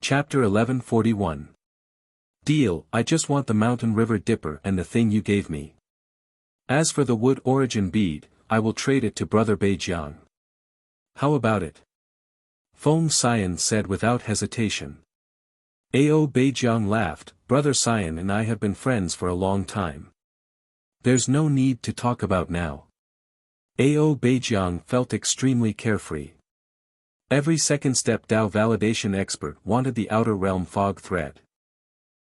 Chapter 1141. Deal, I just want the mountain river dipper and the thing you gave me. As for the wood origin bead, I will trade it to Brother Beijiang. How about it? Feng Xian said without hesitation. Ao Beijiang laughed, Brother Xian and I have been friends for a long time. There's no need to talk about now. Ao Beijiang felt extremely carefree. Every second step Dao validation expert wanted the outer realm fog thread.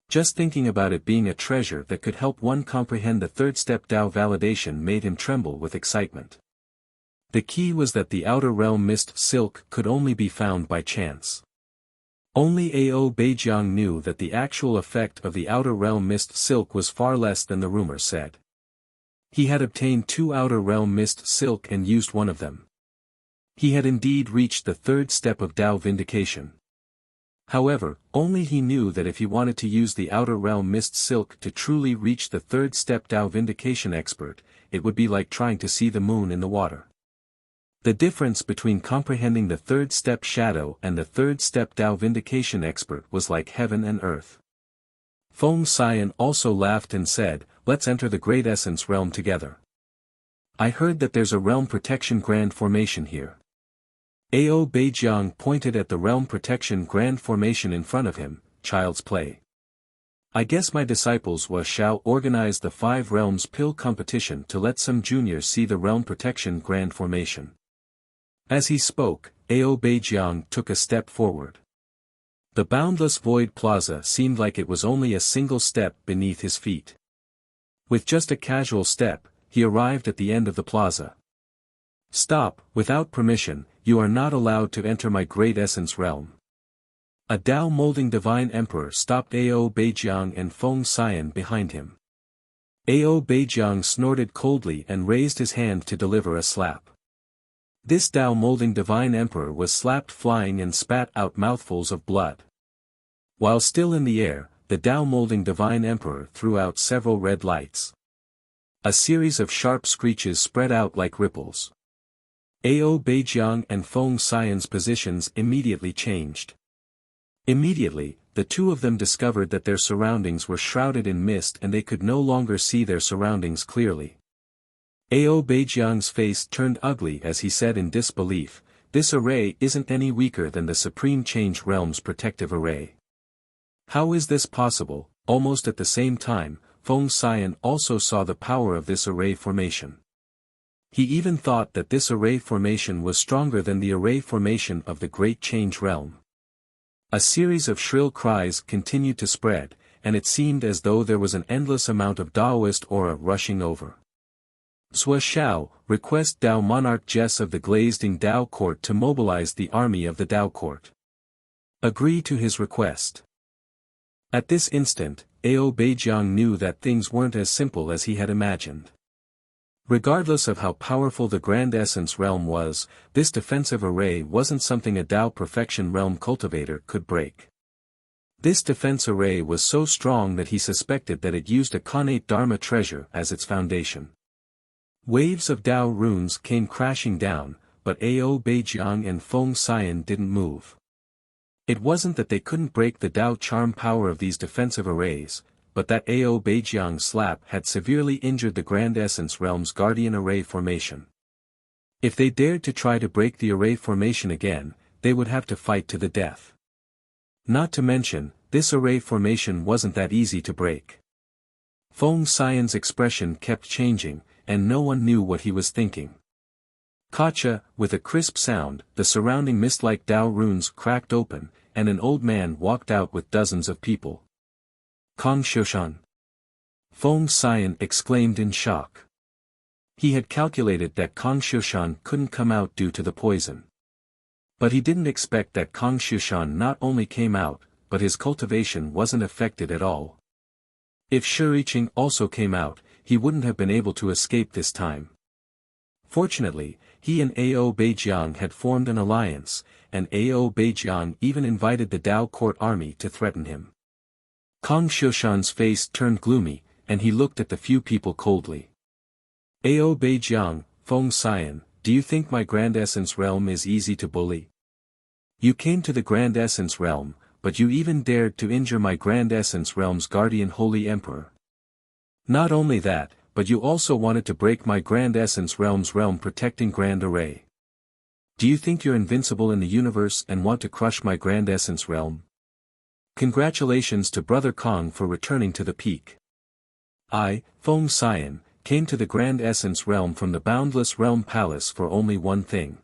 Just thinking about it being a treasure that could help one comprehend the third step Dao validation made him tremble with excitement. The key was that the outer realm mist silk could only be found by chance. Only Ao Beijiang knew that the actual effect of the outer realm mist silk was far less than the rumor said. He had obtained 2 outer realm mist silk and used one of them. He had indeed reached the third step of Dao vindication. However, only he knew that if he wanted to use the outer realm mist silk to truly reach the third step Dao vindication expert, it would be like trying to see the moon in the water. The difference between comprehending the third step shadow and the third step Dao vindication expert was like heaven and earth. Feng Xian also laughed and said, let's enter the great essence realm together. I heard that there's a realm protection grand formation here. Ao Beijiang pointed at the realm protection grand formation in front of him, child's play. I guess my disciples shall organize the 5 realms pill competition to let some juniors see the realm protection grand formation. As he spoke, Ao Beijiang took a step forward. The boundless void plaza seemed like it was only a single step beneath his feet. With just a casual step, he arrived at the end of the plaza. Stop, without permission, you are not allowed to enter my great essence realm. A Dao molding divine emperor stopped Ao Beijiang and Feng Xian behind him. Ao Beijiang snorted coldly and raised his hand to deliver a slap. This Dao molding divine emperor was slapped flying and spat out mouthfuls of blood. While still in the air, the Dao molding divine emperor threw out several red lights. A series of sharp screeches spread out like ripples. Ao Beijiang and Feng Xian's positions immediately changed. Immediately, the two of them discovered that their surroundings were shrouded in mist and they could no longer see their surroundings clearly. Ao Beijiang's face turned ugly as he said in disbelief, this array isn't any weaker than the Supreme Change Realm's protective array. How is this possible? Almost at the same time, Feng Xian also saw the power of this array formation. He even thought that this array formation was stronger than the array formation of the Great Change Realm. A series of shrill cries continued to spread, and it seemed as though there was an endless amount of Daoist aura rushing over. Zhua Xiao, request Dao Monarch Jess of the Glazing Dao Court to mobilize the army of the Dao Court. Agree to his request. At this instant, Ao Beijiang knew that things weren't as simple as he had imagined. Regardless of how powerful the Grand Essence Realm was, this defensive array wasn't something a Dao Perfection Realm cultivator could break. This defense array was so strong that he suspected that it used a Khanate Dharma treasure as its foundation. Waves of Dao runes came crashing down, but Ao Beijiang and Feng Xian didn't move. It wasn't that they couldn't break the Dao charm power of these defensive arrays, but that Ao Beijiang's slap had severely injured the Grand Essence Realm's Guardian Array formation. If they dared to try to break the array formation again, they would have to fight to the death. Not to mention, this array formation wasn't that easy to break. Feng Xian's expression kept changing, and no one knew what he was thinking. Kacha, with a crisp sound, the surrounding mist-like Dao runes cracked open, and an old man walked out with dozens of people. Kong Xiushan. Feng Xian exclaimed in shock. He had calculated that Kong Xiushan couldn't come out due to the poison. But he didn't expect that Kong Xiushan not only came out, but his cultivation wasn't affected at all. If Shiqing also came out, he wouldn't have been able to escape this time. Fortunately, he and Ao Beijiang had formed an alliance, and Ao Beijiang even invited the Dao Court army to threaten him. Kong Xiushan's face turned gloomy, and he looked at the few people coldly. Ao Beijiang, Feng Xian, do you think my Grand Essence Realm is easy to bully? You came to the Grand Essence Realm, but you even dared to injure my Grand Essence Realm's guardian Holy Emperor. Not only that, but you also wanted to break my Grand Essence Realm's realm-protecting Grand Array. Do you think you're invincible in the universe and want to crush my Grand Essence Realm? Congratulations to Brother Kong for returning to the peak. I, Feng Xian, came to the Grand Essence Realm from the Boundless Realm Palace for only one thing.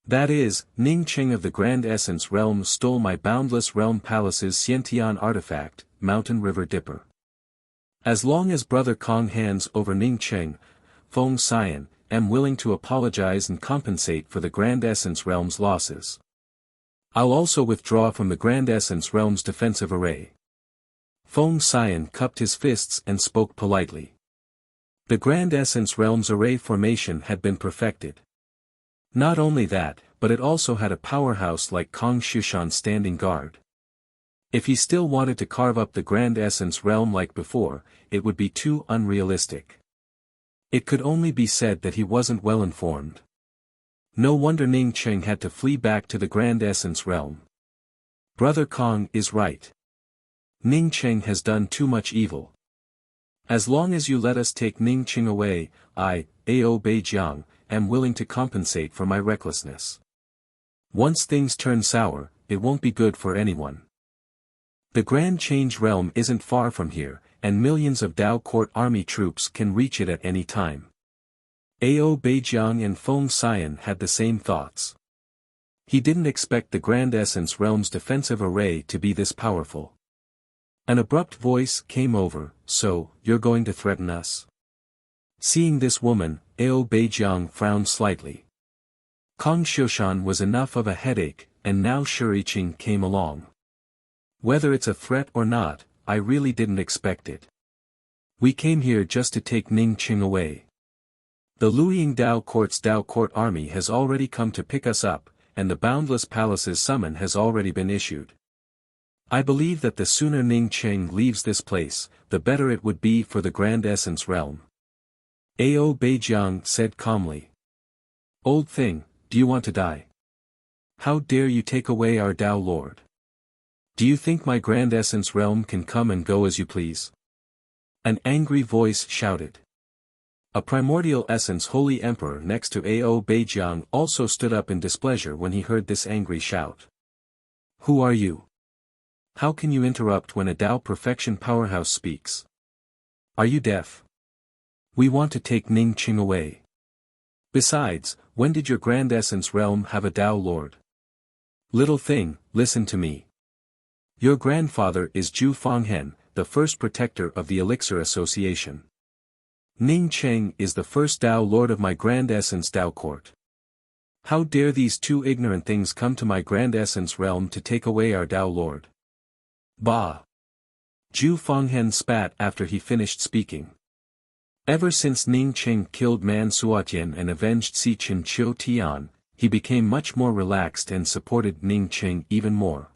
That is, Ning Qing of the Grand Essence Realm stole my Boundless Realm Palace's Xiantian artifact, Mountain River Dipper. As long as Brother Kong hands over Ning Qing, Feng Xian, am willing to apologize and compensate for the Grand Essence Realm's losses. I'll also withdraw from the Grand Essence Realm's defensive array. Feng Xian cupped his fists and spoke politely. The Grand Essence Realm's array formation had been perfected. Not only that, but it also had a powerhouse like Kong Shushan standing guard. If he still wanted to carve up the Grand Essence Realm like before, it would be too unrealistic. It could only be said that he wasn't well informed. No wonder Ning Qing had to flee back to the Grand Essence Realm. Brother Kong is right. Ning Qing has done too much evil. As long as you let us take Ning Qing away, I, Ao Beijiang, am willing to compensate for my recklessness. Once things turn sour, it won't be good for anyone. The Grand Change Realm isn't far from here, and millions of Dao Court army troops can reach it at any time. Ao Beijiang and Feng Xian had the same thoughts. He didn't expect the Grand Essence Realm's defensive array to be this powerful. An abrupt voice came over, "So, you're going to threaten us?" Seeing this woman, Ao Beijiang frowned slightly. Kong Shushan was enough of a headache, and now Shuriqing came along. Whether it's a threat or not, I really didn't expect it. We came here just to take Ning Qing away. The Luiying Dao Court's Dao Court army has already come to pick us up, and the Boundless Palace's summon has already been issued. I believe that the sooner Ning Qing leaves this place, the better it would be for the Grand Essence Realm. Ao Beijiang said calmly. Old thing, do you want to die? How dare you take away our Dao Lord? Do you think my Grand Essence Realm can come and go as you please? An angry voice shouted. A primordial essence Holy Emperor next to Ao Beijiang also stood up in displeasure when he heard this angry shout. Who are you? How can you interrupt when a Dao Perfection powerhouse speaks? Are you deaf? We want to take Ning Qing away. Besides, when did your Grand Essence Realm have a Dao Lord? Little thing, listen to me. Your grandfather is Zhu Fanghen, the first protector of the Elixir Association. Ning Qing is the first Dao Lord of my Grand Essence Dao Court. How dare these two ignorant things come to my Grand Essence Realm to take away our Dao Lord? Bah! Zhu Fanghen spat after he finished speaking. Ever since Ning Qing killed Man Suotian and avenged Si Chen Chiu Tian, he became much more relaxed and supported Ning Qing even more.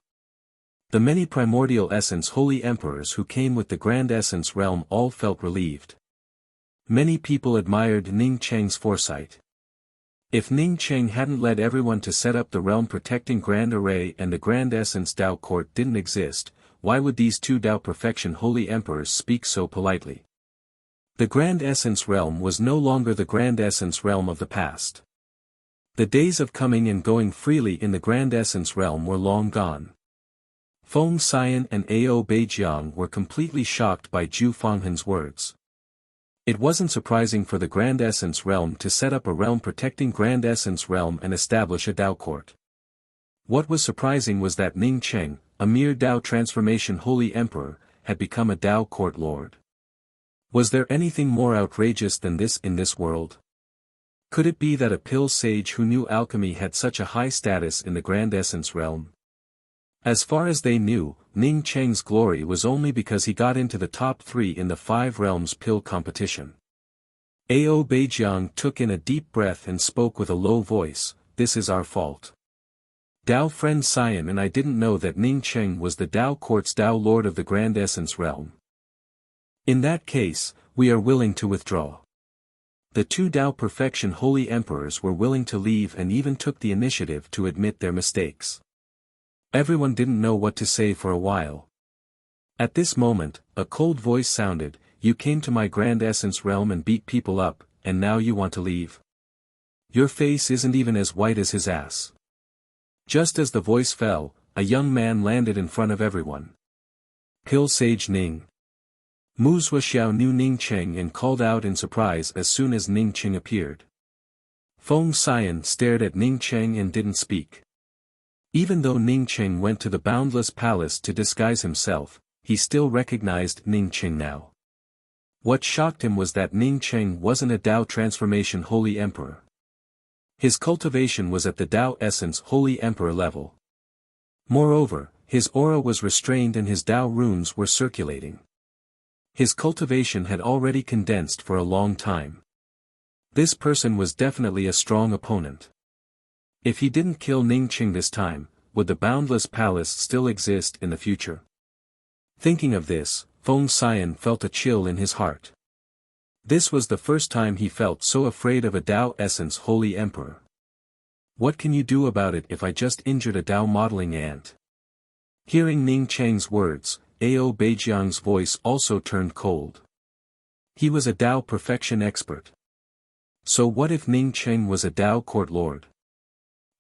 The many primordial essence holy emperors who came with the Grand Essence Realm all felt relieved. Many people admired Ning Qing's foresight. If Ning Qing hadn't led everyone to set up the realm-protecting Grand Array and the Grand Essence Dao Court didn't exist, why would these two Dao Perfection holy emperors speak so politely? The Grand Essence Realm was no longer the Grand Essence Realm of the past. The days of coming and going freely in the Grand Essence Realm were long gone. Feng Xian and Ao Beijiang were completely shocked by Zhu Fanghen's words. It wasn't surprising for the Grand Essence Realm to set up a realm-protecting Grand Essence Realm and establish a Dao Court. What was surprising was that Ning Qing, a mere Dao Transformation Holy Emperor, had become a Dao Court Lord. Was there anything more outrageous than this in this world? Could it be that a pill sage who knew alchemy had such a high status in the Grand Essence Realm? As far as they knew, Ning Qing's glory was only because he got into the top 3 in the 5 realms pill competition. Ao Beijiang took in a deep breath and spoke with a low voice, "This is our fault. Dao friend Xian and I didn't know that Ning Qing was the Dao Court's Dao Lord of the Grand Essence Realm. In that case, we are willing to withdraw." The two Dao Perfection Holy Emperors were willing to leave and even took the initiative to admit their mistakes. Everyone didn't know what to say for a while. At this moment, a cold voice sounded, "You came to my Grand Essence realm and beat people up, and now you want to leave? Your face isn't even as white as his ass." Just as the voice fell, a young man landed in front of everyone. "Kill Sage Ning." Mu Zuoxiao knew Ning Cheng and called out in surprise as soon as Ning Cheng appeared. Feng Xian stared at Ning Cheng and didn't speak. Even though Ning Cheng went to the Boundless Palace to disguise himself, he still recognized Ning Cheng now. What shocked him was that Ning Cheng wasn't a Dao Transformation Holy Emperor. His cultivation was at the Dao Essence Holy Emperor level. Moreover, his aura was restrained and his Dao runes were circulating. His cultivation had already condensed for a long time. This person was definitely a strong opponent. If he didn't kill Ning Cheng this time, would the Boundless Palace still exist in the future? Thinking of this, Feng Xian felt a chill in his heart. This was the first time he felt so afraid of a Dao Essence Holy Emperor. What can you do about it if I just injured a Dao modeling ant? Hearing Ning Cheng's words, Ao Beijiang's voice also turned cold. He was a Dao perfection expert. So what if Ning Cheng was a Dao court lord?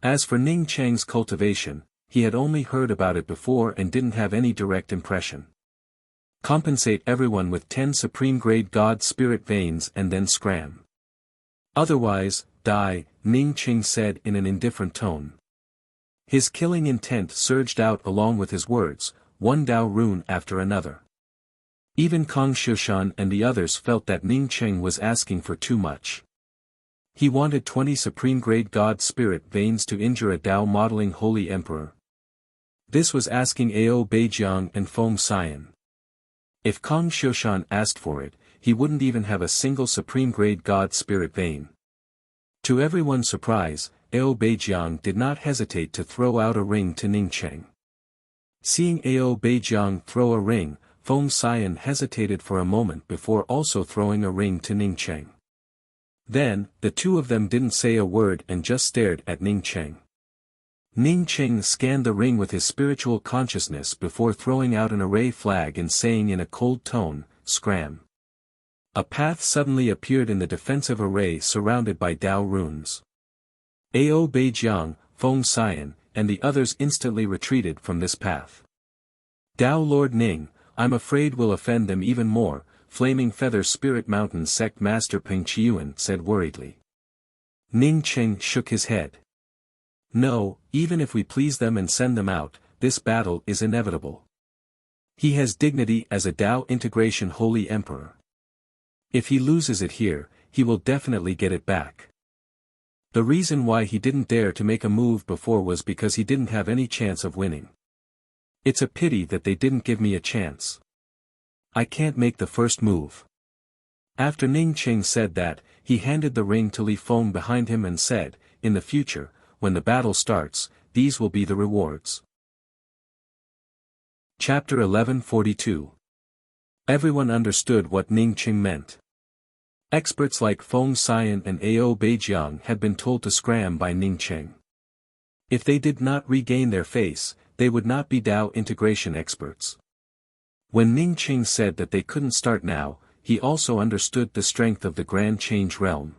As for Ning Cheng's cultivation, he had only heard about it before and didn't have any direct impression. Compensate everyone with 10 supreme-grade God Spirit veins and then scram. Otherwise, die, Ning Cheng said in an indifferent tone. His killing intent surged out along with his words, one Dao rune after another. Even Kang Shushan and the others felt that Ning Cheng was asking for too much. He wanted 20 supreme-grade God Spirit veins to injure a Dao modeling Holy Emperor. This was asking Ao Beijiang and Feng Xian. If Kang Shushan asked for it, he wouldn't even have a single supreme-grade God Spirit vein. To everyone's surprise, Ao Beijiang did not hesitate to throw out a ring to Ning Cheng. Seeing Ao Beijiang throw a ring, Feng Xian hesitated for a moment before also throwing a ring to Ning Cheng. Then, the two of them didn't say a word and just stared at Ning Cheng. Ning Cheng scanned the ring with his spiritual consciousness before throwing out an array flag and saying in a cold tone, "Scram." A path suddenly appeared in the defensive array surrounded by Dao runes. Ao Beijiang, Feng Xian, and the others instantly retreated from this path. "Dao Lord Ning, I'm afraid we'll offend them even more," Flaming Feather Spirit Mountain Sect Master Peng Chiyuan said worriedly. Ning Cheng shook his head. "No, even if we please them and send them out, this battle is inevitable. He has dignity as a Dao Integration Holy Emperor. If he loses it here, he will definitely get it back. The reason why he didn't dare to make a move before was because he didn't have any chance of winning. It's a pity that they didn't give me a chance. I can't make the first move." After Ning Cheng said that, he handed the ring to Li Feng behind him and said, "In the future, when the battle starts, these will be the rewards." Chapter 1142. Everyone understood what Ning Cheng meant. Experts like Feng Xian and Ao Beijiang had been told to scram by Ning Cheng. If they did not regain their face, they would not be Dao integration experts. When Ning Cheng said that they couldn't start now, he also understood the strength of the Grand Change realm.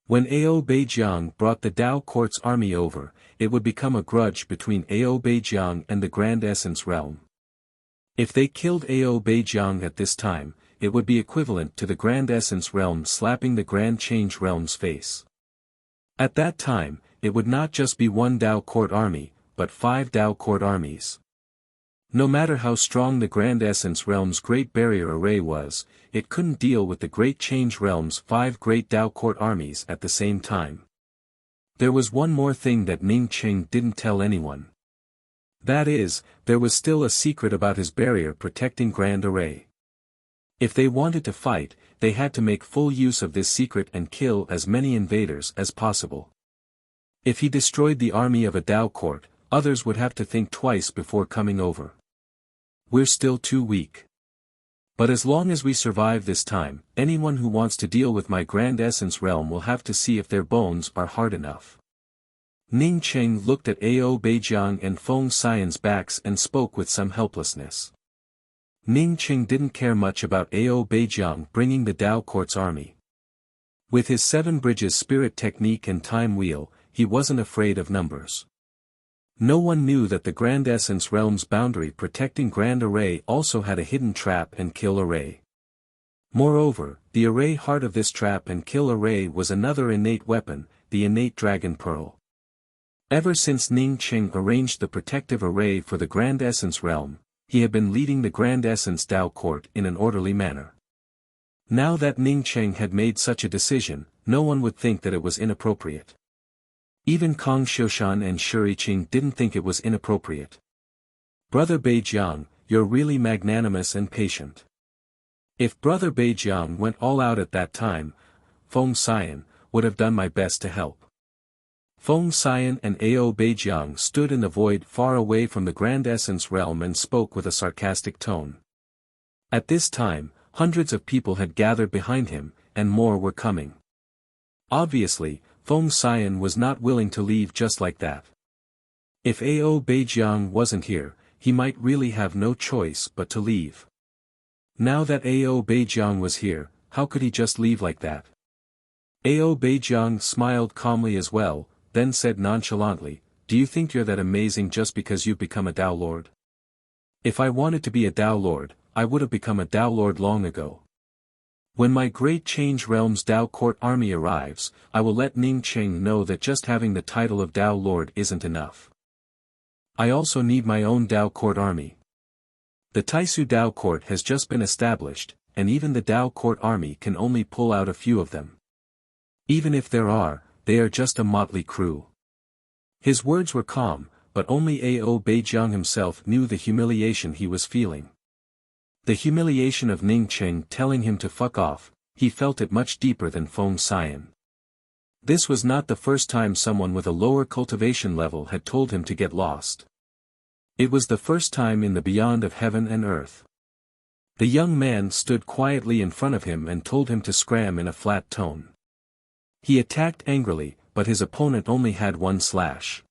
When Ao Beijiang brought the Dao Court's army over, it would become a grudge between Ao Beijiang and the Grand Essence realm. If they killed Ao Beijiang at this time, it would be equivalent to the Grand Essence realm slapping the Grand Change realm's face. At that time, it would not just be one Dao Court army, but 5 Dao Court armies. No matter how strong the Grand Essence realm's Great Barrier Array was, it couldn't deal with the Great Change realm's 5 Great Dao Court armies at the same time. There was one more thing that Ning Cheng didn't tell anyone. That is, there was still a secret about his barrier protecting Grand Array. If they wanted to fight, they had to make full use of this secret and kill as many invaders as possible. If he destroyed the army of a Dao Court, others would have to think twice before coming over. We're still too weak. But as long as we survive this time, anyone who wants to deal with my Grand Essence realm will have to see if their bones are hard enough. Ning Cheng looked at Ao Beijiang and Feng Xian's backs and spoke with some helplessness. Ning Cheng didn't care much about Ao Beijiang bringing the Dao Court's army. With his 7 bridges spirit technique and time wheel, he wasn't afraid of numbers. No one knew that the Grand Essence Realm's boundary protecting Grand Array also had a hidden trap and kill array. Moreover, the array heart of this trap and kill array was another innate weapon, the innate Dragon Pearl. Ever since Ning Cheng arranged the protective array for the Grand Essence Realm, he had been leading the Grand Essence Dao Court in an orderly manner. Now that Ning Cheng had made such a decision, no one would think that it was inappropriate. Even Kong Xiushan and Shuri Qing didn't think it was inappropriate. Brother Beijiang, you're really magnanimous and patient. If Brother Beijiang went all out at that time, Feng Xian would have done my best to help. Feng Xian and Ao Beijiang stood in the void far away from the Grand Essence Realm and spoke with a sarcastic tone. At this time, hundreds of people had gathered behind him, and more were coming. Obviously, Feng Xian was not willing to leave just like that. If Ao Beijiang wasn't here, he might really have no choice but to leave. Now that Ao Beijiang was here, how could he just leave like that? Ao Beijiang smiled calmly as well, then said nonchalantly, "Do you think you're that amazing just because you've become a Dao Lord? If I wanted to be a Dao Lord, I would have become a Dao Lord long ago. When my Great Change Realm's Dao Court army arrives, I will let Ning Cheng know that just having the title of Dao Lord isn't enough. I also need my own Dao Court army. The Taisu Dao Court has just been established, and even the Dao Court army can only pull out a few of them. Even if there are, they are just a motley crew." His words were calm, but only Ao Beijiang himself knew the humiliation he was feeling. The humiliation of Ning Cheng telling him to fuck off, he felt it much deeper than Feng Xian. This was not the first time someone with a lower cultivation level had told him to get lost. It was the first time in the beyond of heaven and earth. The young man stood quietly in front of him and told him to scram in a flat tone. He attacked angrily, but his opponent only had 1 slash.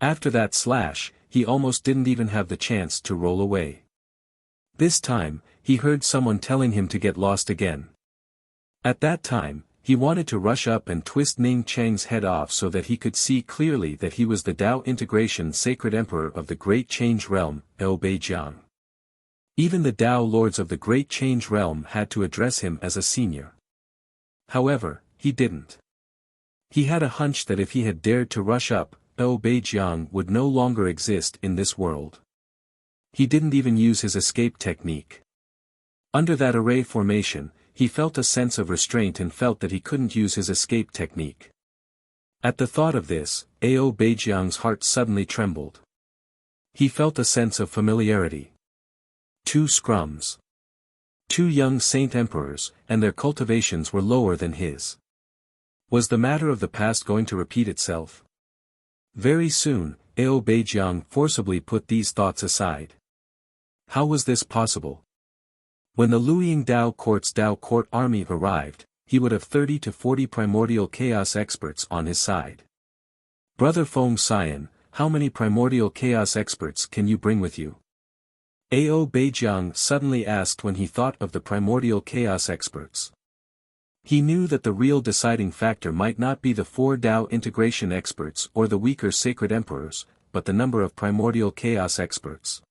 After that slash, he almost didn't even have the chance to roll away. This time, he heard someone telling him to get lost again. At that time, he wanted to rush up and twist Ning Cheng's head off so that he could see clearly that he was the Dao Integration Sacred Emperor of the Great Change Realm, Ao Beijiang. Even the Dao Lords of the Great Change Realm had to address him as a senior. However, he didn't. He had a hunch that if he had dared to rush up, Ao Beijiang would no longer exist in this world. He didn't even use his escape technique. Under that array formation, he felt a sense of restraint and felt that he couldn't use his escape technique. At the thought of this, Ao Beijiang's heart suddenly trembled. He felt a sense of familiarity. 2 scrums. 2 young saint emperors, and their cultivations were lower than his. Was the matter of the past going to repeat itself? Very soon, Ao Beijiang forcibly put these thoughts aside. How was this possible? When the Luiying Dao Court's Dao Court army arrived, he would have 30 to 40 primordial chaos experts on his side. Brother Feng Xian, how many primordial chaos experts can you bring with you? Ao Beijiang suddenly asked when he thought of the primordial chaos experts. He knew that the real deciding factor might not be the 4 Dao integration experts or the weaker sacred emperors, but the number of primordial chaos experts.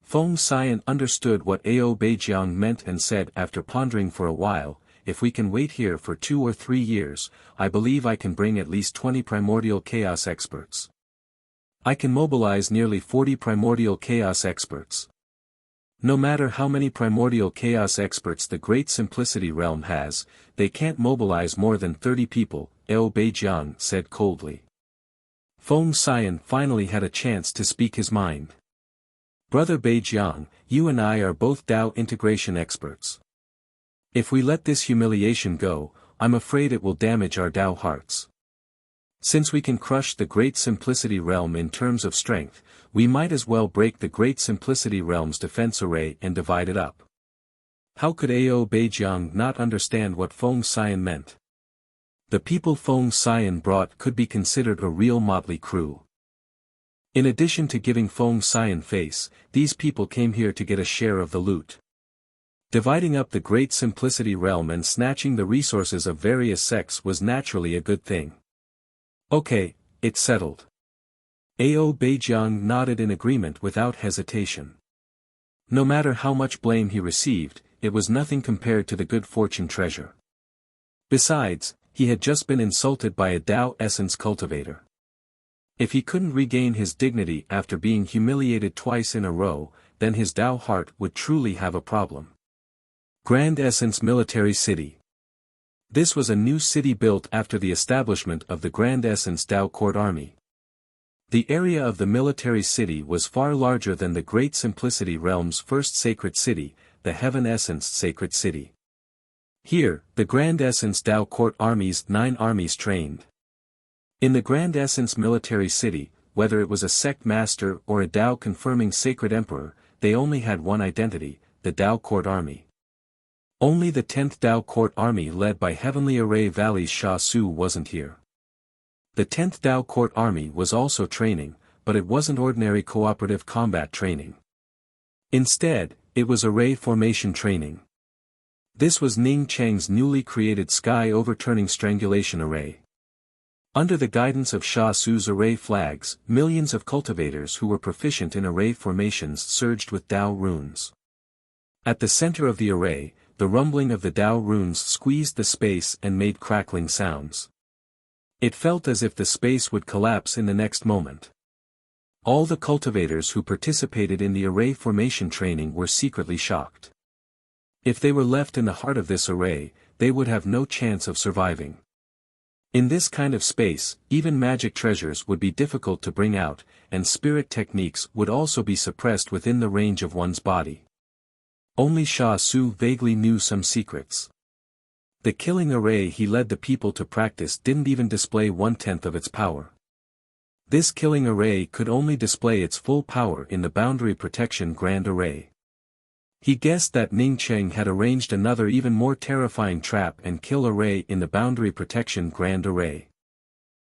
Feng Xian understood what Ao Beijiang meant and said after pondering for a while, "If we can wait here for 2 or 3 years, I believe I can bring at least 20 primordial chaos experts. I can mobilize nearly 40 primordial chaos experts. No matter how many primordial chaos experts the Great Simplicity Realm has, they can't mobilize more than 30 people, Ao Beijiang said coldly. Feng Xian finally had a chance to speak his mind. Brother Beijiang, you and I are both Dao integration experts. If we let this humiliation go, I'm afraid it will damage our Dao hearts. Since we can crush the Great Simplicity Realm in terms of strength, we might as well break the Great Simplicity Realm's defense array and divide it up. How could Ao Beijiang not understand what Feng Xian meant? The people Feng Xian brought could be considered a real motley crew. In addition to giving Feng Xian face, these people came here to get a share of the loot. Dividing up the Great Simplicity realm and snatching the resources of various sects was naturally a good thing. Okay, it's settled. Ao Beijiang nodded in agreement without hesitation. No matter how much blame he received, it was nothing compared to the good fortune treasure. Besides, he had just been insulted by a Tao essence cultivator. If he couldn't regain his dignity after being humiliated twice in a row, then his Tao heart would truly have a problem. Grand Essence Military City. This was a new city built after the establishment of the Grand Essence Tao Court Army. The area of the military city was far larger than the Great Simplicity Realm's first sacred city, the Heaven Essence Sacred City. Here, the Grand Essence Tao Court Army's 9 armies trained. In the Grand Essence Military City, whether it was a sect master or a Tao confirming sacred emperor, they only had one identity, the Tao Court Army. Only the 10th Tao Court Army led by Heavenly Array Valley's Sha Su wasn't here. The 10th Tao Court Army was also training, but it wasn't ordinary cooperative combat training. Instead, it was array formation training. This was Ning Cheng's newly created sky-overturning strangulation array. Under the guidance of Sha Su's array flags, millions of cultivators who were proficient in array formations surged with Tao runes. At the center of the array, the rumbling of the Tao runes squeezed the space and made crackling sounds. It felt as if the space would collapse in the next moment. All the cultivators who participated in the array formation training were secretly shocked. If they were left in the heart of this array, they would have no chance of surviving. In this kind of space, even magic treasures would be difficult to bring out, and spirit techniques would also be suppressed within the range of one's body. Only Sha Su vaguely knew some secrets. The killing array he led the people to practice didn't even display 1/10 of its power. This killing array could only display its full power in the Boundary Protection Grand Array. He guessed that Ning Cheng had arranged another even more terrifying trap and kill array in the Boundary Protection Grand Array.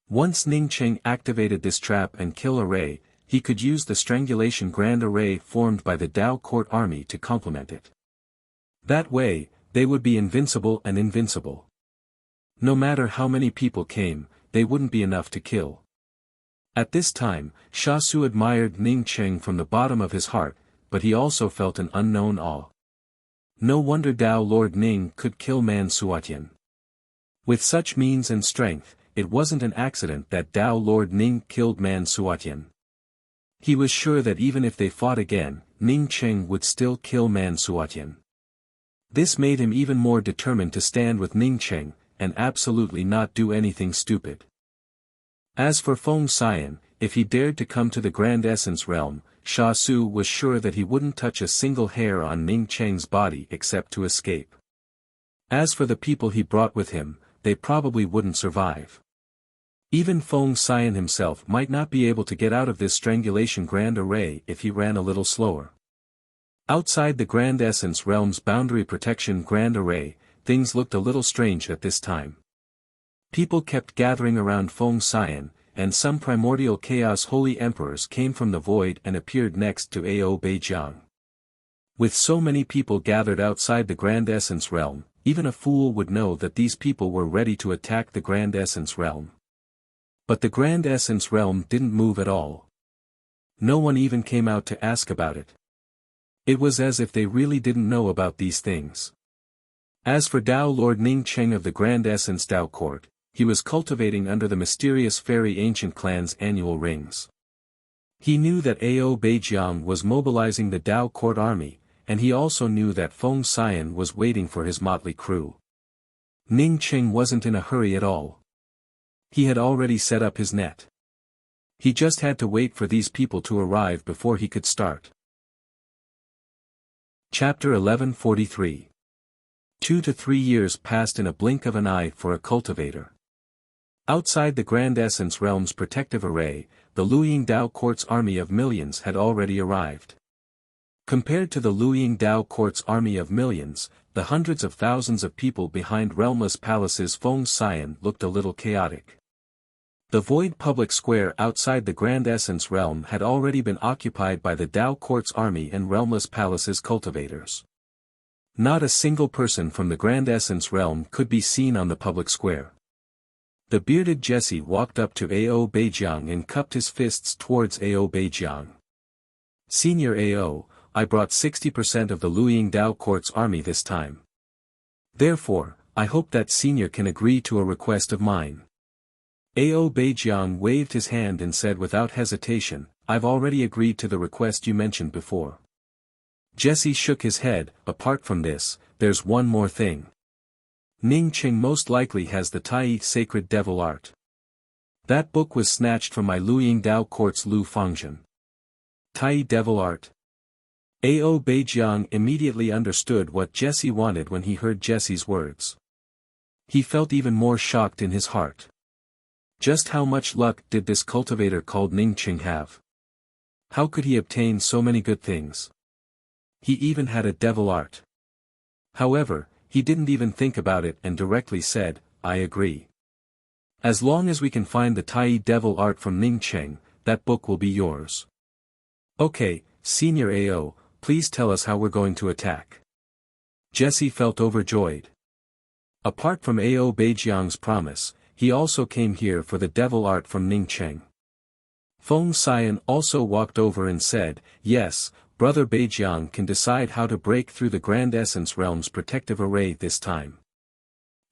Once Ning Cheng activated this trap and kill array, he could use the Strangulation Grand Array formed by the Tao Court Army to complement it. That way, they would be invincible and invincible. No matter how many people came, they wouldn't be enough to kill. At this time, Sha Su admired Ning Cheng from the bottom of his heart, but he also felt an unknown awe. No wonder Tao Lord Ning could kill Man Suatian. With such means and strength, it wasn't an accident that Tao Lord Ning killed Man Suatian. He was sure that even if they fought again, Ning Cheng would still kill Man Suatian. This made him even more determined to stand with Ning Cheng, and absolutely not do anything stupid. As for Feng Xian, if he dared to come to the Grand Essence realm, Sha Su was sure that he wouldn't touch a single hair on Ning Cheng's body except to escape. As for the people he brought with him, they probably wouldn't survive. Even Feng Xian himself might not be able to get out of this Strangulation Grand Array if he ran a little slower. Outside the Grand Essence Realm's Boundary Protection Grand Array, things looked a little strange at this time. People kept gathering around Feng Xian, and some primordial chaos holy emperors came from the void and appeared next to Ao Beijiang. With so many people gathered outside the Grand Essence Realm, even a fool would know that these people were ready to attack the Grand Essence Realm. But the Grand Essence Realm didn't move at all. No one even came out to ask about it. It was as if they really didn't know about these things. As for Tao Lord Ning Cheng of the Grand Essence Tao Court, he was cultivating under the mysterious fairy ancient clan's annual rings. He knew that Ao Beijiang was mobilizing the Tao Court Army, and he also knew that Feng Xian was waiting for his motley crew. Ning Cheng wasn't in a hurry at all. He had already set up his net. He just had to wait for these people to arrive before he could start. Chapter 1143. 2 to 3 years passed in a blink of an eye for a cultivator. Outside the Grand Essence Realm's protective array, the Luying Tao Court's army of millions had already arrived. Compared to the Luying Tao Court's army of millions, the hundreds of thousands of people behind realmless palaces Feng Xian looked a little chaotic. The void public square outside the Grand Essence realm had already been occupied by the Dao Court's army and realmless palaces cultivators. Not a single person from the Grand Essence realm could be seen on the public square. The bearded Jesse walked up to Ao Beijiang and cupped his fists towards Ao Beijiang. Senior Ao, I brought 60% of the Luoying Dao Court's army this time. Therefore, I hope that Senior can agree to a request of mine. Ao Beijiang waved his hand and said without hesitation, I've already agreed to the request you mentioned before. Jesse shook his head, apart from this, there's one more thing. Ning Qing most likely has the Tai Sacred Devil Art. That book was snatched from my Luoying Dao Court's Lu Fangzhen. Tai Devil Art. Ao Beijiang immediately understood what Jesse wanted when he heard Jesse's words. He felt even more shocked in his heart. Just how much luck did this cultivator called Ning Qing have? How could he obtain so many good things? He even had a devil art. However, he didn't even think about it and directly said, I agree. As long as we can find the Tai devil art from Ning Qing, that book will be yours. Okay, Senior Ao, please tell us how we're going to attack. Jesse felt overjoyed. Apart from Ao Beijiang's promise, he also came here for the devil art from Ning Qing. Feng Xian also walked over and said, yes, Brother Beijiang can decide how to break through the Grand Essence Realm's protective array this time.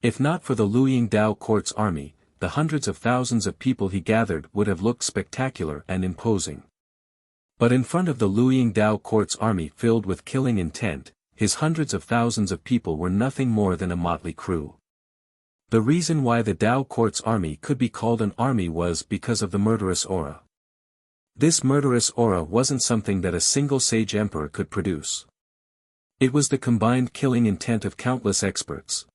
If not for the Luoying Dao Court's army, the hundreds of thousands of people he gathered would have looked spectacular and imposing. But in front of the Luoying Dao Court's army filled with killing intent, his hundreds of thousands of people were nothing more than a motley crew. The reason why the Dao Court's army could be called an army was because of the murderous aura. This murderous aura wasn't something that a single sage emperor could produce. It was the combined killing intent of countless experts.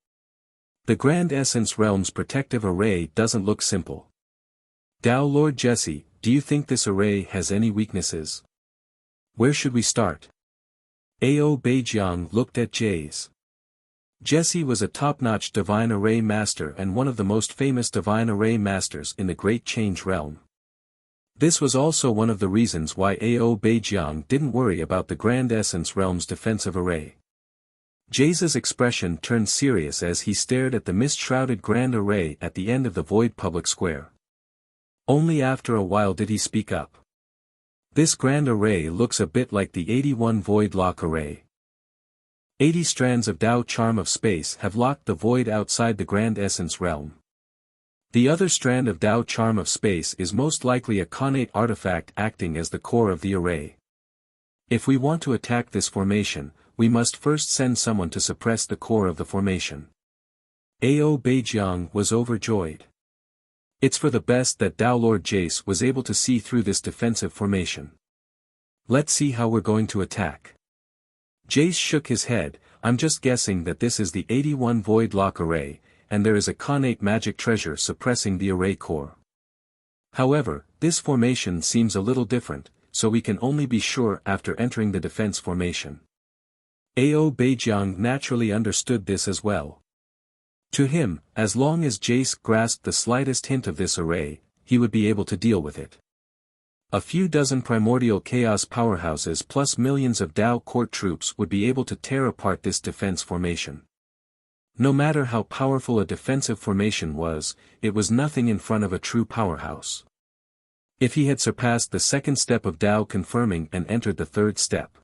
The Grand Essence Realm's protective array doesn't look simple. Dao Lord Jesse, do you think this array has any weaknesses? Where should we start? Ao Beijiang looked at Jays. Jesse was a top-notch Divine Array Master and one of the most famous Divine Array Masters in the Great Change Realm. This was also one of the reasons why Ao Beijiang didn't worry about the Grand Essence Realm's defensive array. Jays' expression turned serious as he stared at the mist-shrouded Grand Array at the end of the void public square. Only after a while did he speak up. This Grand Array looks a bit like the 81 Void Lock Array. 80 strands of Dao Charm of Space have locked the void outside the Grand Essence Realm. The other strand of Dao Charm of Space is most likely a connate artifact acting as the core of the array. If we want to attack this formation, we must first send someone to suppress the core of the formation. Ao Beijiang was overjoyed. It's for the best that Dao Lord Jace was able to see through this defensive formation. Let's see how we're going to attack. Jace shook his head, I'm just guessing that this is the 81 Void Lock Array, and there is a connate magic treasure suppressing the array core. However, this formation seems a little different, so we can only be sure after entering the defense formation. Ao Beijiang naturally understood this as well. To him, as long as Jace grasped the slightest hint of this array, he would be able to deal with it. A few dozen primordial chaos powerhouses plus millions of Dao court troops would be able to tear apart this defense formation. No matter how powerful a defensive formation was, it was nothing in front of a true powerhouse. If he had surpassed the second step of Dao confirming and entered the third step.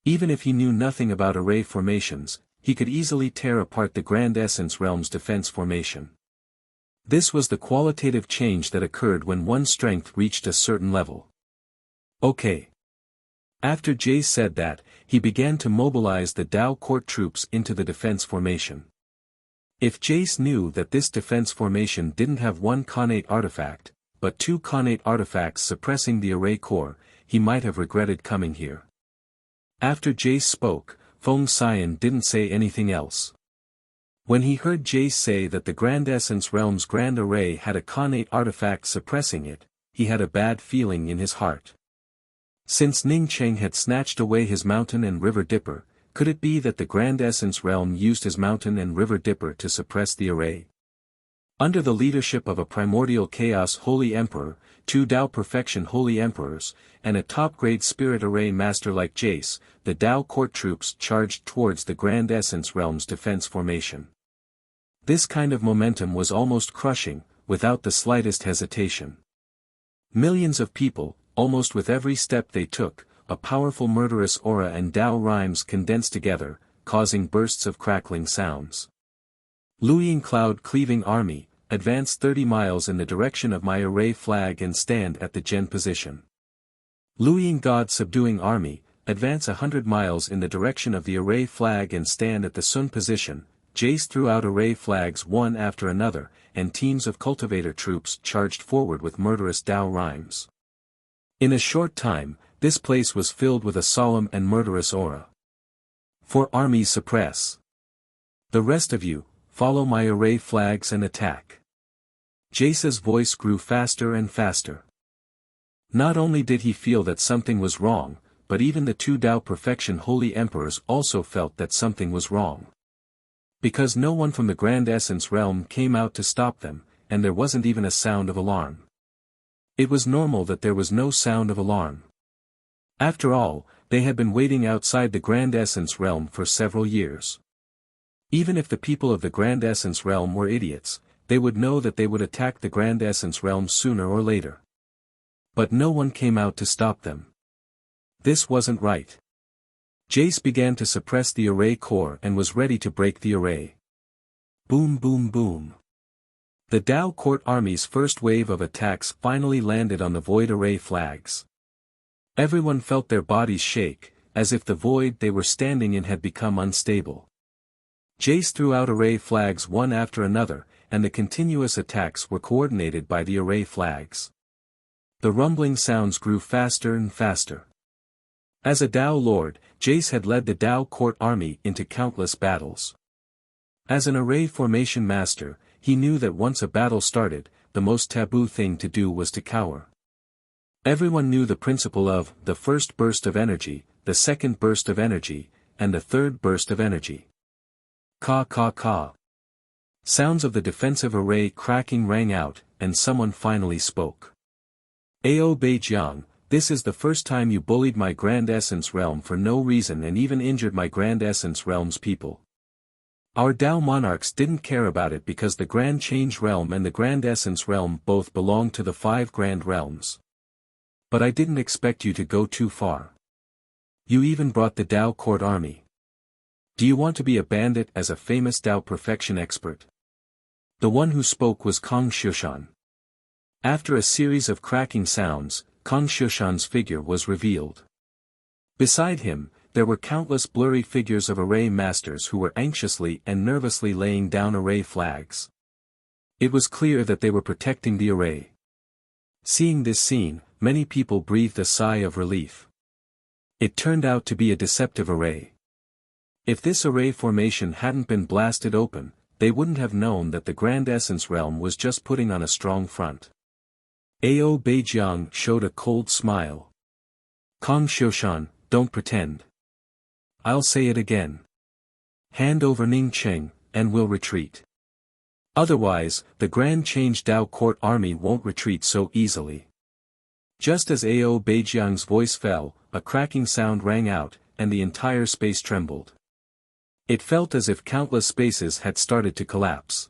Even if he knew nothing about array formations, he could easily tear apart the Grand Essence Realm's defense formation. This was the qualitative change that occurred when one's strength reached a certain level. Okay. After Jace said that, he began to mobilize the Dao court troops into the defense formation. If Jace knew that this defense formation didn't have one connate artifact, but two connate artifacts suppressing the array core, he might have regretted coming here. After Jace spoke, Feng Xian didn't say anything else. When he heard Jace say that the Grand Essence Realm's Grand Array had a connate artifact suppressing it, he had a bad feeling in his heart. Since Ning Qing had snatched away his mountain and river dipper, Could it be that the Grand Essence Realm used his mountain and river dipper to suppress the array? Under the leadership of a primordial chaos holy emperor, 2 Tao perfection holy emperors, and a top-grade spirit array master like Jace, the Tao court troops charged towards the Grand Essence Realm's defense formation. This kind of momentum was almost crushing, without the slightest hesitation. Millions of people, almost with every step they took, a powerful murderous aura and Tao rhymes condensed together, causing bursts of crackling sounds. Luoying cloud-cleaving army, advance 30 miles in the direction of my array flag and stand at the Gen position. Luoying god-subduing army, advance 100 miles in the direction of the array flag and stand at the Sun position. Jace threw out array flags one after another, and teams of cultivator troops charged forward with murderous Tao rhymes. In a short time, this place was filled with a solemn and murderous aura. For armies suppress. The rest of you, follow my array flags and attack. Jace's voice grew faster and faster. Not only did he feel that something was wrong, but even the 2 Tao perfection holy emperors also felt that something was wrong. Because no one from the Grand Essence Realm came out to stop them, and there wasn't even a sound of alarm. It was normal that there was no sound of alarm. After all, they had been waiting outside the Grand Essence Realm for several years. Even if the people of the Grand Essence Realm were idiots, they would know that they would attack the Grand Essence Realm sooner or later. But no one came out to stop them. This wasn't right. Jace began to suppress the array core and was ready to break the array. Boom boom boom. The Tao Court Army's first wave of attacks finally landed on the Void Array flags. Everyone felt their bodies shake, as if the void they were standing in had become unstable. Jace threw out array flags one after another, and the continuous attacks were coordinated by the array flags. The rumbling sounds grew faster and faster. As a Tao Lord, Jace had led the Tao Court Army into countless battles. As an array formation master, he knew that once a battle started, the most taboo thing to do was to cower. Everyone knew the principle of the first burst of energy, the second burst of energy, and the third burst of energy. Ka ka ka. Sounds of the defensive array cracking rang out, and someone finally spoke. Ao Beijiang, this is the first time you bullied my Grand Essence Realm for no reason and even injured my Grand Essence Realm's people. Our Tao monarchs didn't care about it because the Grand Change Realm and the Grand Essence Realm both belong to the 5 Grand Realms. But I didn't expect you to go too far. You even brought the Tao Court Army. Do you want to be a bandit as a famous Tao perfection expert? The one who spoke was Kong Xiushan. After a series of cracking sounds, Kong Xiushan's figure was revealed. Beside him, there were countless blurry figures of array masters who were anxiously and nervously laying down array flags. It was clear that they were protecting the array. Seeing this scene, many people breathed a sigh of relief. It turned out to be a deceptive array. If this array formation hadn't been blasted open, they wouldn't have known that the Grand Essence Realm was just putting on a strong front. Ao Beijiang showed a cold smile. Kong Xiushan, don't pretend. I'll say it again. Hand over Ning Cheng, and we'll retreat. Otherwise, the Grand Change Tao Court Army won't retreat so easily. Just as Ao Beijiang's voice fell, a cracking sound rang out, and the entire space trembled. It felt as if countless spaces had started to collapse.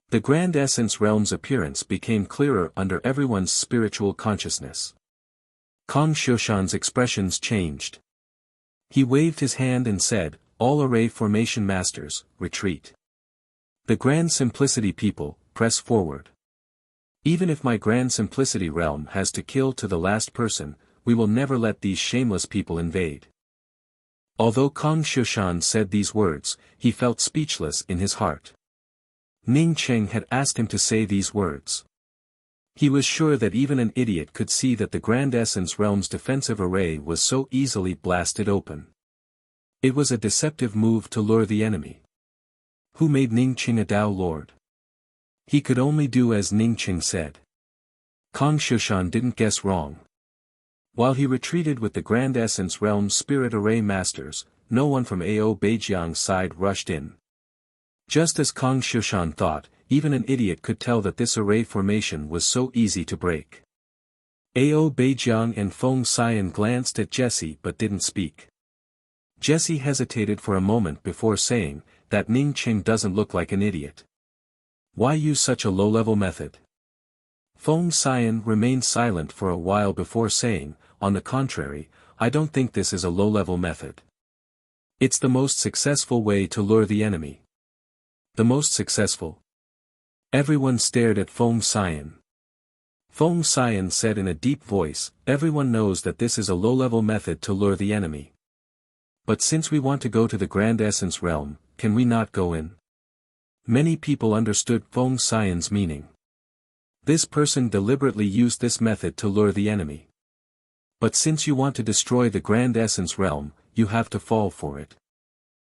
The Grand Essence Realm's appearance became clearer under everyone's spiritual consciousness. Kong Xiushan's expressions changed. He waved his hand and said, "All array formation masters, retreat. The Grand Simplicity people, press forward. Even if my Grand Simplicity realm has to kill to the last person, we will never let these shameless people invade." Although Kong Xiushan said these words, he felt speechless in his heart. Ning Cheng had asked him to say these words. He was sure that even an idiot could see that the Grand Essence Realm's defensive array was so easily blasted open. It was a deceptive move to lure the enemy. Who made Ning Cheng a Tao Lord? He could only do as Ning Cheng said. Kong Xiushan didn't guess wrong. While he retreated with the Grand Essence Realm's spirit array masters, no one from Ao Beijiang's side rushed in. Just as Kang Shushan thought, even an idiot could tell that this array formation was so easy to break. Ao Beijiang and Feng Xian glanced at Jessie but didn't speak. Jessie hesitated for a moment before saying, "That Ning Qing doesn't look like an idiot. Why use such a low-level method?" Feng Xian remained silent for a while before saying, "On the contrary, I don't think this is a low-level method. It's the most successful way to lure the enemy." "The most successful?" Everyone stared at Feng Xian. Feng Xian said in a deep voice, "Everyone knows that this is a low-level method to lure the enemy. But since we want to go to the Grand Essence Realm, can we not go in?" Many people understood Feng Xian's meaning. This person deliberately used this method to lure the enemy. But since you want to destroy the Grand Essence Realm, you have to fall for it.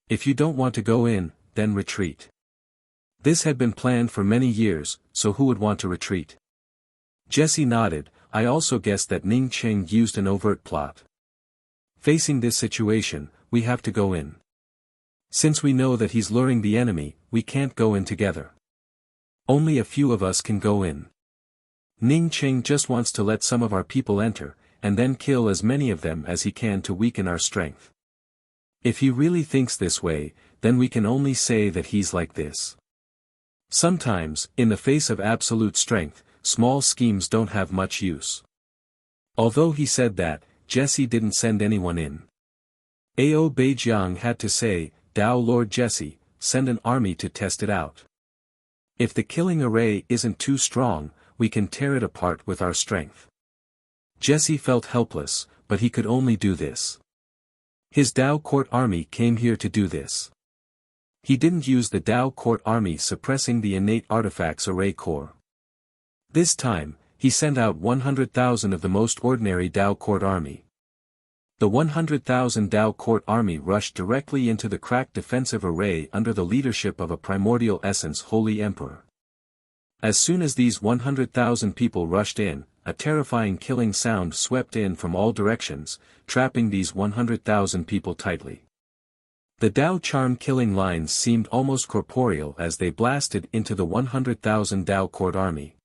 If you don't want to go in, then retreat. This had been planned for many years, so who would want to retreat? Jessie nodded. "I also guessed that Ning Qing used an overt plot. Facing this situation, we have to go in. Since we know that he's luring the enemy, we can't go in together. Only a few of us can go in. Ning Qing just wants to let some of our people enter, and then kill as many of them as he can to weaken our strength. If he really thinks this way, then we can only say that he's like this. Sometimes, in the face of absolute strength, small schemes don't have much use." Although he said that, Jessie didn't send anyone in. Ao Beijiang had to say, "Dao Lord Jessie, send an army to test it out. If the killing array isn't too strong, we can tear it apart with our strength." Jessie felt helpless, but he could only do this. His Dao Court army came here to do this. He didn't use the Dao Court army suppressing the innate artifacts array core. This time, he sent out 100,000 of the most ordinary Dao Court army. The 100,000 Dao Court army rushed directly into the cracked defensive array under the leadership of a primordial essence holy emperor. As soon as these 100,000 people rushed in, a terrifying killing sound swept in from all directions, trapping these 100,000 people tightly. The Dao charm killing lines seemed almost corporeal as they blasted into the 100,000 Dao Court army.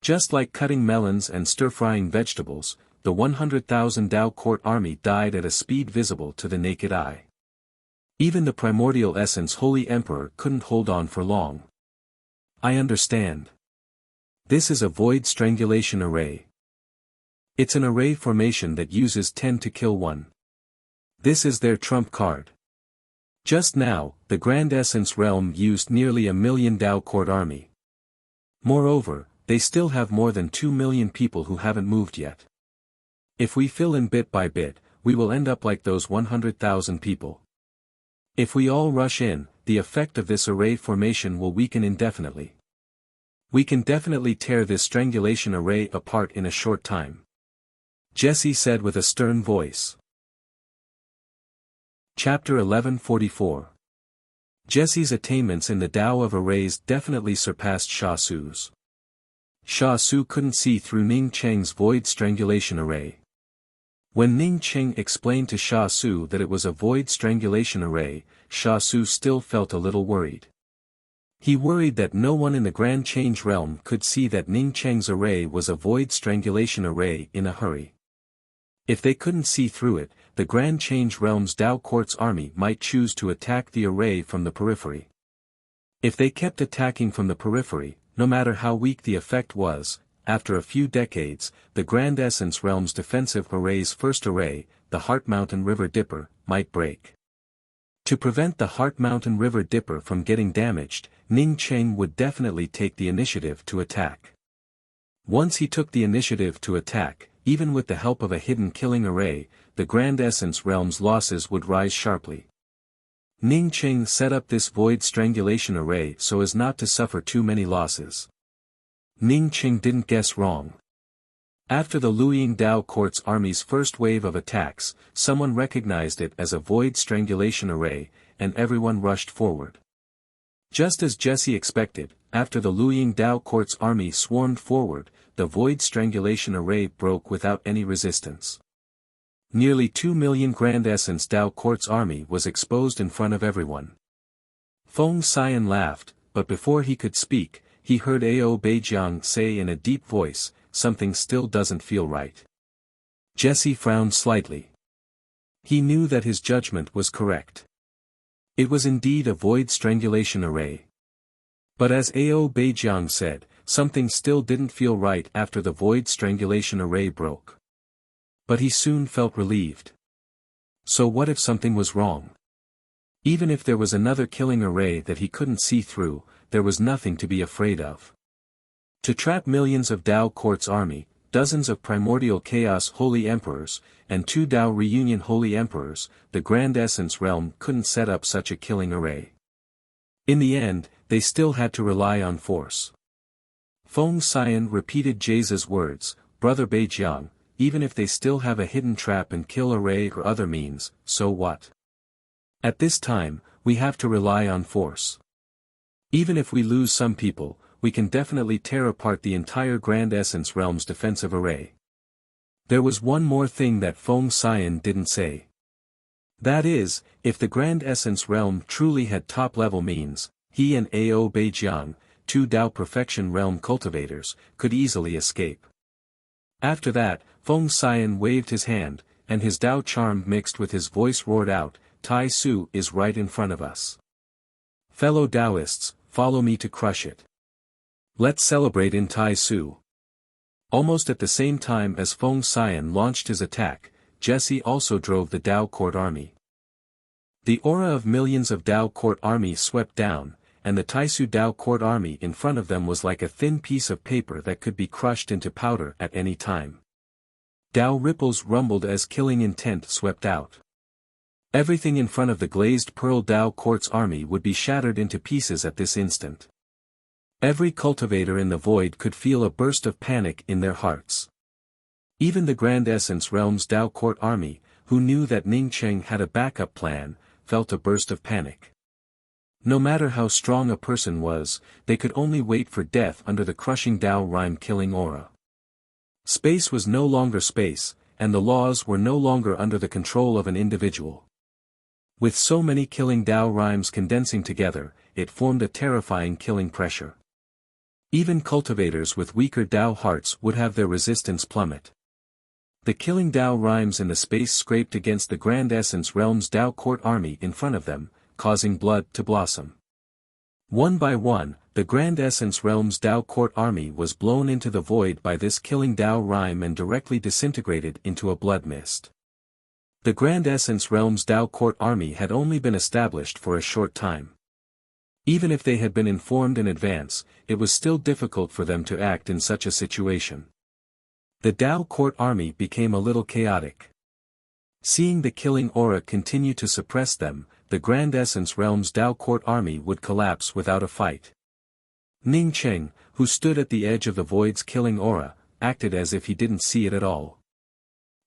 Just like cutting melons and stir-frying vegetables, the 100,000 Dao Court army died at a speed visible to the naked eye. Even the primordial essence holy emperor couldn't hold on for long. "I understand. This is a void strangulation array. It's an array formation that uses 10 to kill 1. This is their trump card. Just now, the Grand Essence Realm used nearly 1 million Dao Court army. Moreover, they still have more than 2 million people who haven't moved yet. If we fill in bit by bit, we will end up like those 100,000 people. If we all rush in, the effect of this array formation will weaken indefinitely. We can definitely tear this strangulation array apart in a short time," Jessie said with a stern voice. Chapter 1144. Jessie's attainments in the Tao of arrays definitely surpassed Sha Su's. Sha Su couldn't see through Ning Cheng's void strangulation array. When Ning Cheng explained to Sha Su that it was a void strangulation array, Sha Su still felt a little worried. He worried that no one in the Grand Change Realm could see that Ning Cheng's array was a void strangulation array in a hurry. If they couldn't see through it, the Grand Change Realm's Dao Court's army might choose to attack the array from the periphery. If they kept attacking from the periphery, no matter how weak the effect was, after a few decades, the Grand Essence Realm's defensive array's first array, the Heart Mountain River Dipper, might break. To prevent the Heart Mountain River Dipper from getting damaged, Ning Cheng would definitely take the initiative to attack. Once he took the initiative to attack, even with the help of a hidden killing array, the Grand Essence Realm's losses would rise sharply. Ning Cheng set up this void strangulation array so as not to suffer too many losses. Ning Cheng didn't guess wrong. After the Luiying Dao Court's army's first wave of attacks, someone recognized it as a void strangulation array, and everyone rushed forward. Just as Jessie expected, after the Luiying Dao Court's army swarmed forward, the void strangulation array broke without any resistance. Nearly 2 million Grand Essence Dao Court's army was exposed in front of everyone. Feng Xian laughed, but before he could speak, he heard Ao Beijiang say in a deep voice, "Something still doesn't feel right." Jesse frowned slightly. He knew that his judgment was correct. It was indeed a void strangulation array. But as Ao Beijiang said, something still didn't feel right after the void strangulation array broke. But he soon felt relieved. So what if something was wrong? Even if there was another killing array that he couldn't see through, there was nothing to be afraid of. To trap millions of Dao Court's army, dozens of Primordial Chaos Holy Emperors, and 2 Dao Reunion Holy Emperors, the Grand Essence Realm couldn't set up such a killing array. In the end, they still had to rely on force. Feng Xian repeated Jay's words, "Brother Beijiang, even if they still have a hidden trap and kill array or other means, so what? At this time, we have to rely on force. Even if we lose some people, we can definitely tear apart the entire Grand Essence Realm's defensive array." There was one more thing that Feng Xian didn't say. That is, if the Grand Essence Realm truly had top-level means, he and Ao Beijiang, 2 Dao Perfection Realm cultivators, could easily escape. After that, Feng Xian waved his hand, and his Dao charm mixed with his voice roared out, "Tai Su is right in front of us. Fellow Taoists, follow me to crush it. Let's celebrate in Tai Su." Almost at the same time as Feng Xian launched his attack, Jesse also drove the Dao Court army. The aura of millions of Dao Court army swept down, and the Taisu Dao Court army in front of them was like a thin piece of paper that could be crushed into powder at any time. Dao ripples rumbled as killing intent swept out. Everything in front of the glazed pearl Dao Court's army would be shattered into pieces at this instant. Every cultivator in the void could feel a burst of panic in their hearts. Even the Grand Essence Realm's Dao Court army, who knew that Ning Cheng had a backup plan, felt a burst of panic. No matter how strong a person was, they could only wait for death under the crushing Dao Rhyme killing aura. Space was no longer space, and the laws were no longer under the control of an individual. With so many killing Dao Rhymes condensing together, it formed a terrifying killing pressure. Even cultivators with weaker Dao hearts would have their resistance plummet. The killing Dao Rhymes in the space scraped against the Grand Essence Realm's Dao Court army in front of them, causing blood to blossom. One by one, the Grand Essence Realm's Dao Court army was blown into the void by this killing Dao Rhyme and directly disintegrated into a blood mist. The Grand Essence Realm's Dao Court army had only been established for a short time. Even if they had been informed in advance, it was still difficult for them to act in such a situation. The Dao Court army became a little chaotic. Seeing the killing aura continue to suppress them, the Grand Essence Realm's Dao Court army would collapse without a fight. Ning Cheng, who stood at the edge of the void's killing aura, acted as if he didn't see it at all.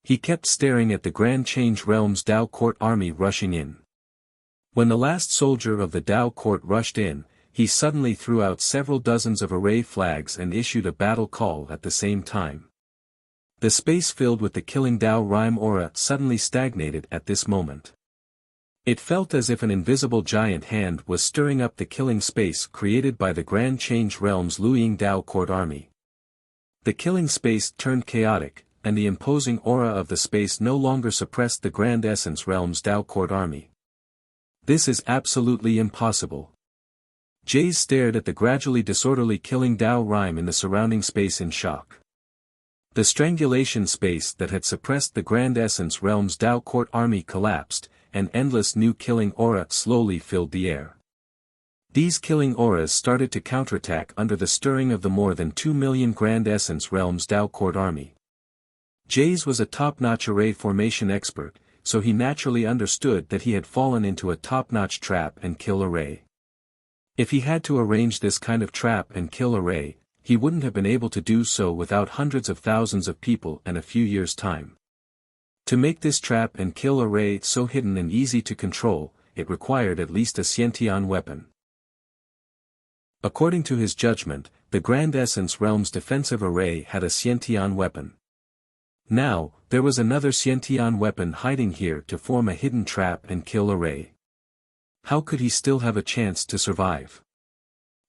He kept staring at the Grand Change Realm's Dao Court army rushing in. When the last soldier of the Dao Court rushed in, he suddenly threw out several dozens of array flags and issued a battle call at the same time. The space filled with the killing Dao Rhyme aura suddenly stagnated at this moment. It felt as if an invisible giant hand was stirring up the killing space created by the Grand Change Realm's Luying Dao Court army. The killing space turned chaotic, and the imposing aura of the space no longer suppressed the Grand Essence Realm's Dao Court army. This is absolutely impossible. Jay stared at the gradually disorderly killing Dao Rhyme in the surrounding space in shock. The strangulation space that had suppressed the Grand Essence Realm's Dao Court army collapsed, and endless new killing aura slowly filled the air. These killing auras started to counterattack under the stirring of the more than 2 million Grand Essence Realm's Dao Court army. Jay's was a top-notch array formation expert, so he naturally understood that he had fallen into a top-notch trap and kill array. If he had to arrange this kind of trap and kill array, he wouldn't have been able to do so without hundreds of thousands of people and a few years' time. To make this trap and kill array so hidden and easy to control, it required at least a Xiantian weapon. According to his judgment, the Grand Essence Realm's defensive array had a Xiantian weapon. Now, there was another Xiantian weapon hiding here to form a hidden trap and kill array. How could he still have a chance to survive?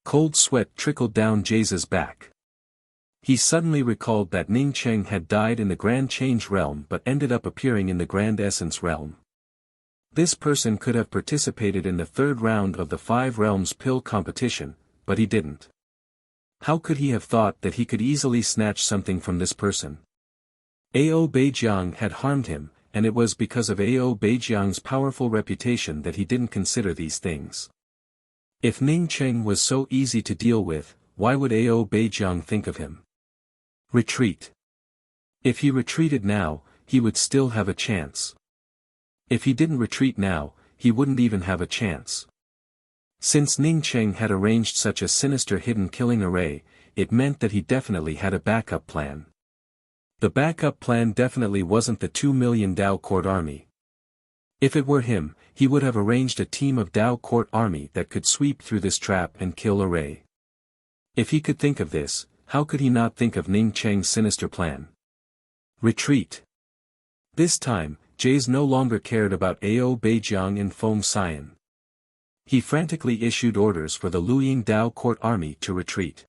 Cold sweat trickled down Jay's back. He suddenly recalled that Ning Cheng had died in the Grand Change realm but ended up appearing in the Grand Essence realm. This person could have participated in the third round of the 5 realms pill competition, but he didn't. How could he have thought that he could easily snatch something from this person? Ao Beijiang had harmed him, and it was because of Ao Beijiang's powerful reputation that he didn't consider these things. If Ning Cheng was so easy to deal with, why would Ao Beijiang think of him? Retreat. If he retreated now, he would still have a chance. If he didn't retreat now, he wouldn't even have a chance. Since Ning Cheng had arranged such a sinister hidden killing array, it meant that he definitely had a backup plan. The backup plan definitely wasn't the 2 million Dao Court army. If it were him, he would have arranged a team of Dao Court army that could sweep through this trap and kill array. If he could think of this, how could he not think of Ning Cheng's sinister plan? Retreat. This time, Jays no longer cared about Ao Beijiang and Feng Xian. He frantically issued orders for the Luying Dao Court army to retreat.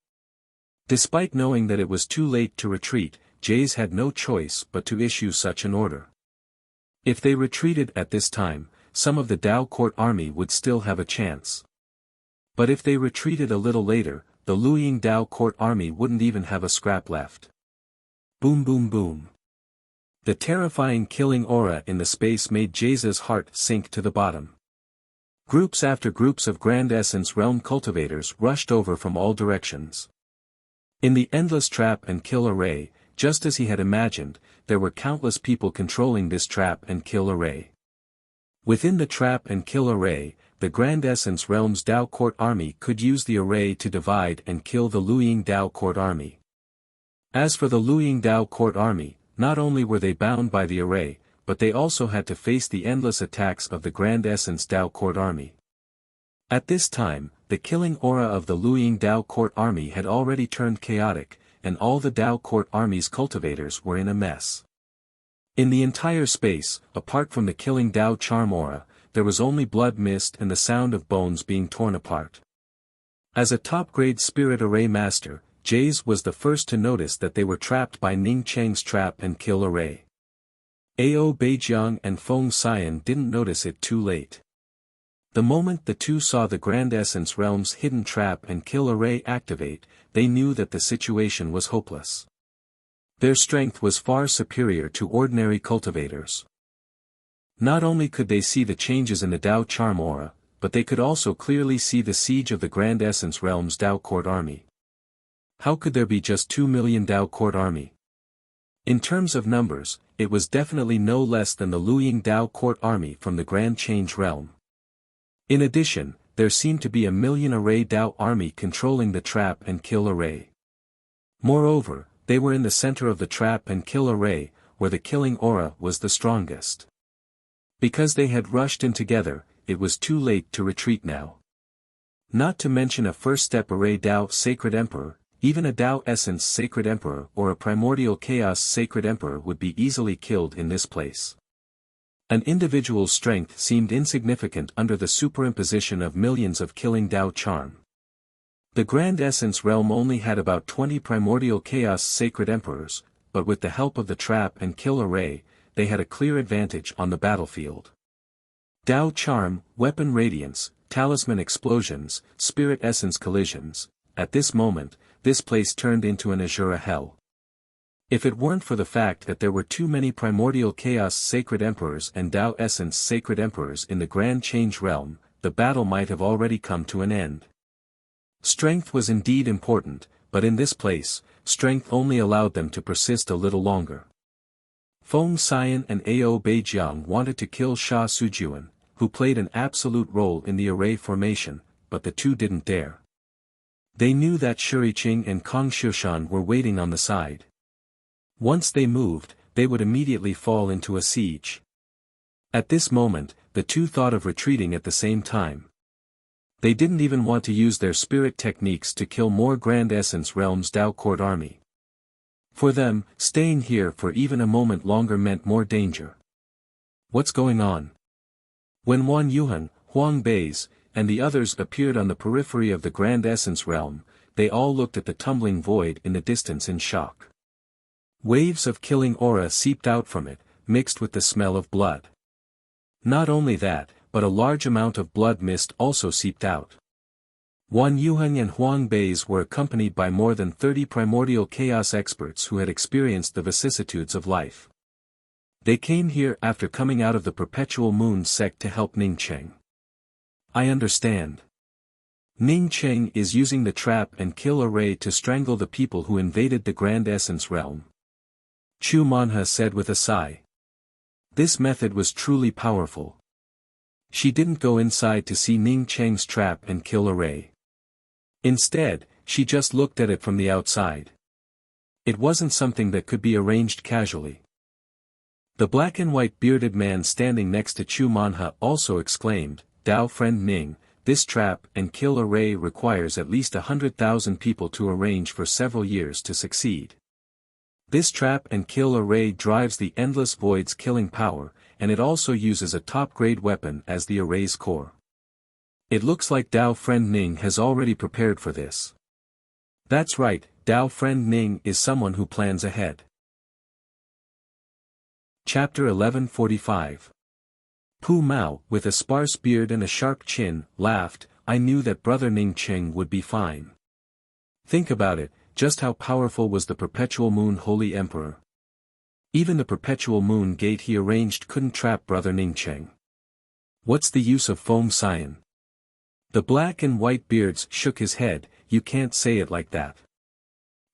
Despite knowing that it was too late to retreat, Jays had no choice but to issue such an order. If they retreated at this time, some of the Dao Court army would still have a chance. But if they retreated a little later, the Luying Dao Court army wouldn't even have a scrap left. Boom boom boom. The terrifying killing aura in the space made Jays' heart sink to the bottom. Groups after groups of Grand Essence Realm cultivators rushed over from all directions. In the endless trap and kill array, just as he had imagined, there were countless people controlling this trap and kill array. Within the trap and kill array, the Grand Essence Realm's Dao Court army could use the array to divide and kill the Luying Dao Court army. As for the Luying Dao Court army, not only were they bound by the array, but they also had to face the endless attacks of the Grand Essence Dao Court army. At this time, the killing aura of the Luying Dao Court army had already turned chaotic, and all the Dao Court army's cultivators were in a mess. In the entire space, apart from the killing Dao charm aura, there was only blood mist and the sound of bones being torn apart. As a top-grade spirit array master, Jays was the first to notice that they were trapped by Ning Cheng's trap and kill array. Ao Beijiang and Feng Xian didn't notice it too late. The moment the two saw the Grand Essence Realm's hidden trap and kill array activate, they knew that the situation was hopeless. Their strength was far superior to ordinary cultivators. Not only could they see the changes in the Dao charm aura, but they could also clearly see the siege of the Grand Essence Realm's Dao Court army. How could there be just 2 million Dao Court army? In terms of numbers, it was definitely no less than the Luying Dao Court army from the Grand Change realm. In addition, there seemed to be a million array Dao army controlling the trap and kill array. Moreover, they were in the center of the trap and kill array, where the killing aura was the strongest. Because they had rushed in together, it was too late to retreat now. Not to mention a first-step array Dao Sacred Emperor, even a Dao Essence Sacred Emperor or a Primordial Chaos Sacred Emperor would be easily killed in this place. An individual's strength seemed insignificant under the superimposition of millions of killing Dao charm. The Grand Essence realm only had about 20 Primordial Chaos Sacred Emperors, but with the help of the trap and kill array, they had a clear advantage on the battlefield. Dao charm, weapon radiance, talisman explosions, spirit essence collisions. At this moment, this place turned into an Azura hell. If it weren't for the fact that there were too many Primordial Chaos Sacred Emperors and Dao Essence Sacred Emperors in the Grand Change realm, the battle might have already come to an end. Strength was indeed important, but in this place, strength only allowed them to persist a little longer. Feng Xian and Ao Beijiang wanted to kill Sha Sujuan, who played an absolute role in the array formation, but the two didn't dare. They knew that Shuriqing and Kong Xiushan were waiting on the side. Once they moved, they would immediately fall into a siege. At this moment, the two thought of retreating at the same time. They didn't even want to use their spirit techniques to kill more Grand Essence Realm's Dao Court army. For them, staying here for even a moment longer meant more danger. What's going on? When Wan Yuhan, Huang Bei's, and the others appeared on the periphery of the Grand Essence realm, they all looked at the tumbling void in the distance in shock. Waves of killing aura seeped out from it, mixed with the smell of blood. Not only that, but a large amount of blood mist also seeped out. Wan Yuhan and Huang Bei's were accompanied by more than 30 primordial chaos experts who had experienced the vicissitudes of life. They came here after coming out of the Perpetual Moon sect to help Ning Cheng. I understand. Ning Cheng is using the trap and kill array to strangle the people who invaded the Grand Essence realm. Chu Manha said with a sigh. This method was truly powerful. She didn't go inside to see Ning Cheng's trap and kill array. Instead, she just looked at it from the outside. It wasn't something that could be arranged casually. The black and white bearded man standing next to Chu Manha also exclaimed, Dao friend Ning, this trap and kill array requires at least 100,000 people to arrange for several years to succeed. This trap and kill array drives the endless void's killing power, and it also uses a top-grade weapon as the array's core. It looks like Dao friend Ning has already prepared for this. That's right, Dao friend Ning is someone who plans ahead. Chapter 1145. Pu Mao, with a sparse beard and a sharp chin, laughed, I knew that brother Ning Cheng would be fine. Think about it, just how powerful was the Perpetual Moon Holy Emperor. Even the Perpetual Moon Gate he arranged couldn't trap brother Ning Cheng. What's the use of foam cyan? The black and white beards shook his head, you can't say it like that.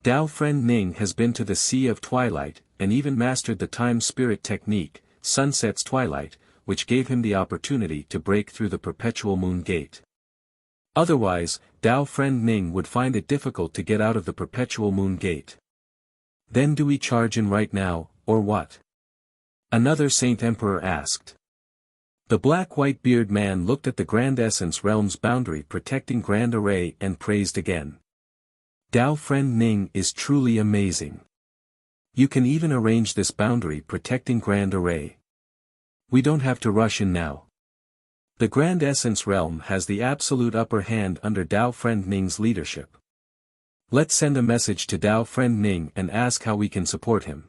Dao friend Ning has been to the Sea of Twilight, and even mastered the Time Spirit technique, Sunset's Twilight, which gave him the opportunity to break through the Perpetual Moon Gate. Otherwise, Dao friend Ning would find it difficult to get out of the Perpetual Moon Gate. Then do we charge in right now, or what? Another Saint Emperor asked. The black-white beard man looked at the Grand Essence realm's boundary protecting Grand Array and praised again. Dao friend Ning is truly amazing. You can even arrange this boundary protecting Grand Array. We don't have to rush in now. The Grand Essence realm has the absolute upper hand under Dao friend Ning's leadership. Let's send a message to Dao friend Ning and ask how we can support him.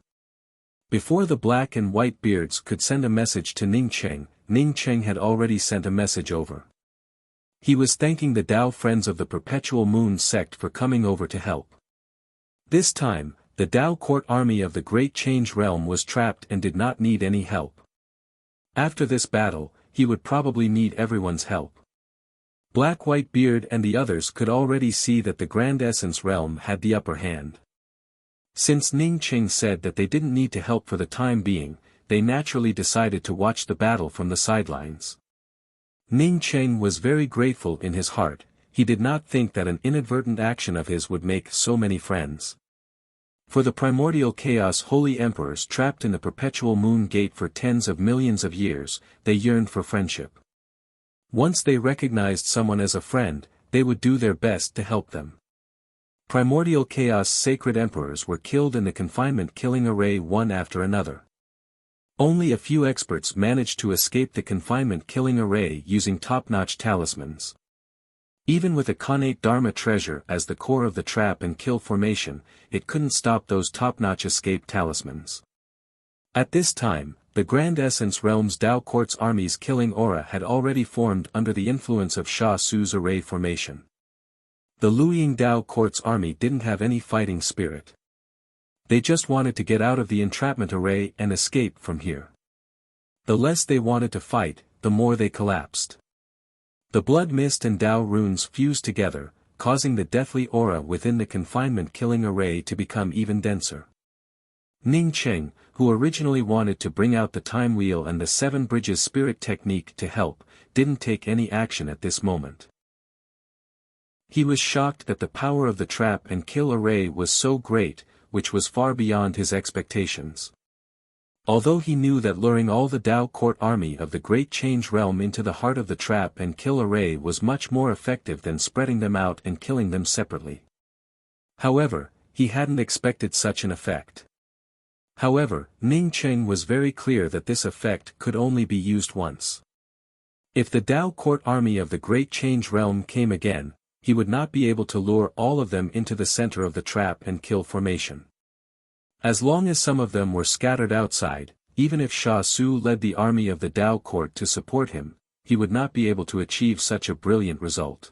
Before the black and white beards could send a message to Ning Cheng had already sent a message over. He was thanking the Dao friends of the Perpetual Moon sect for coming over to help. This time, the Dao court army of the Great Change realm was trapped and did not need any help. After this battle, he would probably need everyone's help. Black-White Beard and the others could already see that the Grand Essence realm had the upper hand. Since Ning Cheng said that they didn't need to help for the time being, they naturally decided to watch the battle from the sidelines. Ning Cheng was very grateful in his heart, he did not think that an inadvertent action of his would make so many friends. For the primordial chaos holy emperors trapped in the Perpetual Moon Gate for tens of millions of years, they yearned for friendship. Once they recognized someone as a friend, they would do their best to help them. Primordial chaos sacred emperors were killed in the confinement killing array one after another. Only a few experts managed to escape the confinement killing array using top-notch talismans. Even with a Khanate Dharma treasure as the core of the trap and kill formation, it couldn't stop those top-notch escape talismans. At this time, the Grand Essence Realm's Dao Court's army's killing aura had already formed under the influence of Sha Su's array formation. The Luiying Dao Court's army didn't have any fighting spirit. They just wanted to get out of the entrapment array and escape from here. The less they wanted to fight, the more they collapsed. The blood mist and Dao runes fused together, causing the deathly aura within the confinement killing array to become even denser. Ning Cheng, who originally wanted to bring out the time wheel and the seven bridges spirit technique to help, didn't take any action at this moment. He was shocked that the power of the trap and kill array was so great, which was far beyond his expectations. Although he knew that luring all the Dao court army of the Great Change realm into the heart of the trap and kill array was much more effective than spreading them out and killing them separately. However, he hadn't expected such an effect. However, Ning Cheng was very clear that this effect could only be used once. If the Dao court army of the Great Change Realm came again, he would not be able to lure all of them into the center of the trap and kill formation. As long as some of them were scattered outside, even if Sha Su led the army of the Dao court to support him, he would not be able to achieve such a brilliant result.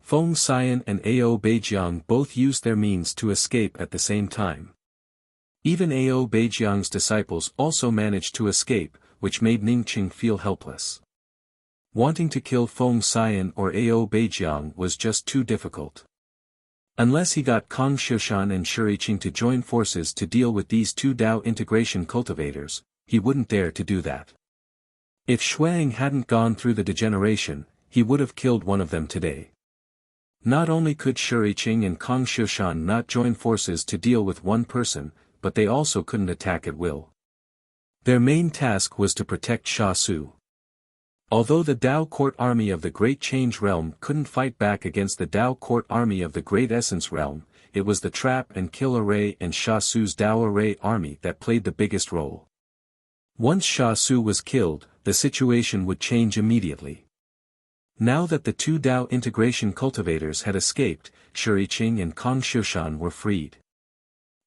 Feng Xian and Ao Beijiang both used their means to escape at the same time. Even Ao Beijiang's disciples also managed to escape, which made Ning Cheng feel helpless. Wanting to kill Feng Xian or Ao Beijiang was just too difficult. Unless he got Kong Shushan and Shuriqing to join forces to deal with these two Dao integration cultivators, he wouldn't dare to do that. If Shuang hadn't gone through the degeneration, he would have killed one of them today. Not only could Shuriqing and Kong Shushan not join forces to deal with one person, but they also couldn't attack at will. Their main task was to protect Sha Su. Although the Dao court army of the Great Change Realm couldn't fight back against the Dao court army of the Great Essence Realm, it was the Trap and Kill Array and Sha Su's Dao Array army that played the biggest role. Once Sha Su was killed, the situation would change immediately. Now that the two Dao integration cultivators had escaped, Shuriqing and Kong Shushan were freed.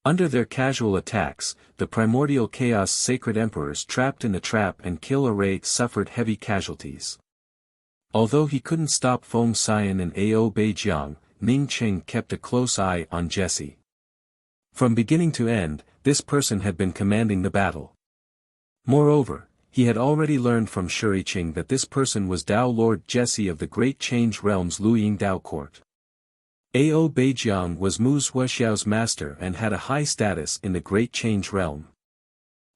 Under their casual attacks, the primordial chaos sacred emperors trapped in the Trap and Kill Array suffered heavy casualties. Although he couldn't stop Feng Xian and Ao Beijiang, Ning Cheng kept a close eye on Jesse. From beginning to end, this person had been commanding the battle. Moreover, he had already learned from Shuriqing that this person was Dao Lord Jesse of the Great Change Realm's Luying Dao Court. Ao Beijiang was Mu Zuoxiao's master and had a high status in the Great Change Realm.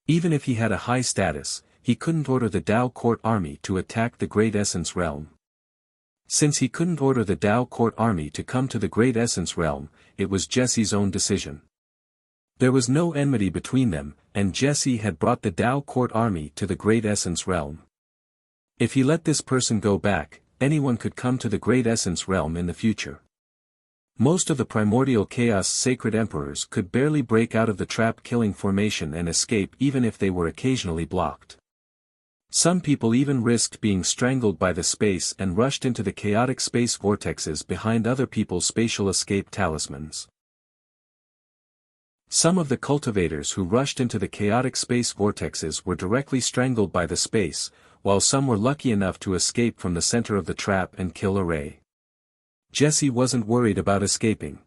Even if he had a high status, he couldn't order the Dao Court army to attack the Great Essence Realm. Since he couldn't order the Dao Court army to come to the Great Essence Realm, it was Jesse's own decision. There was no enmity between them, and Jesse had brought the Dao Court army to the Great Essence Realm. If he let this person go back, anyone could come to the Great Essence Realm in the future. Most of the primordial chaos sacred emperors could barely break out of the trap-killing formation and escape even if they were occasionally blocked. Some people even risked being strangled by the space and rushed into the chaotic space vortexes behind other people's spatial escape talismans. Some of the cultivators who rushed into the chaotic space vortexes were directly strangled by the space, while some were lucky enough to escape from the center of the Trap and Kill Array. Jesse wasn't worried about escaping.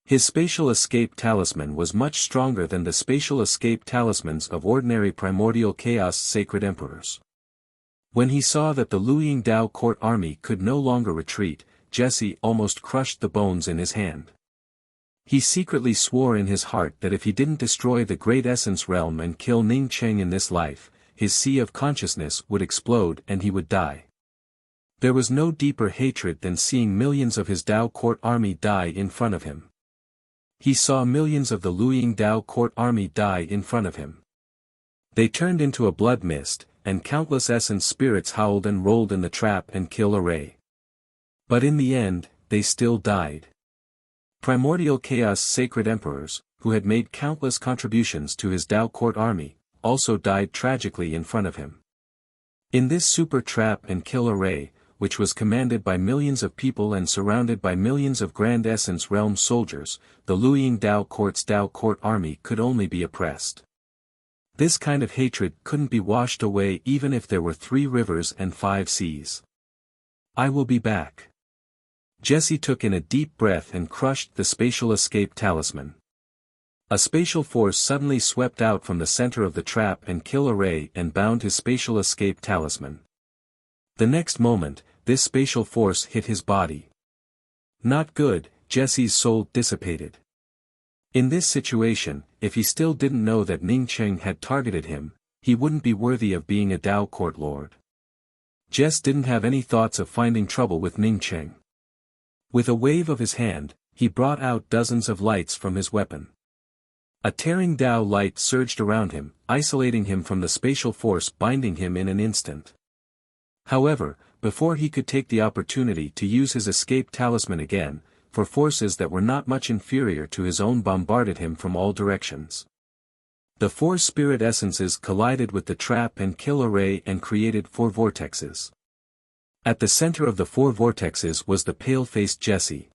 His spatial escape talisman was much stronger than the spatial escape talismans of ordinary primordial chaos sacred emperors. When he saw that the Luying Dao court army could no longer retreat, Jesse almost crushed the bones in his hand. He secretly swore in his heart that if he didn't destroy the Great Essence Realm and kill Ning Cheng in this life, his sea of consciousness would explode and he would die. There was no deeper hatred than seeing millions of his Dao court army die in front of him. He saw millions of the Luying Dao court army die in front of him. They turned into a blood mist, and countless essence spirits howled and rolled in the Trap and Kill Array. But in the end, they still died. Primordial chaos sacred emperors, who had made countless contributions to his Dao court army, also died tragically in front of him. In this super Trap and Kill Array, which was commanded by millions of people and surrounded by millions of Grand Essence Realm soldiers, the Luying Dao Court's Dao Court army could only be oppressed. This kind of hatred couldn't be washed away even if there were 3 rivers and 5 seas. I will be back. Jesse took in a deep breath and crushed the spatial escape talisman. A spatial force suddenly swept out from the center of the Trap and Kill Array and bound his spatial escape talisman. The next moment, this spatial force hit his body. Not good, Jesse's soul dissipated. In this situation, if he still didn't know that Ning Cheng had targeted him, he wouldn't be worthy of being a Dao court lord. Jess didn't have any thoughts of finding trouble with Ning Cheng. With a wave of his hand, he brought out dozens of lights from his weapon. A tearing Dao light surged around him, isolating him from the spatial force binding him in an instant. However, before he could take the opportunity to use his escape talisman again, for forces that were not much inferior to his own bombarded him from all directions. The four spirit essences collided with the trap and kill array and created four vortexes. At the center of the four vortexes was the pale-faced Jesse.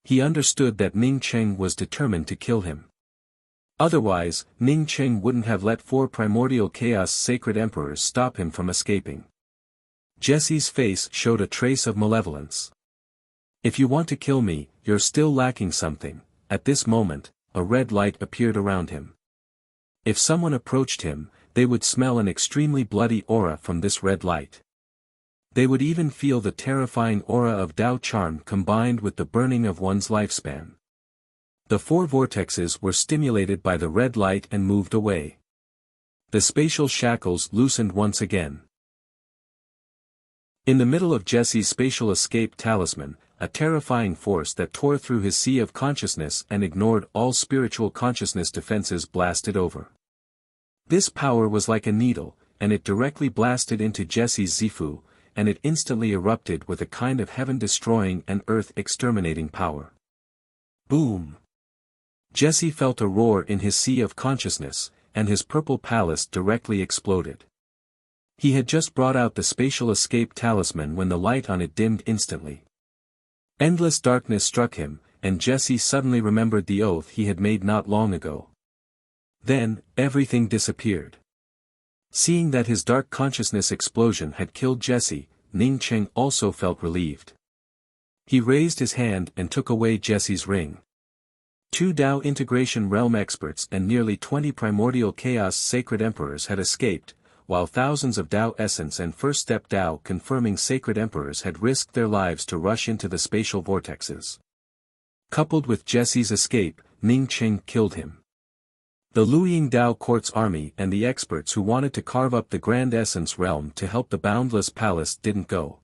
He understood that Ning Cheng was determined to kill him. Otherwise, Ning Cheng wouldn't have let four primordial chaos sacred emperors stop him from escaping. Jesse's face showed a trace of malevolence. If you want to kill me, you're still lacking something. At this moment, a red light appeared around him. If someone approached him, they would smell an extremely bloody aura from this red light. They would even feel the terrifying aura of Dao charm combined with the burning of one's lifespan. The four vortexes were stimulated by the red light and moved away. The spatial shackles loosened once again. In the middle of Jesse's spatial escape talisman, a terrifying force that tore through his sea of consciousness and ignored all spiritual consciousness defenses blasted over. This power was like a needle, and it directly blasted into Jesse's Zifu, and it instantly erupted with a kind of heaven-destroying and earth-exterminating power. Boom! Jesse felt a roar in his sea of consciousness, and his purple palace directly exploded. He had just brought out the spatial escape talisman when the light on it dimmed instantly. Endless darkness struck him, and Jesse suddenly remembered the oath he had made not long ago. Then, everything disappeared. Seeing that his dark consciousness explosion had killed Jesse, Ning Cheng also felt relieved. He raised his hand and took away Jesse's ring. 2 Dao integration realm experts and nearly 20 primordial chaos sacred emperors had escaped, while thousands of Dao essence and first step Dao confirming sacred emperors had risked their lives to rush into the spatial vortexes. Coupled with Jesse's escape, Ning Cheng killed him. The Luying Dao Court's army and the experts who wanted to carve up the Grand Essence realm to help the Boundless Palace didn't go.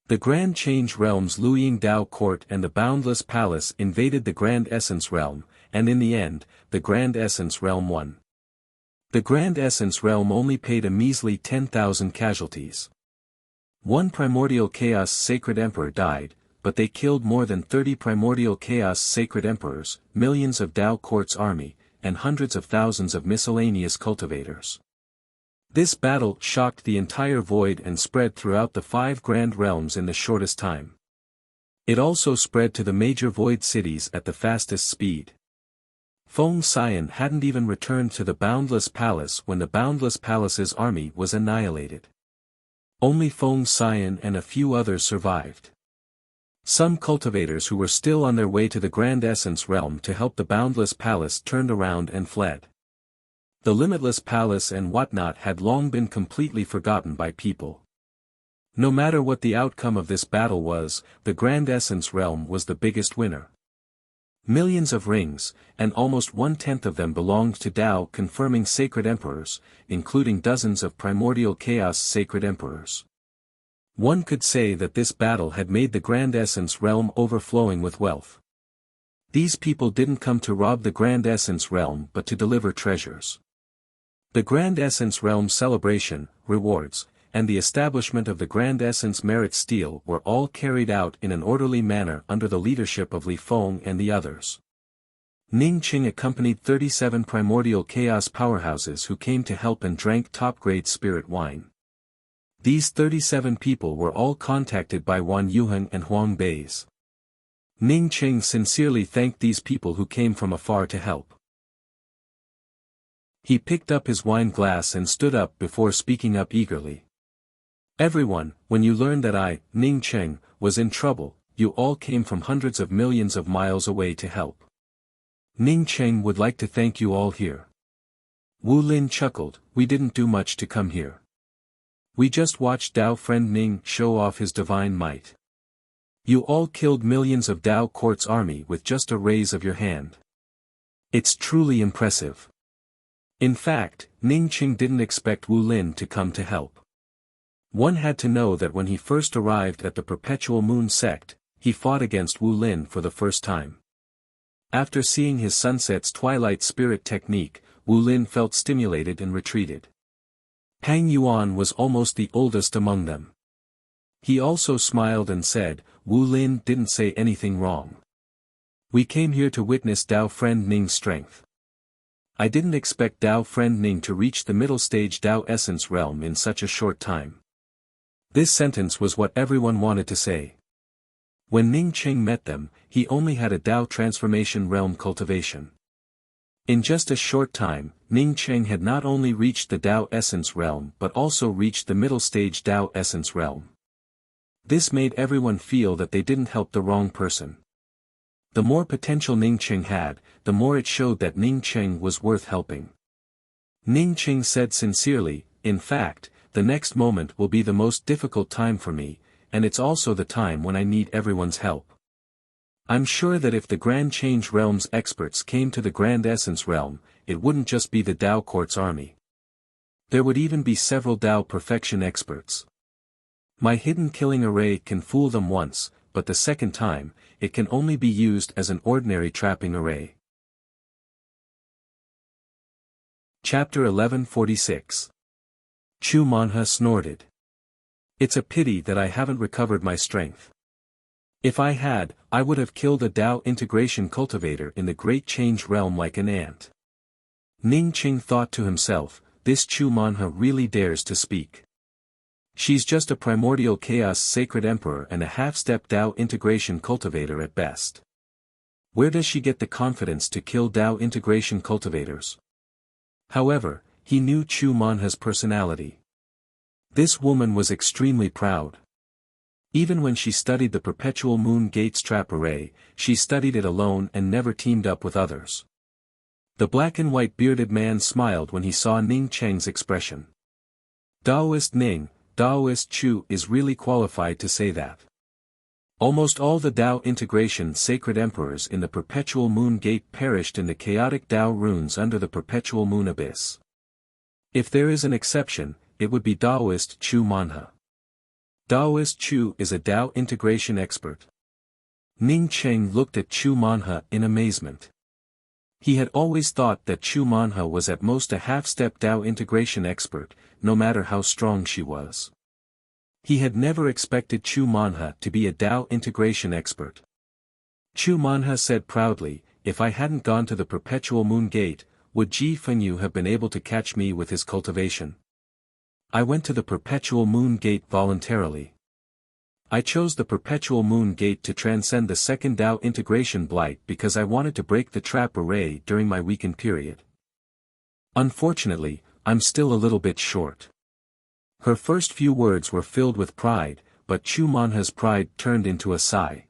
The Grand Change Realm's Luying Dao Court and the Boundless Palace invaded the Grand Essence realm, and in the end, the Grand Essence realm won. The Grand Essence realm only paid a measly 10,000 casualties. 1 primordial chaos sacred emperor died, but they killed more than 30 primordial chaos sacred emperors, millions of Dao Court's army, and hundreds of thousands of miscellaneous cultivators. This battle shocked the entire void and spread throughout the 5 grand realms in the shortest time. It also spread to the major void cities at the fastest speed. Feng Xian hadn't even returned to the Boundless Palace when the Boundless Palace's army was annihilated. Only Feng Xian and a few others survived. Some cultivators who were still on their way to the Grand Essence realm to help the Boundless Palace turned around and fled. The Limitless Palace and whatnot had long been completely forgotten by people. No matter what the outcome of this battle was, the Grand Essence realm was the biggest winner. Millions of rings, and almost 1/10 of them belonged to Dao confirming sacred emperors, including dozens of primordial chaos sacred emperors. One could say that this battle had made the Grand Essence realm overflowing with wealth. These people didn't come to rob the Grand Essence realm but to deliver treasures. The Grand Essence realm's celebration, rewards, and the establishment of the Grand Essence Merit Steel were all carried out in an orderly manner under the leadership of Li Feng and the others. Ning Cheng accompanied 37 primordial chaos powerhouses who came to help and drank top-grade spirit wine. These 37 people were all contacted by Wan Yuheng and Huang Bei's. Ning Cheng sincerely thanked these people who came from afar to help. He picked up his wine glass and stood up before speaking up eagerly. Everyone, when you learned that I, Ning Cheng, was in trouble, you all came from hundreds of millions of miles away to help. Ning Cheng would like to thank you all here. Wu Lin chuckled, we didn't do much to come here. We just watched Dao friend Ning show off his divine might. You all killed millions of Dao Court's army with just a raise of your hand. It's truly impressive. In fact, Ning Cheng didn't expect Wu Lin to come to help. One had to know that when he first arrived at the Perpetual Moon sect, he fought against Wu Lin for the first time. After seeing his Sunset's Twilight Spirit technique, Wu Lin felt stimulated and retreated. Pang Yuan was almost the oldest among them. He also smiled and said, Wu Lin didn't say anything wrong. We came here to witness Dao Friend Ning's strength. I didn't expect Dao Friend Ning to reach the middle stage Dao Essence realm in such a short time. This sentence was what everyone wanted to say. When Ning Cheng met them, he only had a Dao Transformation realm cultivation. In just a short time, Ning Cheng had not only reached the Dao Essence realm but also reached the middle stage Dao Essence realm. This made everyone feel that they didn't help the wrong person. The more potential Ning Cheng had, the more it showed that Ning Cheng was worth helping. Ning Cheng said sincerely, in fact, the next moment will be the most difficult time for me, and it's also the time when I need everyone's help. I'm sure that if the Grand Change Realm's experts came to the Grand Essence Realm, it wouldn't just be the Dao Court's army. There would even be several Dao Perfection experts. My hidden killing array can fool them once, but the second time, it can only be used as an ordinary trapping array. Chapter 1146. Chu Manha snorted. It's a pity that I haven't recovered my strength. If I had, I would have killed a Dao integration cultivator in the Great Change Realm like an ant. Ning Cheng thought to himself, this Chu Manha really dares to speak. She's just a primordial chaos sacred emperor and a half-step Dao integration cultivator at best. Where does she get the confidence to kill Dao integration cultivators? However, he knew Chu Manha's personality. This woman was extremely proud. Even when she studied the Perpetual Moon Gates trap array, she studied it alone and never teamed up with others. The black and white bearded man smiled when he saw Ning Cheng's expression. Daoist Ning, Daoist Chu is really qualified to say that. Almost all the Dao integration sacred emperors in the Perpetual Moon Gate perished in the chaotic Dao runes under the Perpetual Moon Abyss. If there is an exception, it would be Daoist Chu Manha. Daoist Chu is a Dao integration expert. Ning Cheng looked at Chu Manha in amazement. He had always thought that Chu Manha was at most a half-step Dao integration expert, no matter how strong she was. He had never expected Chu Manha to be a Dao integration expert. Chu Manha said proudly, if I hadn't gone to the Perpetual Moon Gate, would Ji Fengyu have been able to catch me with his cultivation? I went to the Perpetual Moon Gate voluntarily. I chose the Perpetual Moon Gate to transcend the second Dao integration blight because I wanted to break the trap array during my weakened period. Unfortunately, I'm still a little bit short. Her first few words were filled with pride, but Chu Manha's pride turned into a sigh.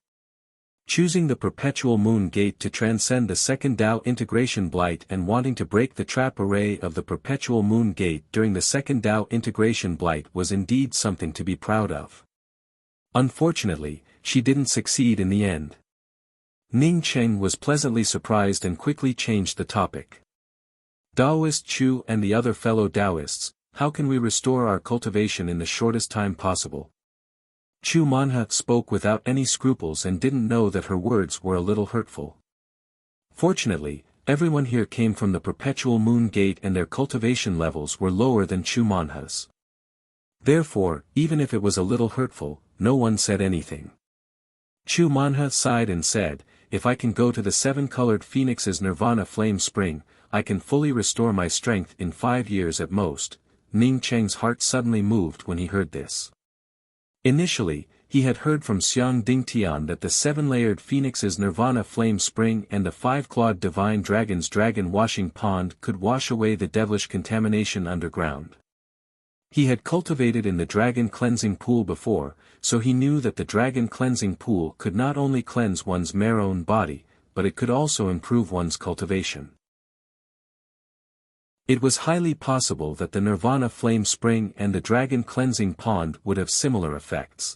Choosing the Perpetual Moon Gate to transcend the second Dao integration blight and wanting to break the trap array of the Perpetual Moon Gate during the second Dao integration blight was indeed something to be proud of. Unfortunately, she didn't succeed in the end. Ning Cheng was pleasantly surprised and quickly changed the topic. Daoist Chu and the other fellow Daoists, how can we restore our cultivation in the shortest time possible? Chu Manha spoke without any scruples and didn't know that her words were a little hurtful. Fortunately, everyone here came from the Perpetual Moon Gate and their cultivation levels were lower than Chu Manha's. Therefore, even if it was a little hurtful, no one said anything. Chu Manha sighed and said, if I can go to the seven-colored Phoenix's Nirvana Flame Spring, I can fully restore my strength in 5 years at most. Ning Cheng's heart suddenly moved when he heard this. Initially, he had heard from Xiang Dingtian that the seven-layered Phoenix's Nirvana Flame Spring and the five-clawed Divine Dragon's Dragon Washing Pond could wash away the devilish contamination underground. He had cultivated in the Dragon Cleansing Pool before, so he knew that the Dragon Cleansing Pool could not only cleanse one's marrow and body, but it could also improve one's cultivation. It was highly possible that the Nirvana Flame Spring and the Dragon Cleansing Pond would have similar effects.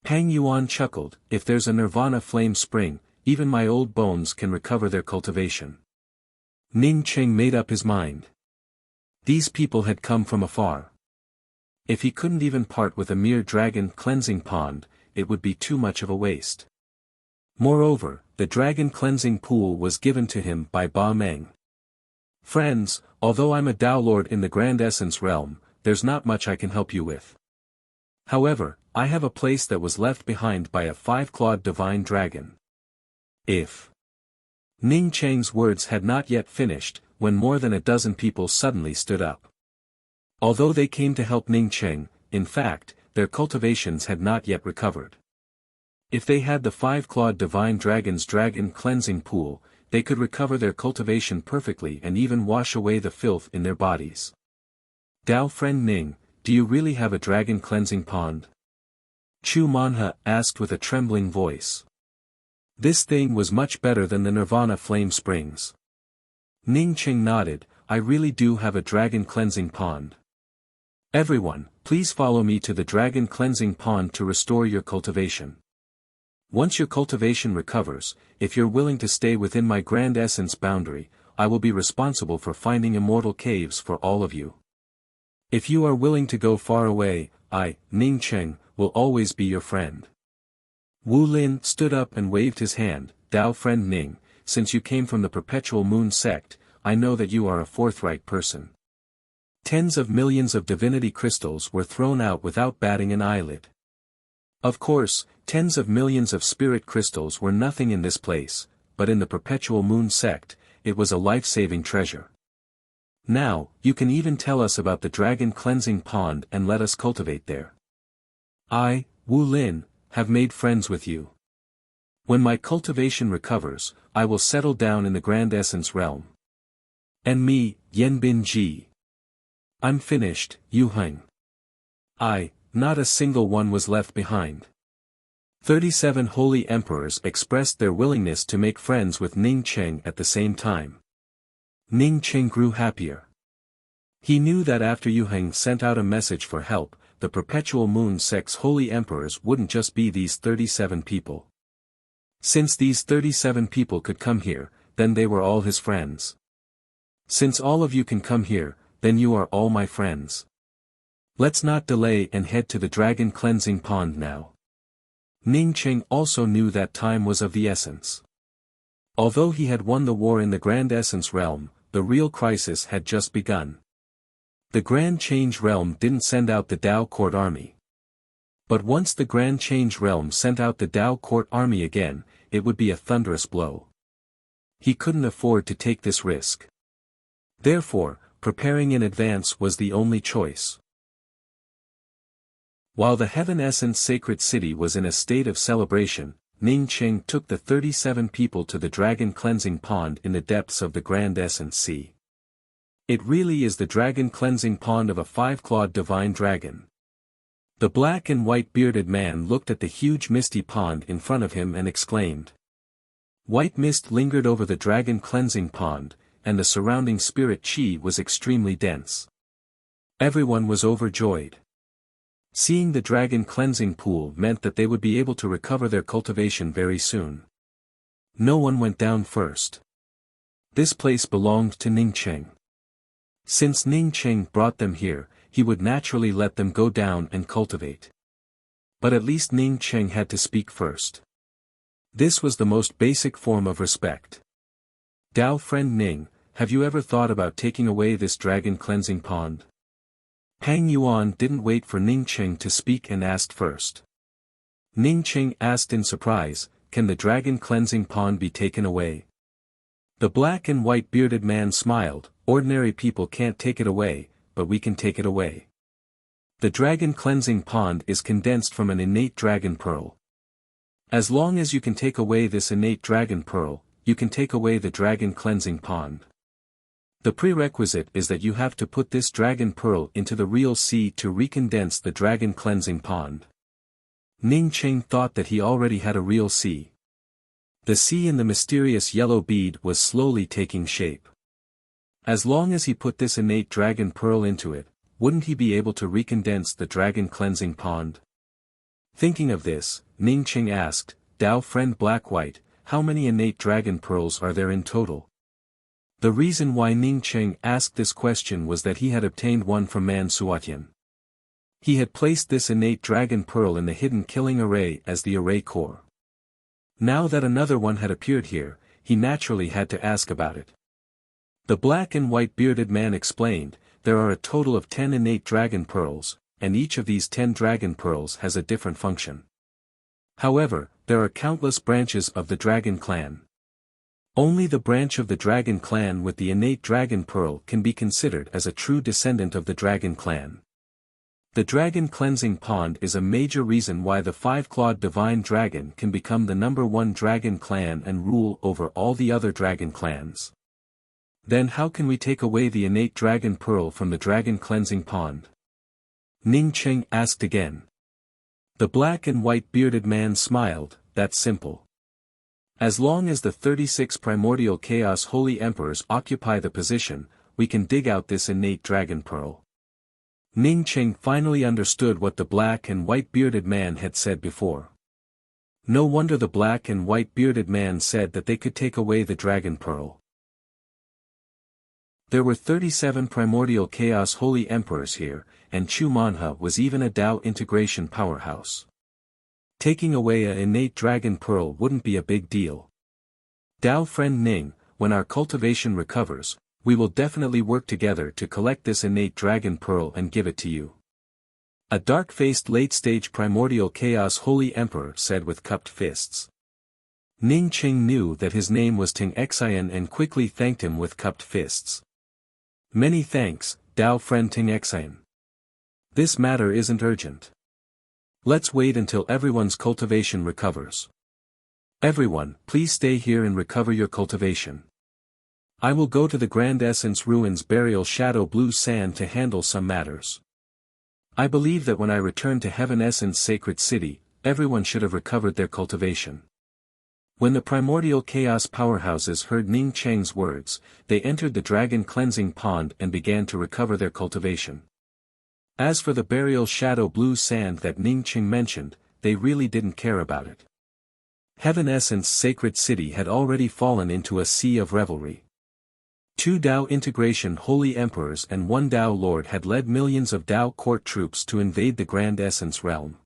Pang Yuan chuckled, if there's a Nirvana Flame Spring, even my old bones can recover their cultivation. Ning Cheng made up his mind. These people had come from afar. If he couldn't even part with a mere Dragon Cleansing Pond, it would be too much of a waste. Moreover, the Dragon Cleansing Pool was given to him by Ba Meng. Friends, although I'm a Dao Lord in the Grand Essence Realm, there's not much I can help you with. However, I have a place that was left behind by a five-clawed divine dragon. If Ning Cheng's words had not yet finished, when more than a dozen people suddenly stood up. Although they came to help Ning Cheng, in fact, their cultivations had not yet recovered. If they had the five-clawed divine dragon's dragon cleansing pool, they could recover their cultivation perfectly and even wash away the filth in their bodies. Dao friend Ning, do you really have a dragon cleansing pond? Chu Manhe asked with a trembling voice. This thing was much better than the Nirvana flame springs. Ning Cheng nodded, I really do have a dragon cleansing pond. Everyone, please follow me to the dragon cleansing pond to restore your cultivation. Once your cultivation recovers, if you're willing to stay within my grand essence boundary, I will be responsible for finding immortal caves for all of you. If you are willing to go far away, I, Ning Cheng, will always be your friend. Wu Lin stood up and waved his hand, Dao friend Ning, since you came from the Perpetual Moon sect, I know that you are a forthright person. Tens of millions of divinity crystals were thrown out without batting an eyelid. Of course, tens of millions of spirit crystals were nothing in this place, but in the Perpetual Moon sect, it was a life-saving treasure. Now, you can even tell us about the dragon cleansing pond and let us cultivate there. I, Wu Lin, have made friends with you. When my cultivation recovers, I will settle down in the Grand Essence realm. And me, Yen Bin Ji. I'm finished, Yu Heng. Not a single one was left behind. 37 holy emperors expressed their willingness to make friends with Ning Cheng at the same time. Ning Cheng grew happier. He knew that after Yu Heng sent out a message for help, the Perpetual Moon sect's holy emperors wouldn't just be these 37 people. Since these 37 people could come here, then they were all his friends. Since all of you can come here, then you are all my friends. Let's not delay and head to the dragon cleansing pond now. Ning Cheng also knew that time was of the essence. Although he had won the war in the Grand Essence realm, the real crisis had just begun. The Grand Change realm didn't send out the Dao Court army. But once the Grand Change realm sent out the Dao Court army again, it would be a thunderous blow. He couldn't afford to take this risk. Therefore, preparing in advance was the only choice. While the Heaven Essence Sacred City was in a state of celebration, Ning Cheng took the 37 people to the dragon cleansing pond in the depths of the Grand Essence Sea. It really is the dragon cleansing pond of a five-clawed divine dragon. The black and white bearded man looked at the huge misty pond in front of him and exclaimed. White mist lingered over the dragon cleansing pond, and the surrounding spirit chi was extremely dense. Everyone was overjoyed. Seeing the dragon cleansing pool meant that they would be able to recover their cultivation very soon. No one went down first. This place belonged to Ning Cheng. Since Ning Cheng brought them here, he would naturally let them go down and cultivate. But at least Ning Cheng had to speak first. This was the most basic form of respect. Dao friend Ning, have you ever thought about taking away this dragon cleansing pond? Pang Yuan didn't wait for Ning Cheng to speak and asked first. Ning Cheng asked in surprise, can the dragon cleansing pond be taken away? The black and white bearded man smiled, ordinary people can't take it away, but we can take it away. The dragon cleansing pond is condensed from an innate dragon pearl. As long as you can take away this innate dragon pearl, you can take away the dragon cleansing pond. The prerequisite is that you have to put this dragon pearl into the real sea to recondense the dragon cleansing pond. Ning Cheng thought that he already had a real sea. The sea in the mysterious yellow bead was slowly taking shape. As long as he put this innate dragon pearl into it, wouldn't he be able to recondense the dragon cleansing pond? Thinking of this, Ning Cheng asked, Dao friend Black-White, how many innate dragon pearls are there in total? The reason why Ning Cheng asked this question was that he had obtained one from Man Suatian. He had placed this innate dragon pearl in the hidden killing array as the array core. Now that another one had appeared here, he naturally had to ask about it. The black and white bearded man explained, there are a total of 10 innate dragon pearls, and each of these 10 dragon pearls has a different function. However, there are countless branches of the dragon clan. Only the branch of the dragon clan with the innate dragon pearl can be considered as a true descendant of the dragon clan. The dragon cleansing pond is a major reason why the five-clawed divine dragon can become the #1 dragon clan and rule over all the other dragon clans. Then how can we take away the innate dragon pearl from the dragon cleansing pond? Ning Cheng asked again. The black and white bearded man smiled, that's simple. As long as the 36 primordial chaos holy emperors occupy the position, we can dig out this innate dragon pearl. Ning Cheng finally understood what the black and white bearded man had said before. No wonder the black and white bearded man said that they could take away the dragon pearl. There were 37 primordial chaos holy emperors here, and Chu Manha was even a Dao integration powerhouse. Taking away an innate dragon pearl wouldn't be a big deal. Dao friend Ning, when our cultivation recovers, we will definitely work together to collect this innate dragon pearl and give it to you. A dark-faced late-stage primordial chaos holy emperor said with cupped fists. Ning Cheng knew that his name was Ting Xian and quickly thanked him with cupped fists. Many thanks, Dao friend Ting Xian. This matter isn't urgent. Let's wait until everyone's cultivation recovers. Everyone, please stay here and recover your cultivation. I will go to the Grand Essence Ruins Burial Shadow Blue Sand to handle some matters. I believe that when I return to Heaven Essence Sacred City, everyone should have recovered their cultivation. When the primordial chaos powerhouses heard Ning Cheng's words, they entered the dragon cleansing pond and began to recover their cultivation. As for the burial shadow blue sand that Ning Cheng mentioned, they really didn't care about it. Heaven Essence Sacred City had already fallen into a sea of revelry. 2 Dao integration holy emperors and 1 Dao lord had led millions of Dao court troops to invade the Grand Essence realm.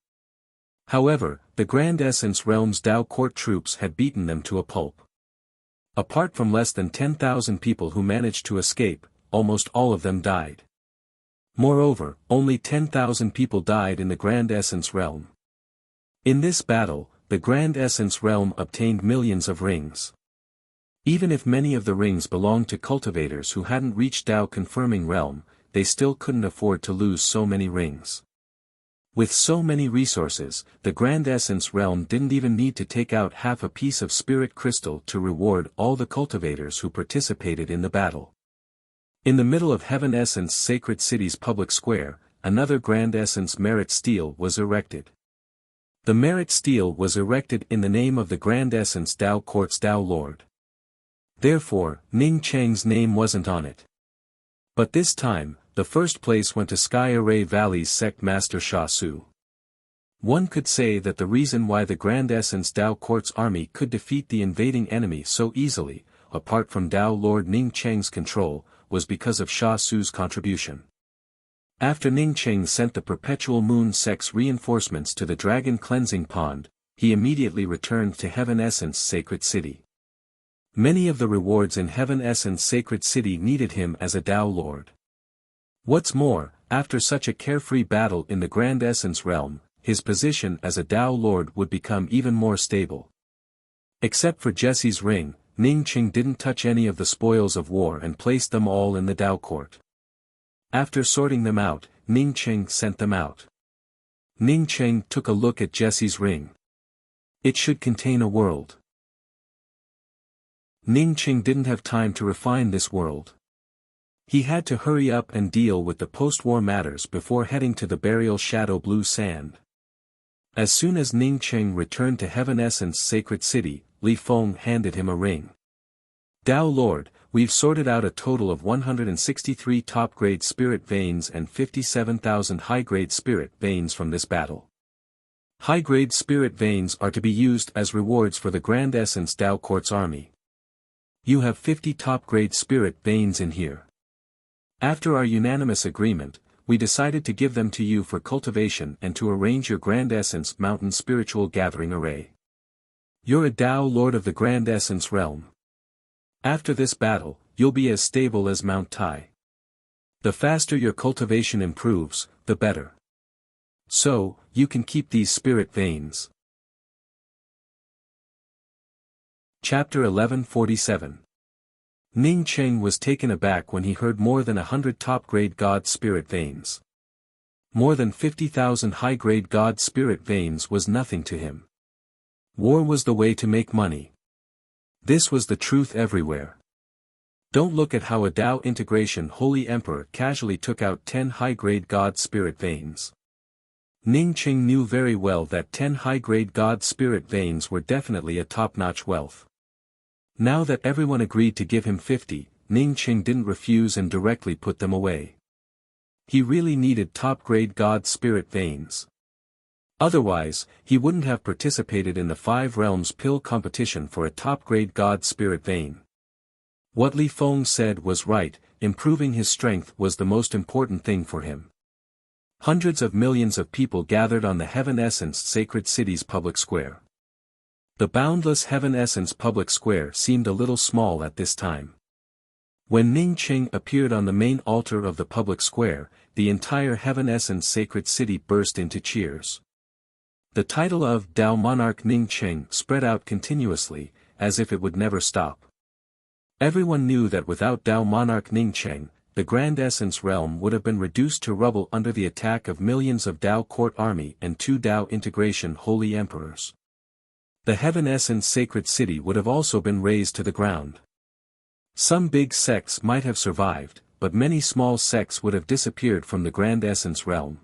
However, the Grand Essence realm's Dao court troops had beaten them to a pulp. Apart from less than 10,000 people who managed to escape, almost all of them died. Moreover, only 10,000 people died in the Grand Essence realm. In this battle, the Grand Essence realm obtained millions of rings. Even if many of the rings belonged to cultivators who hadn't reached Dao confirming realm, they still couldn't afford to lose so many rings. With so many resources, the Grand Essence realm didn't even need to take out half a piece of spirit crystal to reward all the cultivators who participated in the battle. In the middle of Heaven Essence Sacred City's public square, another Grand Essence Merit Stele was erected. The Merit Stele was erected in the name of the Grand Essence Dao Court's Dao Lord. Therefore, Ning Cheng's name wasn't on it. But this time, the first place went to Sky Array Valley's Sect Master Sha Su. One could say that the reason why the Grand Essence Dao Court's army could defeat the invading enemy so easily, apart from Dao Lord Ning Cheng's control, was because of Sha Su's contribution. After Ning Cheng sent the Perpetual Moon Sect's reinforcements to the Dragon Cleansing Pond, he immediately returned to Heaven Essence Sacred City. Many of the rewards in Heaven Essence Sacred City needed him as a Dao Lord. What's more, after such a carefree battle in the Grand Essence realm, his position as a Dao Lord would become even more stable. Except for Jesse's ring, Ning Cheng didn't touch any of the spoils of war and placed them all in the Dao court. After sorting them out, Ning Cheng sent them out. Ning Cheng took a look at Jesse's ring. It should contain a world. Ning Cheng didn't have time to refine this world. He had to hurry up and deal with the post-war matters before heading to the burial shadow blue sand. As soon as Ning Cheng returned to Heaven Essence Sacred City, Li Feng handed him a ring. Dao Lord, we've sorted out a total of 163 top-grade spirit veins and 57,000 high-grade spirit veins from this battle. High-grade spirit veins are to be used as rewards for the Grand Essence Dao Court's army. You have 50 top-grade spirit veins in here. After our unanimous agreement, we decided to give them to you for cultivation and to arrange your Grand Essence Mountain Spiritual Gathering Array. You're a Dao Lord of the Grand Essence realm. After this battle, you'll be as stable as Mount Tai. The faster your cultivation improves, the better. So, you can keep these spirit veins. Chapter 1147. Ning Cheng was taken aback when he heard more than 100 top-grade God spirit veins. More than 50,000 high-grade God spirit veins was nothing to him. War was the way to make money. This was the truth everywhere. Don't look at how a Tao integration Holy Emperor casually took out 10 high-grade God spirit veins. Ning Cheng knew very well that 10 high-grade God spirit veins were definitely a top-notch wealth. Now that everyone agreed to give him 50, Ning Cheng didn't refuse and directly put them away. He really needed top-grade God spirit veins. Otherwise, he wouldn't have participated in the 5 realms pill competition for a top-grade God spirit vein. What Li Feng said was right, improving his strength was the most important thing for him. Hundreds of millions of people gathered on the Heaven Essence Sacred City's public square. The boundless Heaven Essence public square seemed a little small at this time. When Ning Cheng appeared on the main altar of the public square, the entire Heaven Essence Sacred City burst into cheers. The title of Tao Monarch Ning Cheng spread out continuously, as if it would never stop. Everyone knew that without Tao Monarch Ning Cheng, the Grand Essence realm would have been reduced to rubble under the attack of millions of Tao court army and 2 Tao integration holy emperors. The Heaven Essence Sacred City would have also been razed to the ground. Some big sects might have survived, but many small sects would have disappeared from the Grand Essence realm.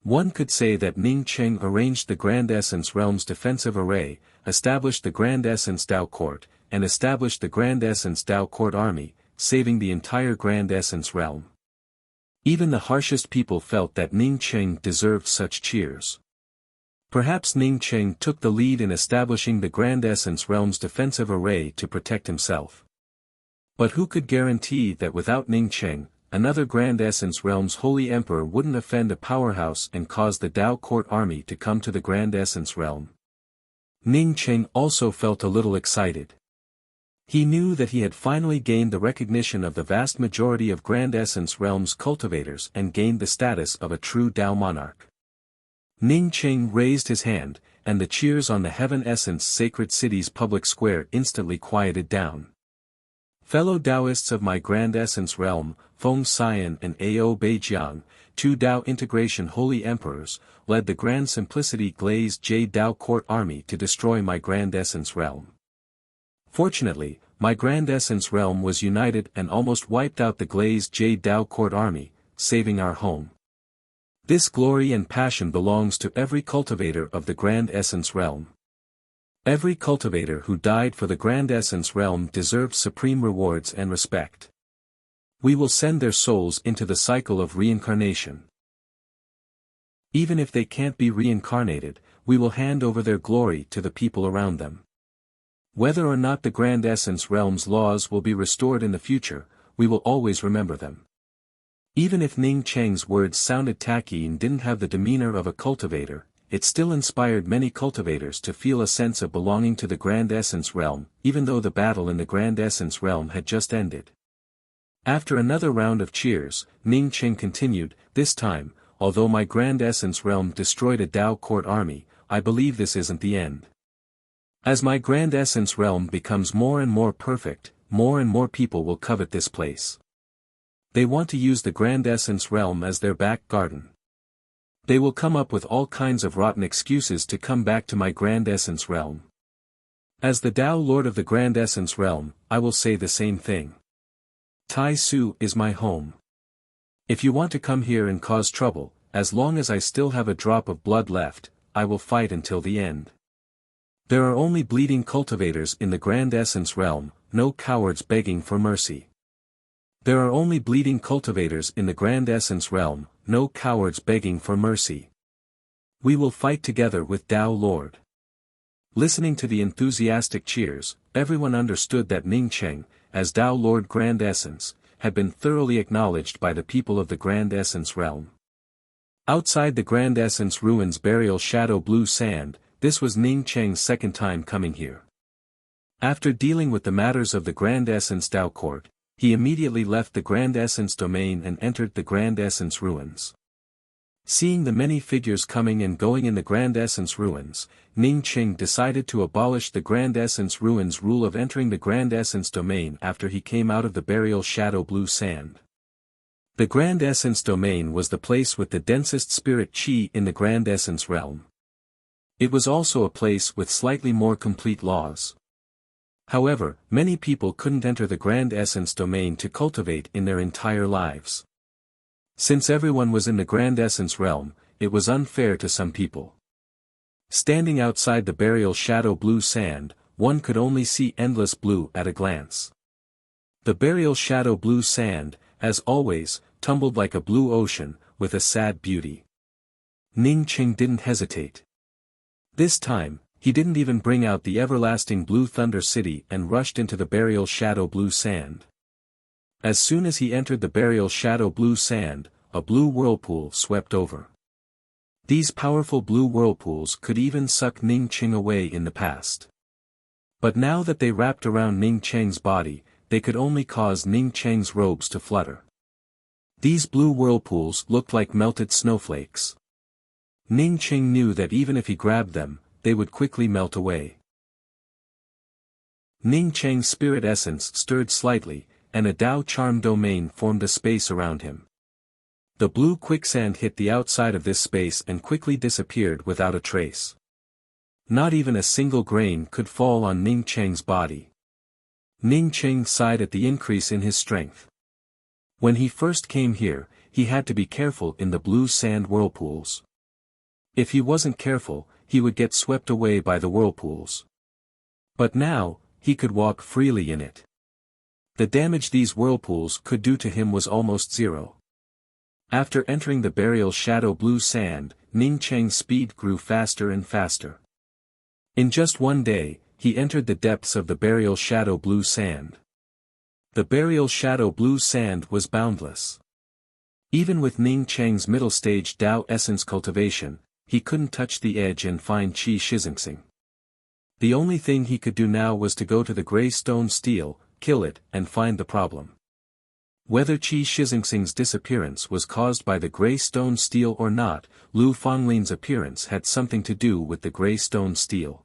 One could say that Ning Cheng arranged the Grand Essence realm's defensive array, established the Grand Essence Tao court, and established the Grand Essence Tao court army, saving the entire Grand Essence realm. Even the harshest people felt that Ning Cheng deserved such cheers. Perhaps Ning Cheng took the lead in establishing the Grand Essence realm's defensive array to protect himself. But who could guarantee that without Ning Cheng, another Grand Essence realm's holy emperor wouldn't offend a powerhouse and cause the Tao court army to come to the Grand Essence realm? Ning Cheng also felt a little excited. He knew that he had finally gained the recognition of the vast majority of Grand Essence realm's cultivators and gained the status of a true Tao monarch. Ning Cheng raised his hand, and the cheers on the Heaven Essence Sacred City's public square instantly quieted down. Fellow Taoists of my Grand Essence realm, Feng Xian and Ao Beijiang, 2 Tao integration holy emperors, led the Grand Simplicity Glazed Jade Tao court army to destroy my Grand Essence realm. Fortunately, my Grand Essence realm was united and almost wiped out the Glazed Jade Tao court army, saving our home. This glory and passion belongs to every cultivator of the Grand Essence realm. Every cultivator who died for the Grand Essence realm deserves supreme rewards and respect. We will send their souls into the cycle of reincarnation. Even if they can't be reincarnated, we will hand over their glory to the people around them. Whether or not the Grand Essence realm's laws will be restored in the future, we will always remember them. Even if Ning Cheng's words sounded tacky and didn't have the demeanor of a cultivator, it still inspired many cultivators to feel a sense of belonging to the Grand Essence realm, even though the battle in the Grand Essence realm had just ended. After another round of cheers, Ning Cheng continued, "This time, although my Grand Essence realm destroyed a Tao court army, I believe this isn't the end. As my Grand Essence realm becomes more and more perfect, more and more people will covet this place. They want to use the Grand Essence realm as their back garden. They will come up with all kinds of rotten excuses to come back to my Grand Essence realm. As the Tao Lord of the Grand Essence realm, I will say the same thing. Tai Su is my home. If you want to come here and cause trouble, as long as I still have a drop of blood left, I will fight until the end. There are only bleeding cultivators in the Grand Essence realm, no cowards begging for mercy. There are only bleeding cultivators in the Grand Essence realm, no cowards begging for mercy. We will fight together with Tao Lord." Listening to the enthusiastic cheers, everyone understood that Ning Cheng, as Tao Lord Grand Essence, had been thoroughly acknowledged by the people of the Grand Essence realm. Outside the Grand Essence ruins burial shadow blue sand, this was Ning Cheng's second time coming here. After dealing with the matters of the Grand Essence Tao court, he immediately left the Grand Essence domain and entered the Grand Essence ruins. Seeing the many figures coming and going in the Grand Essence Ruins, Ning Qing decided to abolish the Grand Essence Ruins rule of entering the Grand Essence domain after he came out of the burial shadow blue sand. The Grand Essence domain was the place with the densest spirit chi in the Grand Essence realm. It was also a place with slightly more complete laws. However, many people couldn't enter the Grand Essence domain to cultivate in their entire lives. Since everyone was in the Grand Essence realm, it was unfair to some people. Standing outside the burial shadow blue sand, one could only see endless blue at a glance. The burial shadow blue sand, as always, tumbled like a blue ocean, with a sad beauty. Ning Qing didn't hesitate. This time, he didn't even bring out the everlasting blue thunder city and rushed into the burial shadow blue sand. As soon as he entered the burial shadow blue sand, a blue whirlpool swept over. These powerful blue whirlpools could even suck Ning Qing away in the past. But now that they wrapped around Ning Qing's body, they could only cause Ning Qing's robes to flutter. These blue whirlpools looked like melted snowflakes. Ning Qing knew that even if he grabbed them, they would quickly melt away. Ning Qing's spirit essence stirred slightly, and a Dao charm domain formed a space around him. The blue quicksand hit the outside of this space and quickly disappeared without a trace. Not even a single grain could fall on Ning Qing's body. Ning Qing sighed at the increase in his strength. When he first came here, he had to be careful in the blue sand whirlpools. If he wasn't careful, he would get swept away by the whirlpools. But now, he could walk freely in it. The damage these whirlpools could do to him was almost zero. After entering the burial shadow blue sand, Ning Qing's speed grew faster and faster. In just one day, he entered the depths of the burial shadow blue sand. The burial shadow blue sand was boundless. Even with Ning Qing's middle stage Dao essence cultivation, he couldn't touch the edge and find Qi Shizingsing. The only thing he could do now was to go to the gray stone stele, kill it, and find the problem. Whether Qi Shizingsing's disappearance was caused by the gray stone stele or not, Lu Fanglin's appearance had something to do with the gray stone stele.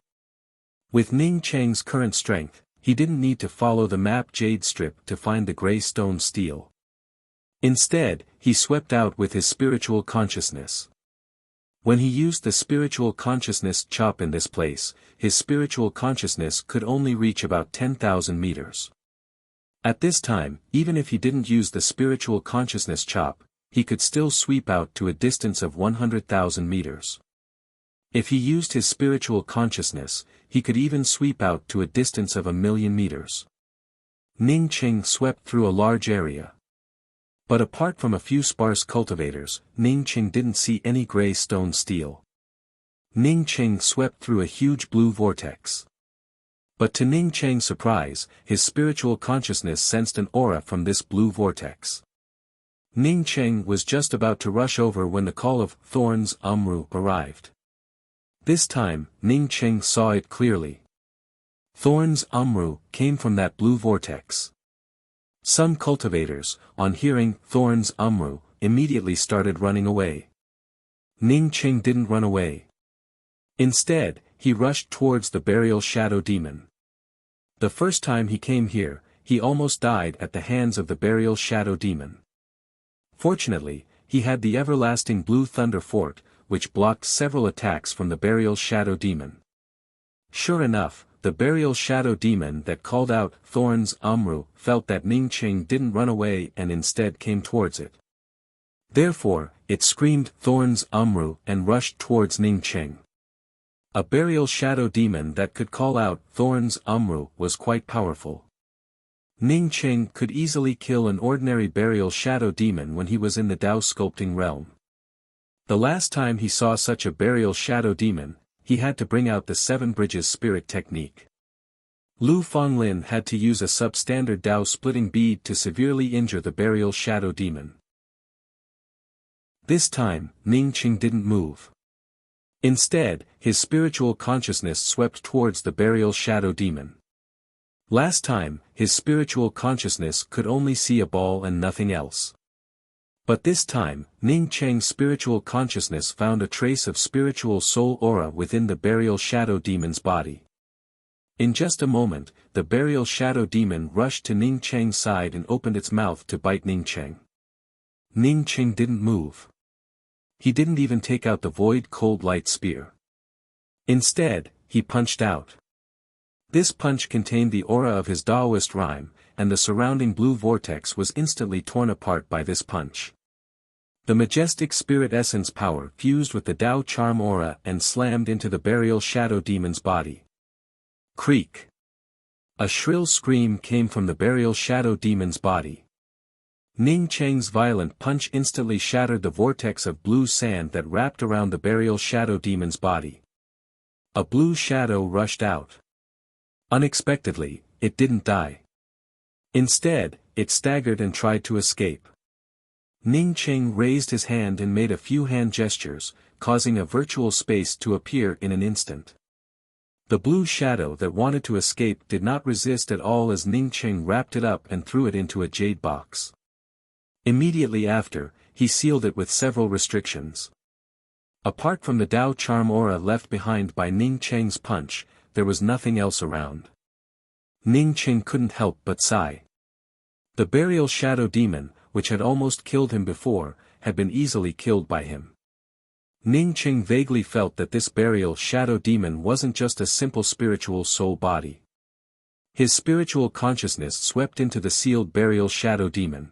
With Ning Qing's current strength, he didn't need to follow the map jade strip to find the gray stone stele. Instead, he swept out with his spiritual consciousness. When he used the spiritual consciousness chop in this place, his spiritual consciousness could only reach about 10,000 meters. At this time, even if he didn't use the spiritual consciousness chop, he could still sweep out to a distance of 100,000 meters. If he used his spiritual consciousness, he could even sweep out to a distance of 1,000,000 meters. Ning Qing swept through a large area. But apart from a few sparse cultivators, Ning Qing didn't see any gray stone stele. Ning Qing swept through a huge blue vortex. But to Ning Qing's surprise, his spiritual consciousness sensed an aura from this blue vortex. Ning Qing was just about to rush over when the call of Thorns Umru arrived. This time, Ning Qing saw it clearly. Thorns Umru came from that blue vortex. Some cultivators, on hearing Thorns Umru, immediately started running away. Ning Qing didn't run away. Instead, he rushed towards the burial shadow demon. The first time he came here, he almost died at the hands of the burial shadow demon. Fortunately, he had the everlasting blue thunder fort, which blocked several attacks from the burial shadow demon. Sure enough, the burial shadow demon that called out Thorns Umru felt that Ning Qing didn't run away and instead came towards it. Therefore, it screamed Thorns Umru and rushed towards Ning Qing. A burial shadow demon that could call out Thorns Umru was quite powerful. Ning Qing could easily kill an ordinary burial shadow demon when he was in the Dao sculpting realm. The last time he saw such a burial shadow demon, he had to bring out the Seven Bridges spirit technique. Lu Fanglin had to use a substandard Dao splitting bead to severely injure the burial shadow demon. This time, Ning Qing didn't move. Instead, his spiritual consciousness swept towards the burial shadow demon. Last time, his spiritual consciousness could only see a ball and nothing else. But this time, Ning Cheng's spiritual consciousness found a trace of spiritual soul aura within the burial shadow demon's body. In just a moment, the burial shadow demon rushed to Ning Cheng's side and opened its mouth to bite Ning Cheng. Ning Cheng didn't move. He didn't even take out the void cold light spear. Instead, he punched out. This punch contained the aura of his Taoist rhyme, and the surrounding blue vortex was instantly torn apart by this punch. The majestic spirit essence power fused with the Tao charm aura and slammed into the burial shadow demon's body. Creak! A shrill scream came from the burial shadow demon's body. Ning Cheng's violent punch instantly shattered the vortex of blue sand that wrapped around the burial shadow demon's body. A blue shadow rushed out. Unexpectedly, it didn't die. Instead, it staggered and tried to escape. Ning Cheng raised his hand and made a few hand gestures, causing a virtual space to appear in an instant. The blue shadow that wanted to escape did not resist at all as Ning Cheng wrapped it up and threw it into a jade box. Immediately after, he sealed it with several restrictions. Apart from the Tao charm aura left behind by Ning Cheng's punch, there was nothing else around. Ning Cheng couldn't help but sigh. The burial shadow demon, which had almost killed him before, had been easily killed by him. Ning Cheng vaguely felt that this burial shadow demon wasn't just a simple spiritual soul body. His spiritual consciousness swept into the sealed burial shadow demon.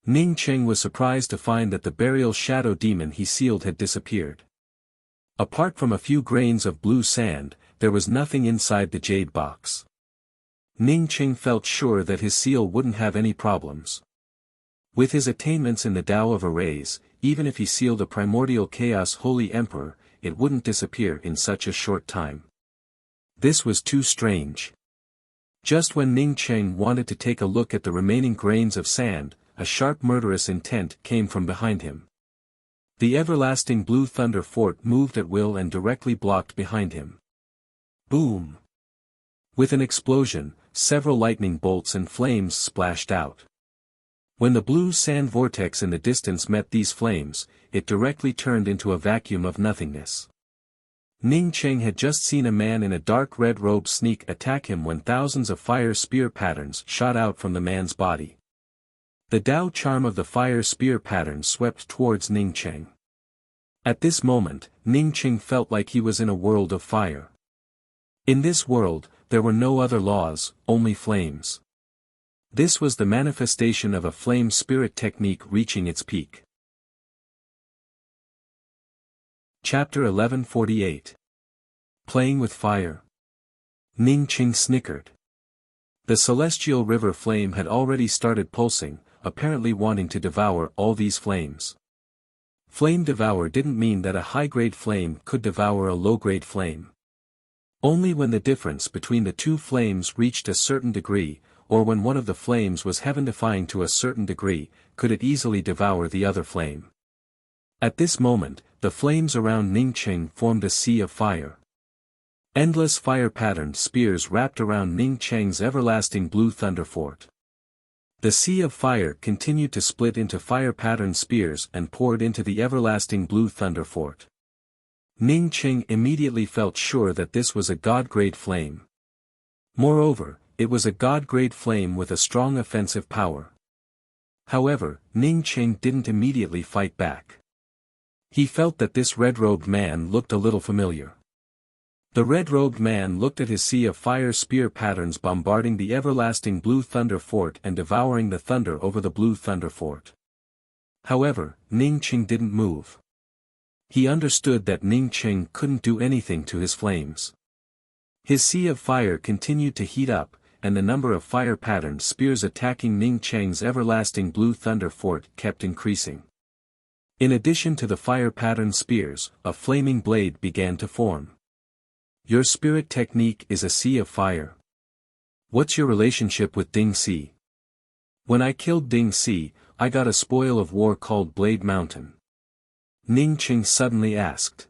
Ning Cheng was surprised to find that the burial shadow demon he sealed had disappeared. Apart from a few grains of blue sand, there was nothing inside the jade box. Ning Cheng felt sure that his seal wouldn't have any problems. With his attainments in the Tao of Arrays, even if he sealed a primordial chaos holy emperor, it wouldn't disappear in such a short time. This was too strange. Just when Ning Cheng wanted to take a look at the remaining grains of sand, a sharp murderous intent came from behind him. The everlasting blue thunder fort moved at will and directly blocked behind him. Boom! With an explosion, several lightning bolts and flames splashed out. When the blue sand vortex in the distance met these flames, it directly turned into a vacuum of nothingness. Ning Cheng had just seen a man in a dark red robe sneak attack him when thousands of fire spear patterns shot out from the man's body. The Tao charm of the fire spear pattern swept towards Ning Cheng. At this moment, Ning Cheng felt like he was in a world of fire. In this world, there were no other laws, only flames. This was the manifestation of a flame spirit technique reaching its peak. Chapter 1148. Playing with Fire. Ning Cheng snickered. The celestial river flame had already started pulsing, apparently wanting to devour all these flames. Flame devour didn't mean that a high-grade flame could devour a low-grade flame. Only when the difference between the two flames reached a certain degree, or when one of the flames was heaven-defying to a certain degree, could it easily devour the other flame. At this moment, the flames around Ning Cheng formed a sea of fire. Endless fire-patterned spears wrapped around Ning Cheng's everlasting blue thunder fort. The sea of fire continued to split into fire-patterned spears and poured into the everlasting blue thunder fort. Ning Cheng immediately felt sure that this was a god-grade flame. Moreover, it was a god-grade flame with a strong offensive power. However, Ning Cheng didn't immediately fight back. He felt that this red-robed man looked a little familiar. The red-robed man looked at his sea of fire spear patterns bombarding the everlasting blue thunder fort and devouring the thunder over the blue thunder fort. However, Ning Cheng didn't move. He understood that Ning Cheng couldn't do anything to his flames. His sea of fire continued to heat up, and the number of fire-patterned spears attacking Ning Cheng's everlasting blue thunder fort kept increasing. In addition to the fire-patterned spears, a flaming blade began to form. Your spirit technique is a sea of fire. What's your relationship with Ding Si? When I killed Ding Si, I got a spoil of war called Blade Mountain. Ning Cheng suddenly asked.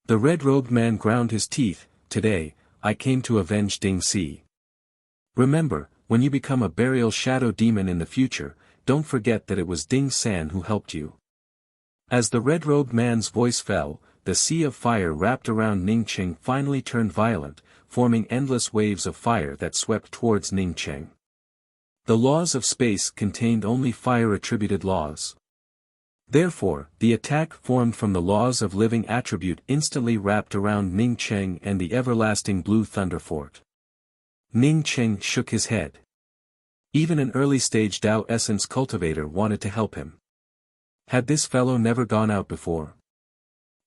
The red-robed man ground his teeth. Today, I came to avenge Ding Si. Remember, when you become a burial shadow demon in the future, don't forget that it was Ding San who helped you. As the red-robed man's voice fell, the sea of fire wrapped around Ning Cheng finally turned violent, forming endless waves of fire that swept towards Ning Cheng. The laws of space contained only fire-attributed laws. Therefore, the attack formed from the laws of living attribute instantly wrapped around Ning Cheng and the everlasting blue thunder fort. Ning Cheng shook his head. Even an early-stage Tao essence cultivator wanted to help him. Had this fellow never gone out before?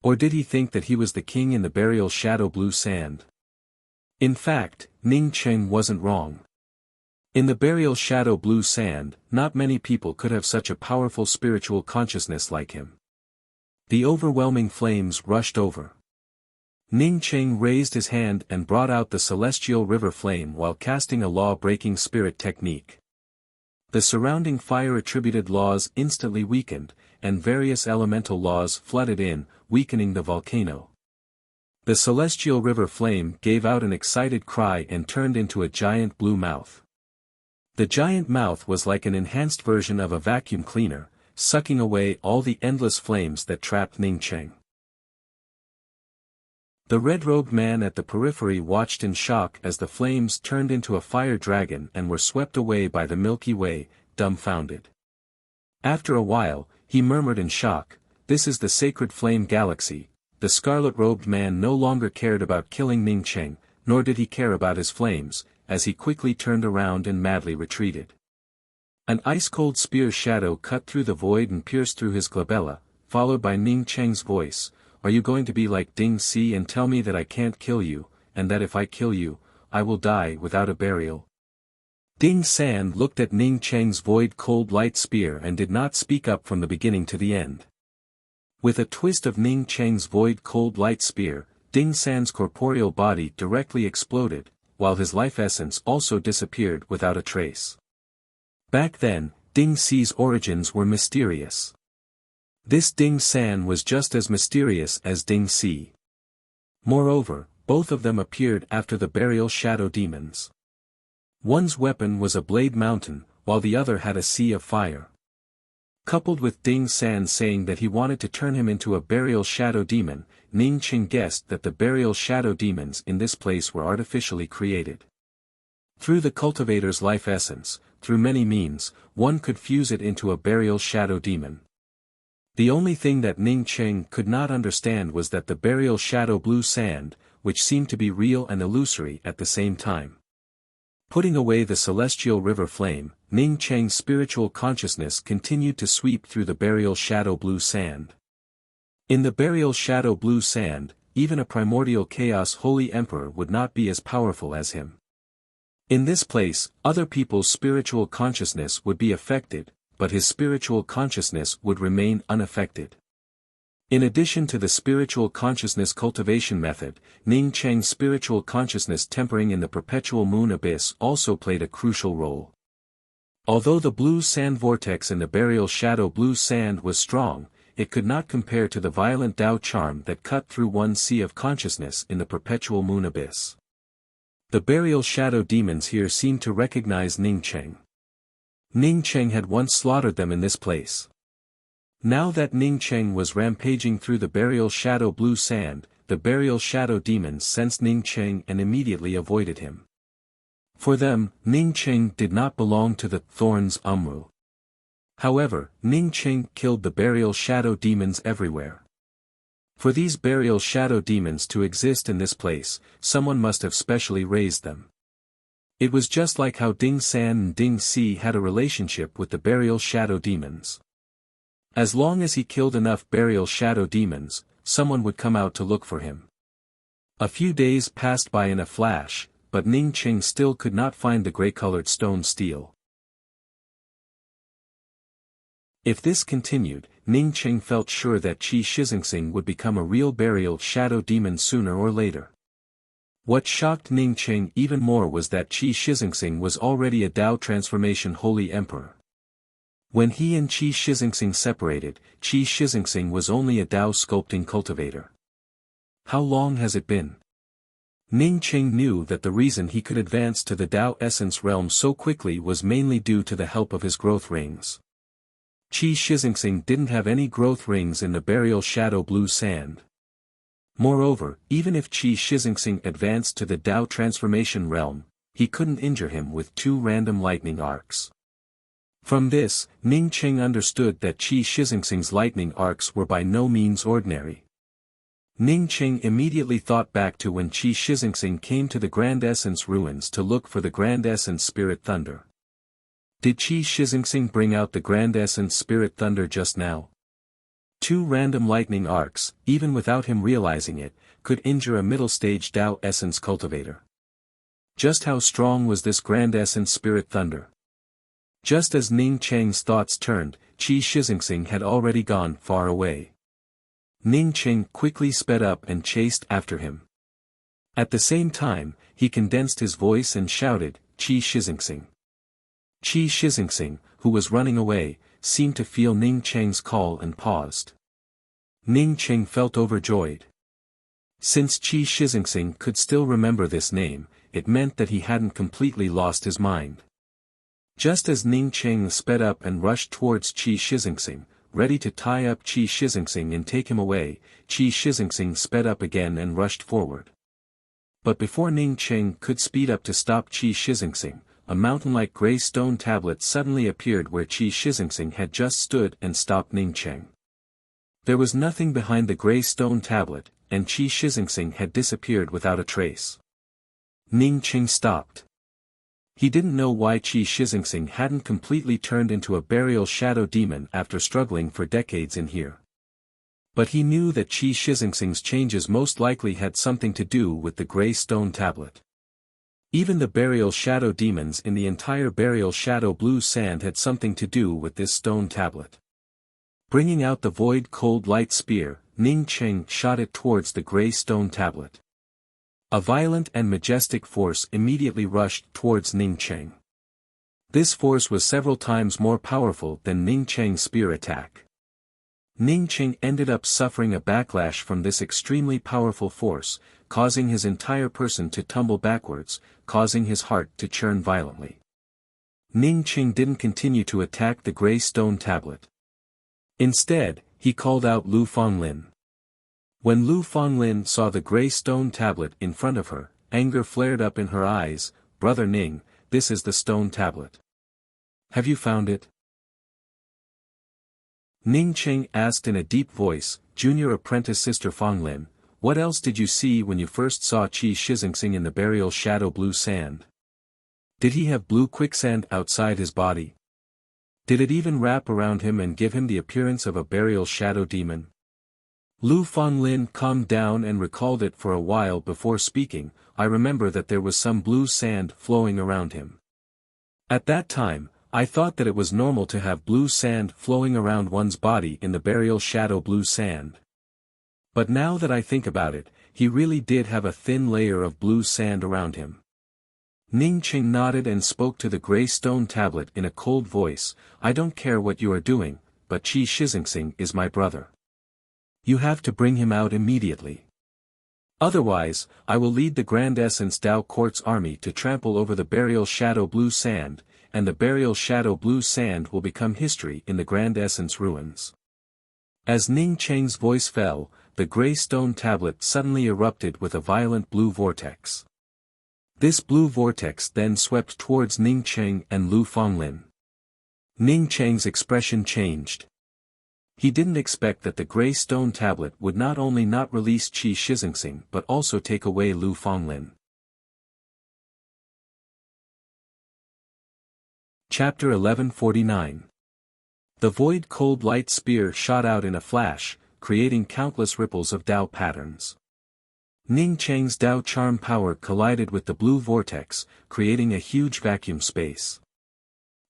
Or did he think that he was the king in the burial shadow blue sand? In fact, Ning Cheng wasn't wrong. In the burial shadow blue sand, not many people could have such a powerful spiritual consciousness like him. The overwhelming flames rushed over. Ning Cheng raised his hand and brought out the celestial river flame while casting a law-breaking spirit technique. The surrounding fire-attributed laws instantly weakened, and various elemental laws flooded in, weakening the volcano. The celestial river flame gave out an excited cry and turned into a giant blue mouth. The giant mouth was like an enhanced version of a vacuum cleaner, sucking away all the endless flames that trapped Ning Cheng. The red-robed man at the periphery watched in shock as the flames turned into a fire dragon and were swept away by the Milky Way, dumbfounded. After a while, he murmured in shock, "This is the sacred flame galaxy." The scarlet-robed man no longer cared about killing Ning Cheng, nor did he care about his flames, as he quickly turned around and madly retreated. An ice-cold spear shadow cut through the void and pierced through his glabella, followed by Ning Cheng's voice, "Are you going to be like Ding Si and tell me that I can't kill you, and that if I kill you, I will die without a burial?" Ding San looked at Ning Cheng's void-cold light spear and did not speak up from the beginning to the end. With a twist of Ning Cheng's void-cold light spear, Ding San's corporeal body directly exploded, while his life essence also disappeared without a trace. Back then, Ding Si's origins were mysterious. This Ding San was just as mysterious as Ding Si. Moreover, both of them appeared after the burial shadow demons. One's weapon was a blade mountain, while the other had a sea of fire. Coupled with Ding San saying that he wanted to turn him into a burial shadow demon, Ning Cheng guessed that the burial shadow demons in this place were artificially created. Through the cultivator's life essence, through many means, one could fuse it into a burial shadow demon. The only thing that Ning Cheng could not understand was that the burial shadow blue sand, which seemed to be real and illusory at the same time. Putting away the celestial river flame, Ning Cheng's spiritual consciousness continued to sweep through the burial shadow blue sand. In the burial shadow blue sand, even a primordial chaos holy emperor would not be as powerful as him. In this place, other people's spiritual consciousness would be affected, but his spiritual consciousness would remain unaffected. In addition to the spiritual consciousness cultivation method, Ning Cheng's spiritual consciousness tempering in the perpetual moon abyss also played a crucial role. Although the blue sand vortex in the burial shadow blue sand was strong, it could not compare to the violent Tao charm that cut through one sea of consciousness in the perpetual moon abyss. The burial shadow demons here seemed to recognize Ning Cheng. Ning Cheng had once slaughtered them in this place. Now that Ning Cheng was rampaging through the burial shadow blue sand, the burial shadow demons sensed Ning Cheng and immediately avoided him. For them, Ning Cheng did not belong to the Thorns Umru. However, Ning Cheng killed the burial shadow demons everywhere. For these burial shadow demons to exist in this place, someone must have specially raised them. It was just like how Ding San and Ding Si had a relationship with the burial shadow demons. As long as he killed enough burial shadow demons, someone would come out to look for him. A few days passed by in a flash, but Ning Cheng still could not find the gray-colored stone steel. If this continued, Ning Cheng felt sure that Qi Shizengxing would become a real burial shadow demon sooner or later. What shocked Ning Cheng even more was that Qi Shizengxing was already a Tao transformation holy emperor. When he and Qi Shizengxing separated, Qi Shizengxing was only a Tao sculpting cultivator. How long has it been? Ning Cheng knew that the reason he could advance to the Tao essence realm so quickly was mainly due to the help of his growth rings. Qi Shixingsing didn't have any growth rings in the burial shadow blue sand. Moreover, even if Qi Shixingsing advanced to the Dao transformation realm, he couldn't injure him with 2 random lightning arcs. From this, Ning Qing understood that Qi Shixingsing's lightning arcs were by no means ordinary. Ning Qing immediately thought back to when Qi Shixingsing came to the Grand Essence ruins to look for the Grand Essence Spirit Thunder. Did Qi Shixingsing bring out the Grand Essence Spirit Thunder just now? 2 random lightning arcs, even without him realizing it, could injure a middle-stage Dao Essence cultivator. Just how strong was this Grand Essence Spirit Thunder? Just as Ning Cheng's thoughts turned, Qi Shixingsing had already gone far away. Ning Cheng quickly sped up and chased after him. At the same time, he condensed his voice and shouted, "Qi Shixingsing." Qi Shixingsing, who was running away, seemed to feel Ning Cheng's call and paused. Ning Cheng felt overjoyed. Since Qi Shixingsing could still remember this name, it meant that he hadn't completely lost his mind. Just as Ning Cheng sped up and rushed towards Qi Shixingsing, ready to tie up Qi Shixingsing and take him away, Qi Shixingsing sped up again and rushed forward. But before Ning Cheng could speed up to stop Qi Shixingsing, a mountain-like gray stone tablet suddenly appeared where Qi Shixingsing had just stood and stopped Ning Cheng. There was nothing behind the gray stone tablet, and Qi Shixingsing had disappeared without a trace. Ning Cheng stopped. He didn't know why Qi Shixingsing hadn't completely turned into a burial shadow demon after struggling for decades in here. But he knew that Qi Shixingsing's changes most likely had something to do with the gray stone tablet. Even the burial shadow demons in the entire burial shadow blue sand had something to do with this stone tablet. Bringing out the void cold light spear, Ning Cheng shot it towards the gray stone tablet. A violent and majestic force immediately rushed towards Ning Cheng. This force was several times more powerful than Ning Cheng's spear attack. Ning Cheng ended up suffering a backlash from this extremely powerful force, causing his entire person to tumble backwards, causing his heart to churn violently. Ning Cheng didn't continue to attack the gray stone tablet. Instead, he called out Lu Fonglin. When Lu Fonglin saw the gray stone tablet in front of her, anger flared up in her eyes. "Brother Ning, this is the stone tablet. Have you found it?" Ning Cheng asked in a deep voice. "Junior apprentice Sister Fonglin, what else did you see when you first saw Qi Shixingsing in the burial shadow blue sand? Did he have blue quicksand outside his body? Did it even wrap around him and give him the appearance of a burial shadow demon?" Lu Fonglin calmed down and recalled it for a while before speaking. "I remember that there was some blue sand flowing around him. At that time, I thought that it was normal to have blue sand flowing around one's body in the burial shadow blue sand. But now that I think about it, he really did have a thin layer of blue sand around him." Ning Cheng nodded and spoke to the gray stone tablet in a cold voice. "I don't care what you are doing, but Qi Shixingsing is my brother. You have to bring him out immediately. Otherwise, I will lead the Grand Essence Dao Court's army to trample over the burial shadow blue sand, and the burial shadow blue sand will become history in the Grand Essence ruins." As Ning Cheng's voice fell, the gray stone tablet suddenly erupted with a violent blue vortex. This blue vortex then swept towards Ning Cheng and Lu Fonglin. Ning Cheng's expression changed. He didn't expect that the gray stone tablet would not only not release Qi Shixingsing but also take away Lu Fonglin. Chapter 1149. The void cold light spear shot out in a flash, creating countless ripples of Dao patterns. Ning Cheng's Dao charm power collided with the blue vortex, creating a huge vacuum space.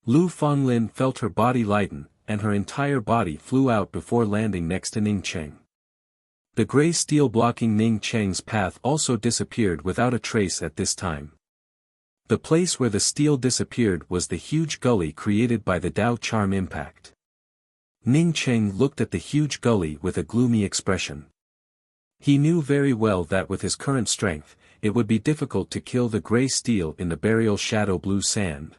Lu Fonglin felt her body lighten, and her entire body flew out before landing next to Ning Cheng. The gray steel blocking Ning Cheng's path also disappeared without a trace at this time. The place where the steel disappeared was the huge gully created by the Dao charm impact. Ning Cheng looked at the huge gully with a gloomy expression. He knew very well that with his current strength, it would be difficult to kill the gray steel in the burial shadow blue sand.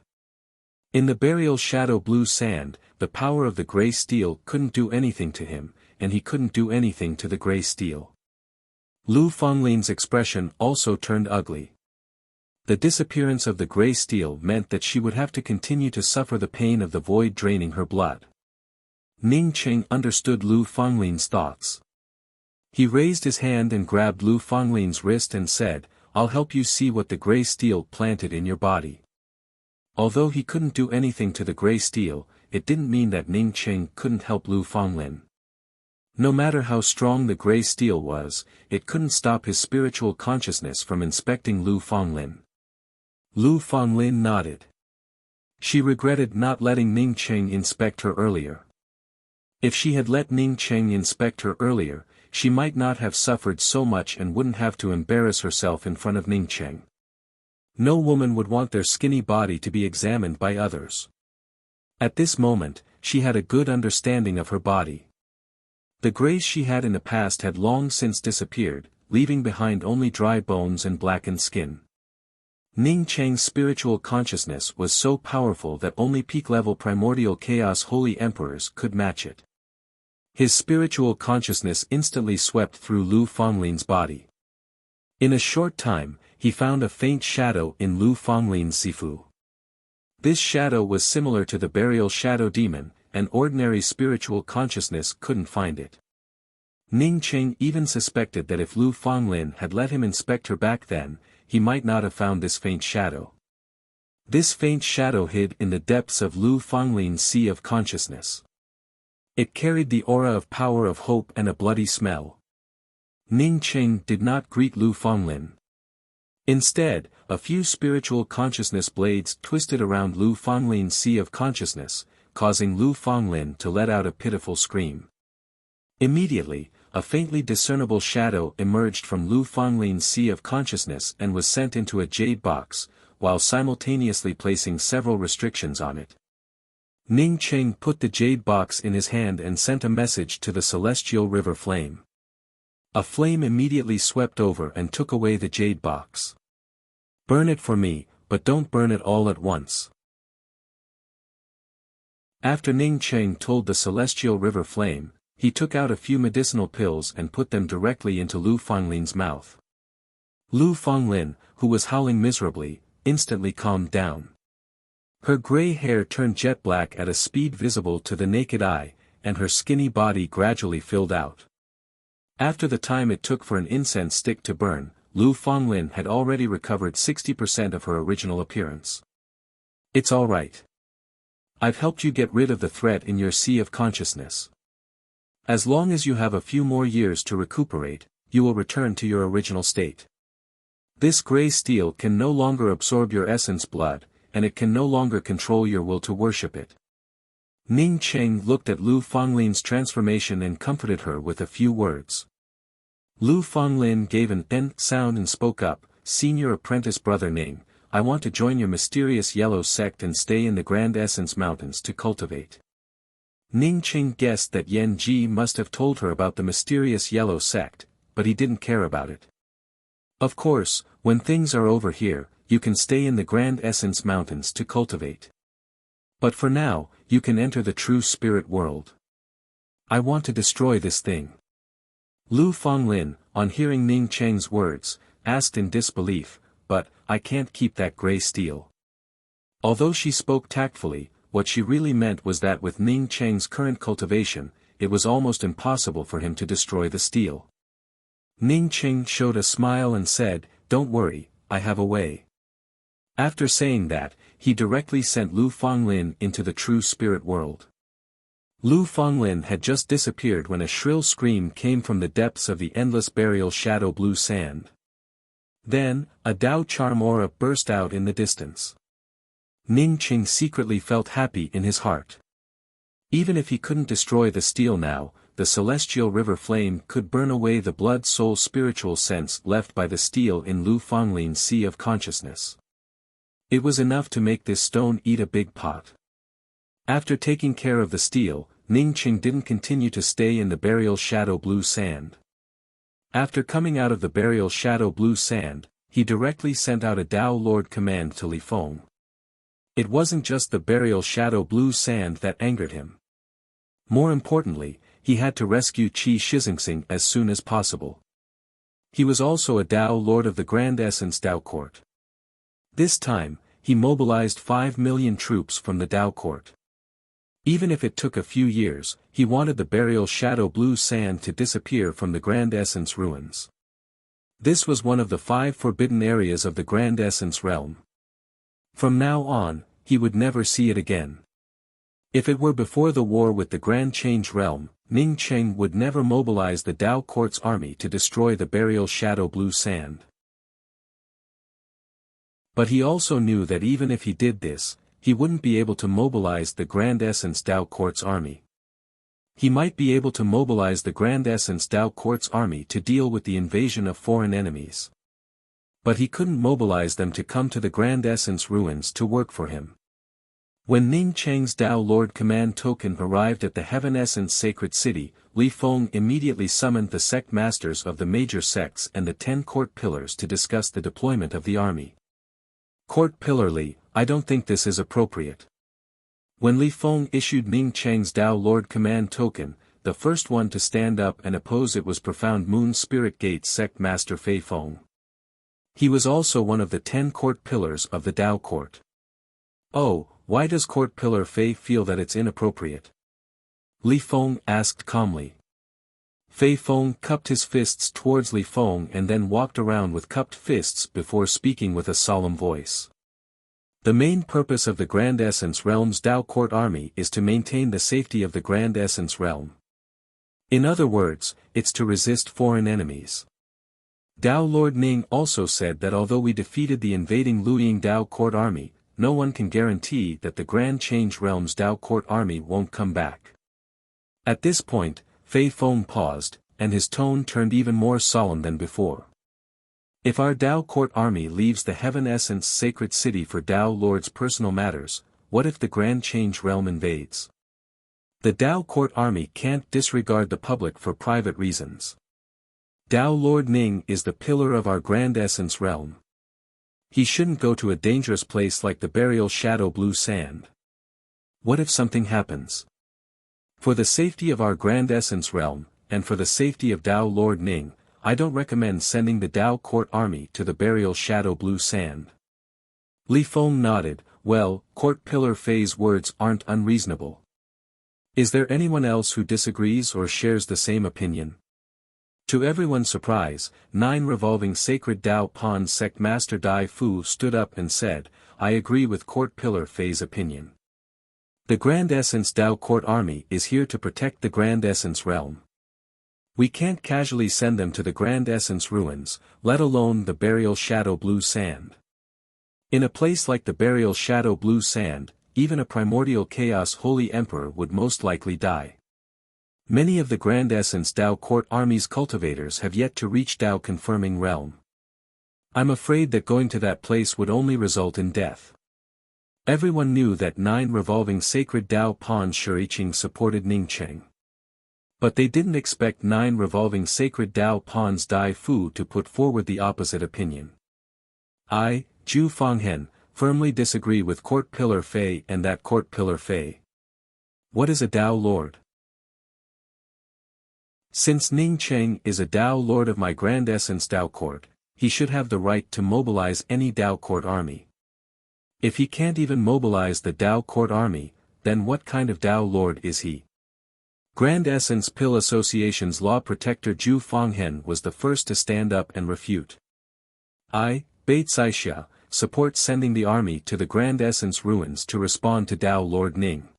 In the burial shadow blue sand, the power of the gray steel couldn't do anything to him, and he couldn't do anything to the gray steel. Lu Fanglin's expression also turned ugly. The disappearance of the gray steel meant that she would have to continue to suffer the pain of the void draining her blood. Ning Qing understood Lu Fanglin's thoughts. He raised his hand and grabbed Lu Fanglin's wrist and said, "I'll help you see what the gray steel planted in your body." Although he couldn't do anything to the gray steel, it didn't mean that Ning Qing couldn't help Lu Fanglin. No matter how strong the gray steel was, it couldn't stop his spiritual consciousness from inspecting Lu Fanglin. Lu Fanglin nodded. She regretted not letting Ning Qing inspect her earlier. If she had let Ning Qing inspect her earlier, she might not have suffered so much and wouldn't have to embarrass herself in front of Ning Qing. No woman would want their skinny body to be examined by others. At this moment, she had a good understanding of her body. The grays she had in the past had long since disappeared, leaving behind only dry bones and blackened skin. Ning Cheng's spiritual consciousness was so powerful that only peak-level primordial chaos holy emperors could match it. His spiritual consciousness instantly swept through Lu Fanglin's body. In a short time, he found a faint shadow in Lu Fanglin's Sifu. This shadow was similar to the burial shadow demon, and ordinary spiritual consciousness couldn't find it. Ning Qing even suspected that if Lu Fanglin had let him inspect her back then, he might not have found this faint shadow. This faint shadow hid in the depths of Lu Fanglin's sea of consciousness. It carried the aura of power of hope and a bloody smell. Ning Qing did not greet Lu Fanglin. Instead, a few spiritual consciousness blades twisted around Lu Fanglin's sea of consciousness, causing Lu Fanglin to let out a pitiful scream. Immediately, a faintly discernible shadow emerged from Lu Fanglin's sea of consciousness and was sent into a jade box, while simultaneously placing several restrictions on it. Ning Qing put the jade box in his hand and sent a message to the celestial river flame. A flame immediately swept over and took away the jade box. "Burn it for me, but don't burn it all at once." After Ning Qing told the celestial river flame, he took out a few medicinal pills and put them directly into Lu Fanglin's mouth. Lu Fanglin, who was howling miserably, instantly calmed down. Her gray hair turned jet black at a speed visible to the naked eye, and her skinny body gradually filled out. After the time it took for an incense stick to burn, Lu Fanglin had already recovered 60% of her original appearance. "It's all right. I've helped you get rid of the threat in your sea of consciousness. As long as you have a few more years to recuperate, you will return to your original state. This gray steel can no longer absorb your essence blood, and it can no longer control your will to worship it." Ning Qing looked at Lu Fanglin's transformation and comforted her with a few words. Lu Fanglin gave an "n" sound and spoke up, "Senior Apprentice Brother Ning, I want to join your mysterious yellow sect and stay in the Grand Essence Mountains to cultivate." Ning Qing guessed that Yan Ji must have told her about the mysterious yellow sect, but he didn't care about it. "Of course, when things are over here, you can stay in the Grand Essence Mountains to cultivate. But for now, you can enter the true spirit world. I want to destroy this thing." Lu Fanglin, on hearing Ning Cheng's words, asked in disbelief, "But, I can't keep that gray steel." Although she spoke tactfully, what she really meant was that with Ning Cheng's current cultivation, it was almost impossible for him to destroy the steel. Ning Cheng showed a smile and said, "Don't worry, I have a way." After saying that, he directly sent Lu Fanglin into the true spirit world. Lu Fanglin had just disappeared when a shrill scream came from the depths of the endless burial shadow blue sand. Then, a Dao charm aura burst out in the distance. Ning Qing secretly felt happy in his heart. Even if he couldn't destroy the steel now, the celestial river flame could burn away the blood-soul spiritual sense left by the steel in Lu Fanglin's sea of consciousness. It was enough to make this stone eat a big pot. After taking care of the steel, Ning Qing didn't continue to stay in the burial shadow blue sand. After coming out of the burial shadow blue sand, he directly sent out a Dao Lord command to Li Feng. It wasn't just the burial shadow blue sand that angered him. More importantly, he had to rescue Qi Shixingsing as soon as possible. He was also a Dao Lord of the Grand Essence Dao Court. This time, he mobilized 5 million troops from the Dao Court. Even if it took a few years, he wanted the burial shadow blue sand to disappear from the Grand Essence ruins. This was one of the 5 forbidden areas of the Grand Essence realm. From now on, he would never see it again. If it were before the war with the Grand Change realm, Ning Cheng would never mobilize the Dao Court's army to destroy the burial shadow blue sand. But he also knew that even if he did this, he wouldn't be able to mobilize the Grand Essence Dao Court's army. He might be able to mobilize the Grand Essence Dao Court's army to deal with the invasion of foreign enemies. But he couldn't mobilize them to come to the Grand Essence ruins to work for him. When Ning Cheng's Dao Lord command token arrived at the Heaven Essence Sacred City, Li Feng immediately summoned the sect masters of the major sects and the 10 court pillars to discuss the deployment of the army. Court Pillar Li, I don't think this is appropriate. When Li Feng issued Ning Cheng's Dao Lord command token, the first one to stand up and oppose it was Profound Moon Spirit Gate sect master Fei Feng. He was also one of the 10 court pillars of the Dao Court. Oh, why does Court Pillar Fei feel that it's inappropriate? Li Feng asked calmly. Fei Feng cupped his fists towards Li Feng and then walked around with cupped fists before speaking with a solemn voice. The main purpose of the Grand Essence Realm's Dao Court army is to maintain the safety of the Grand Essence Realm. In other words, it's to resist foreign enemies. Dao Lord Ning also said that although we defeated the invading Luying Dao Court army, no one can guarantee that the Grand Change Realm's Dao Court army won't come back. At this point, Fei Feng paused, and his tone turned even more solemn than before. If our Dao Court army leaves the Heaven Essence Sacred City for Dao Lord's personal matters, what if the Grand Change Realm invades? The Dao Court army can't disregard the public for private reasons. Dao Lord Ning is the pillar of our Grand Essence Realm. He shouldn't go to a dangerous place like the burial shadow blue sand. What if something happens? For the safety of our Grand Essence Realm, and for the safety of Dao Lord Ning, I don't recommend sending the Dao Court army to the burial shadow blue sand. Li Feng nodded. Well, Court Pillar Fei's words aren't unreasonable. Is there anyone else who disagrees or shares the same opinion? To everyone's surprise, 9 revolving sacred Dao Pon sect master Dai Fu stood up and said, I agree with Court Pillar Fei's opinion. The Grand Essence Dao Court army is here to protect the Grand Essence realm. We can't casually send them to the Grand Essence ruins, let alone the burial shadow blue sand. In a place like the burial shadow blue sand, even a primordial chaos holy emperor would most likely die. Many of the Grand Essence Dao Court army's cultivators have yet to reach Dao confirming realm. I'm afraid that going to that place would only result in death. Everyone knew that 9 revolving sacred Dao Pon Shuriqing supported Ning Cheng. But they didn't expect 9 revolving sacred Dao Pons Dai Fu to put forward the opposite opinion. I, Zhu Fanghen, firmly disagree with Court Pillar Fei and that Court Pillar Fei. What is a Dao Lord? Since Ning Cheng is a Dao Lord of my Grand Essence Dao Court, he should have the right to mobilize any Dao Court army. If he can't even mobilize the Dao Court army, then what kind of Dao Lord is he? Grand Essence Pill Association's law protector Zhu Fanghen was the first to stand up and refute. I, Bai Caixia, support sending the army to the Grand Essence ruins to respond to Dao Lord Ning.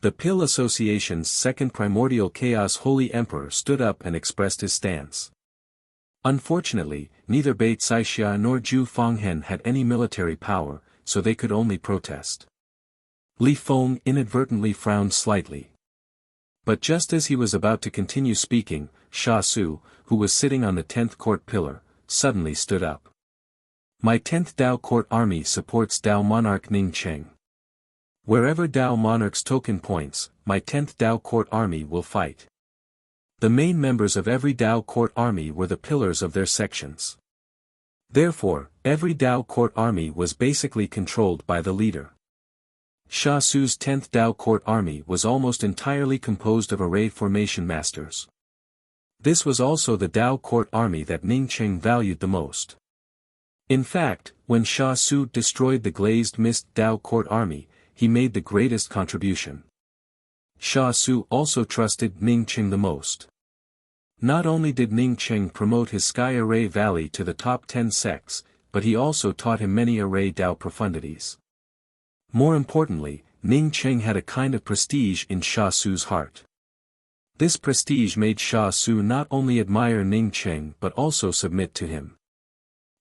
The Pill Association's second primordial chaos holy emperor stood up and expressed his stance. Unfortunately, neither Bai Caixia nor Zhu Fanghen had any military power, so they could only protest. Li Feng inadvertently frowned slightly. But just as he was about to continue speaking, Sha Su, who was sitting on the 10th court pillar, suddenly stood up. My 10th Dao Court army supports Dao Monarch Ning Cheng. Wherever Dao Monarch's token points, my 10th Dao Court army will fight. The main members of every Dao Court army were the pillars of their sections. Therefore, every Dao Court army was basically controlled by the leader. Sha Su's 10th Dao court army was almost entirely composed of array formation masters. This was also the Dao court army that Ning Cheng valued the most. In fact, when Sha Su destroyed the glazed mist Dao court army, he made the greatest contribution. Sha Su also trusted Ning Cheng the most. Not only did Ning Cheng promote his Sky Array Valley to the top 10 sects, but he also taught him many array Dao profundities. More importantly, Ning Cheng had a kind of prestige in Sha Su's heart. This prestige made Sha Su not only admire Ning Cheng but also submit to him.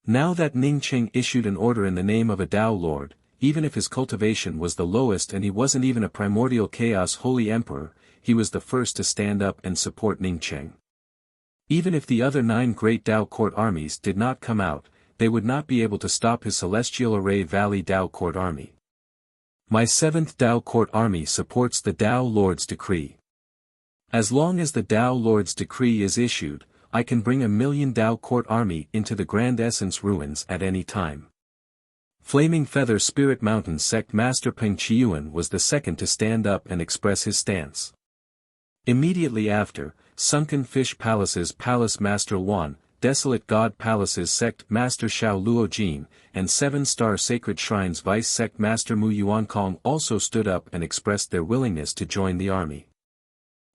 Now that Ning Cheng issued an order in the name of a Dao Lord, even if his cultivation was the lowest and he wasn't even a primordial chaos holy emperor, he was the first to stand up and support Ning Cheng. Even if the other 9 great Dao court armies did not come out, they would not be able to stop his Celestial Array Valley Dao court army. My 7th Dao court army supports the Dao Lord's decree. As long as the Dao Lord's decree is issued, I can bring 1,000,000 Dao court army into the Grand Essence ruins at any time. Flaming Feather Spirit Mountain Sect Master Peng Chiyuan was the second to stand up and express his stance. Immediately after, Sunken Fish Palace's Palace Master Wan, Desolate God Palace's Sect Master Xiao Luojin, and 7-Star Sacred Shrines Vice Sect Master Mu Yuankong also stood up and expressed their willingness to join the army.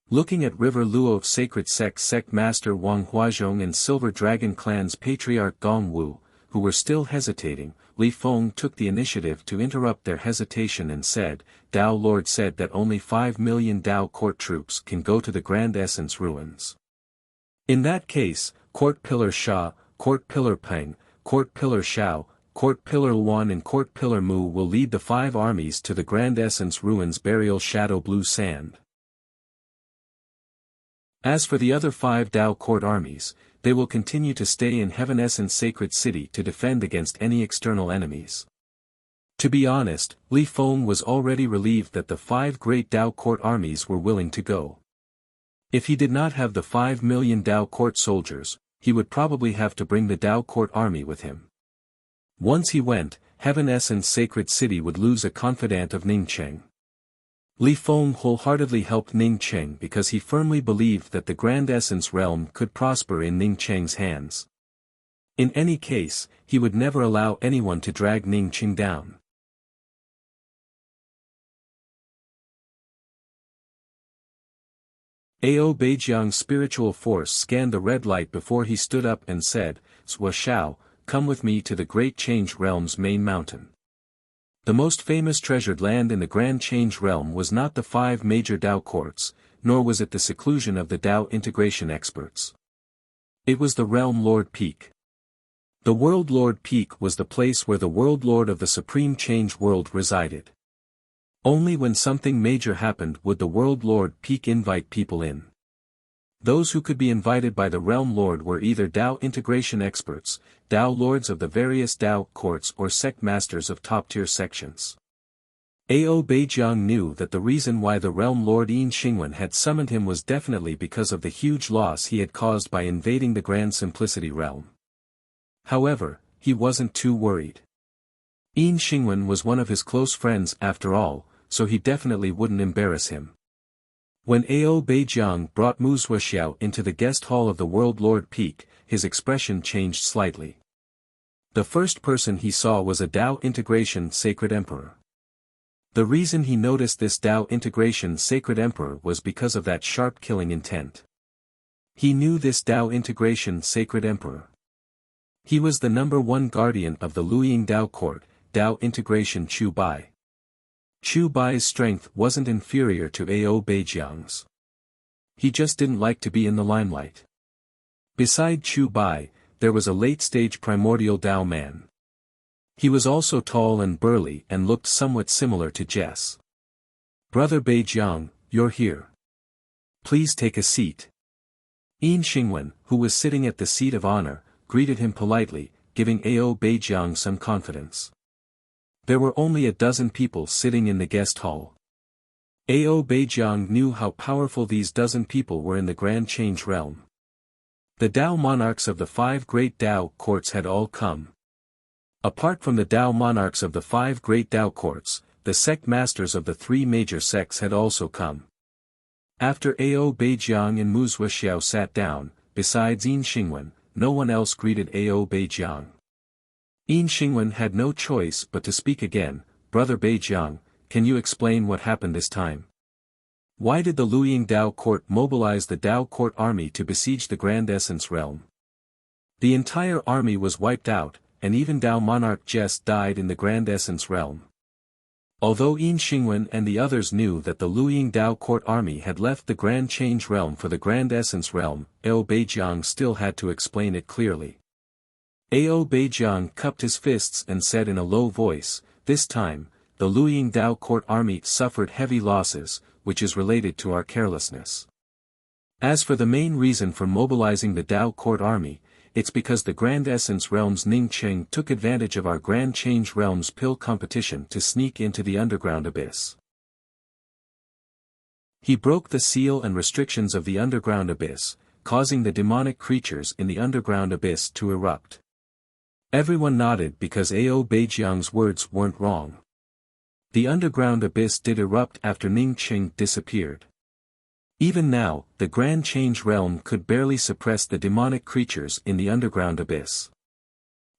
Looking at River Luo Sacred Sect Master Wang Huazhong and Silver Dragon Clan's Patriarch Gong Wu, who were still hesitating, Li Feng took the initiative to interrupt their hesitation and said, Dao Lord said that only 5,000,000 Dao court troops can go to the Grand Essence ruins. In that case, Court Pillar Sha, Court Pillar Peng, Court Pillar Xiao, Court Pillar Wan and Court Pillar Mu will lead the 5 armies to the Grand Essence ruins burial Shadow Blue Sand. As for the other 5 Dao court armies, they will continue to stay in Heaven Essence Sacred City to defend against any external enemies. To be honest, Li Feng was already relieved that the 5 great Dao court armies were willing to go. If he did not have the 5,000,000 Dao court soldiers, he would probably have to bring the Dao court army with him. Once he went, Heaven Essence Sacred City would lose a confidant of Ning Cheng. Li Feng wholeheartedly helped Ning Cheng because he firmly believed that the Grand Essence realm could prosper in Ning Cheng's hands. In any case, he would never allow anyone to drag Ning Cheng down. Ao Beijiang's spiritual force scanned the red light before he stood up and said, Zhua Shao, come with me to the Great Change Realm's main mountain. The most famous treasured land in the Grand Change Realm was not the 5 major Dao courts, nor was it the seclusion of the Dao integration experts. It was the Realm Lord Peak. The World Lord Peak was the place where the World Lord of the Supreme Change World resided. Only when something major happened would the World Lord Peak invite people in. Those who could be invited by the Realm Lord were either Dao integration experts, Dao Lords of the various Dao courts or sect masters of top-tier sections. Ao Beijiang knew that the reason why the Realm Lord Yin Xingwen had summoned him was definitely because of the huge loss he had caused by invading the Grand Simplicity Realm. However, he wasn't too worried. Yin Xingwen was one of his close friends after all, so he definitely wouldn't embarrass him. When Ao Beijiang brought Mu Zuoxiao into the guest hall of the World Lord Peak, his expression changed slightly. The first person he saw was a Dao Integration Sacred Emperor. The reason he noticed this Dao Integration Sacred Emperor was because of that sharp killing intent. He knew this Dao Integration Sacred Emperor. He was the #1 guardian of the Luying Dao Court, Dao Integration Chu Bai. Chu Bai's strength wasn't inferior to Ao Beijiang's. He just didn't like to be in the limelight. Beside Chu Bai, there was a late-stage primordial Dao man. He was also tall and burly and looked somewhat similar to Jess. Brother Beijiang, you're here. Please take a seat. Yin Xingwen, who was sitting at the seat of honor, greeted him politely, giving Ao Beijiang some confidence. There were only a dozen people sitting in the guest hall. Ao Beijiang knew how powerful these dozen people were in the Grand Change Realm. The Dao monarchs of the 5 great Dao courts had all come. Apart from the Dao monarchs of the 5 great Dao courts, the sect masters of the three major sects had also come. After Ao Beijiang and Mu Zuoxiao sat down, besides Yin Xingwen, no one else greeted Ao Beijiang. Yin Xingwen had no choice but to speak again. Brother Beijiang, can you explain what happened this time? Why did the Luying Dao court mobilize the Dao court army to besiege the Grand Essence realm? The entire army was wiped out, and even Dao monarch Jess died in the Grand Essence realm. Although Yin Xingwen and the others knew that the Luying Dao court army had left the Grand Change realm for the Grand Essence realm, Ao Beijiang still had to explain it clearly. Ao Beijiang cupped his fists and said in a low voice, "This time, the Luying Dao court army suffered heavy losses, which is related to our carelessness. As for the main reason for mobilizing the Dao court army, it's because the Grand Essence realm's Ning Cheng took advantage of our Grand Change realm's pill competition to sneak into the underground abyss. He broke the seal and restrictions of the underground abyss, causing the demonic creatures in the underground abyss to erupt." Everyone nodded because Ao Beijiang's words weren't wrong. The underground abyss did erupt after Ning Cheng disappeared. Even now, the Grand Change realm could barely suppress the demonic creatures in the underground abyss.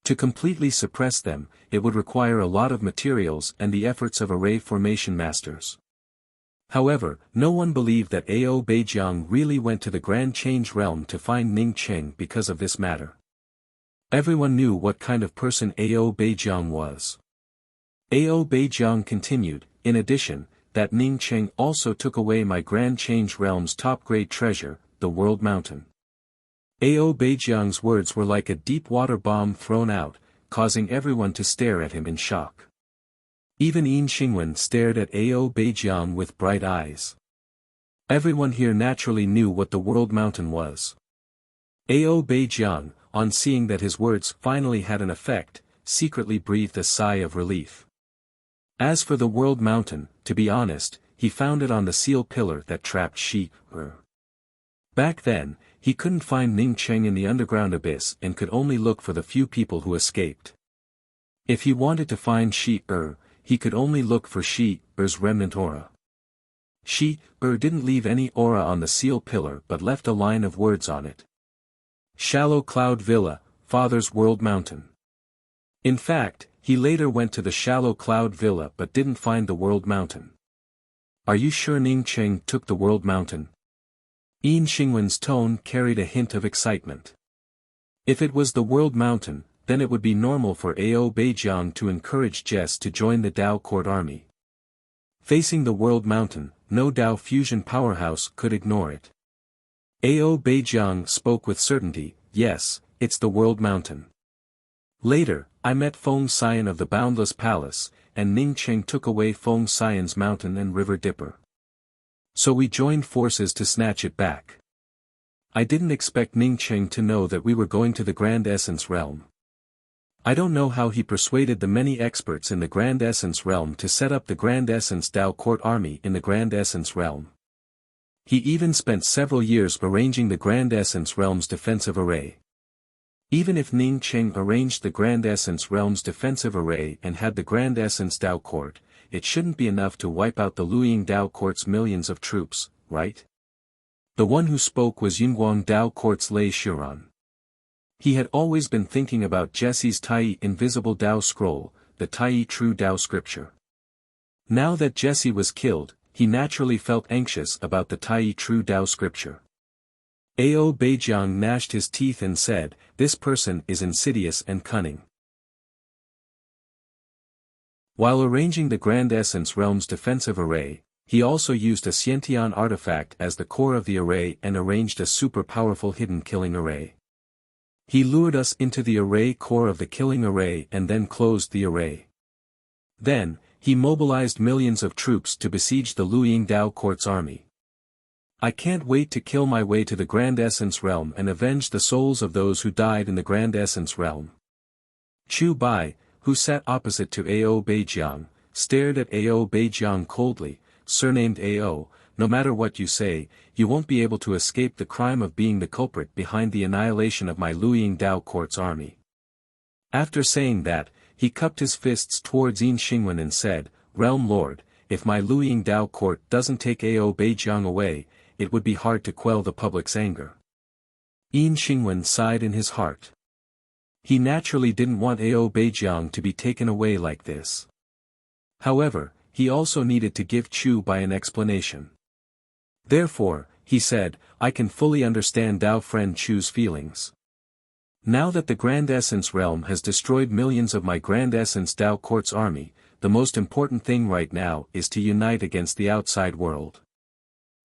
To completely suppress them, it would require a lot of materials and the efforts of array formation masters. However, no one believed that Ao Beijiang really went to the Grand Change realm to find Ning Cheng because of this matter. Everyone knew what kind of person Ao Beijiang was. Ao Beijiang continued, "In addition, that Ning Cheng also took away my Grand Change realm's top-grade treasure, the World Mountain." Ao Beijiang's words were like a deep-water bomb thrown out, causing everyone to stare at him in shock. Even Yin Xingwen stared at Ao Beijiang with bright eyes. Everyone here naturally knew what the World Mountain was. Ao Beijiang, on seeing that his words finally had an effect, secretly breathed a sigh of relief. As for the World Mountain, to be honest, he found it on the seal pillar that trapped Shi Er. Back then, he couldn't find Ning Cheng in the underground abyss and could only look for the few people who escaped. If he wanted to find Shi Er, he could only look for Shi Er's remnant aura. Shi Er didn't leave any aura on the seal pillar but left a line of words on it. "Shallow Cloud Villa, Father's World Mountain." In fact, he later went to the Shallow Cloud Villa but didn't find the World Mountain. "Are you sure Ning Cheng took the World Mountain?" Yin Xingwen's tone carried a hint of excitement. If it was the World Mountain, then it would be normal for Ao Beijiang to encourage Jess to join the Dao court army. Facing the World Mountain, no Dao fusion powerhouse could ignore it. Ao Beijiang spoke with certainty, "Yes, it's the World Mountain. Later, I met Feng Xian of the Boundless Palace, and Ning Cheng took away Feng Xian's mountain and river dipper. So we joined forces to snatch it back. I didn't expect Ning Cheng to know that we were going to the Grand Essence realm. I don't know how he persuaded the many experts in the Grand Essence realm to set up the Grand Essence Dao court army in the Grand Essence realm. He even spent several years arranging the Grand Essence realm's defensive array. Even if Ning Cheng arranged the Grand Essence realm's defensive array and had the Grand Essence Dao court, it shouldn't be enough to wipe out the Luying Dao court's millions of troops, right?" The one who spoke was Yunguang Dao court's Lei Shiran. He had always been thinking about Jesse's Tai Invisible Dao scroll, the Tai True Dao scripture. Now that Jesse was killed, he naturally felt anxious about the Tai True Dao scripture. Ao Beijiang gnashed his teeth and said, "This person is insidious and cunning." While arranging the Grand Essence realm's defensive array, he also used a Xiantian artifact as the core of the array and arranged a super powerful hidden killing array. He lured us into the array core of the killing array and then closed the array. Then, he mobilized millions of troops to besiege the Luying Dao court's army. I can't wait to kill my way to the Grand Essence realm and avenge the souls of those who died in the Grand Essence realm. Chu Bai, who sat opposite to Ao Beijiang, stared at Ao Beijiang coldly, surnamed Ao, "No matter what you say, you won't be able to escape the crime of being the culprit behind the annihilation of my Luying Dao court's army." After saying that, he cupped his fists towards Yin Xingwen and said, Realm Lord, if my Luying Dao court doesn't take Ao Beijiang away, it would be hard to quell the public's anger. Yin Xingwen sighed in his heart. He naturally didn't want Ao Beijiang to be taken away like this. However, he also needed to give Chu Bai an explanation. Therefore, he said, I can fully understand Dao friend Chu's feelings. Now that the Grand Essence realm has destroyed millions of my Grand Essence Dao Court's army, the most important thing right now is to unite against the outside world.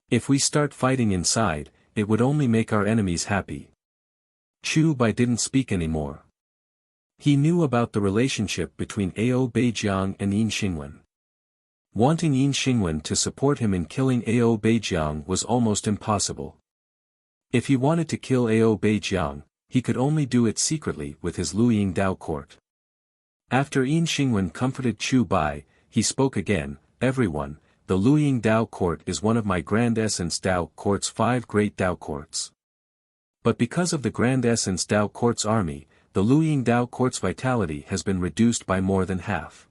If we start fighting inside, it would only make our enemies happy. Chu Bai didn't speak anymore. He knew about the relationship between Ao Beijiang and Yin Xingwen. Wanting Yin Xingwen to support him in killing Ao Beijiang was almost impossible. If he wanted to kill Ao Beijiang, he could only do it secretly with his Luying Dao court. After Yin Xingwen comforted Chu Bai, he spoke again, everyone, the Luying Dao court is one of my Grand Essence Dao court's 5 great Dao courts. But because of the Grand Essence Dao court's army, the Luying Dao court's vitality has been reduced by more than half.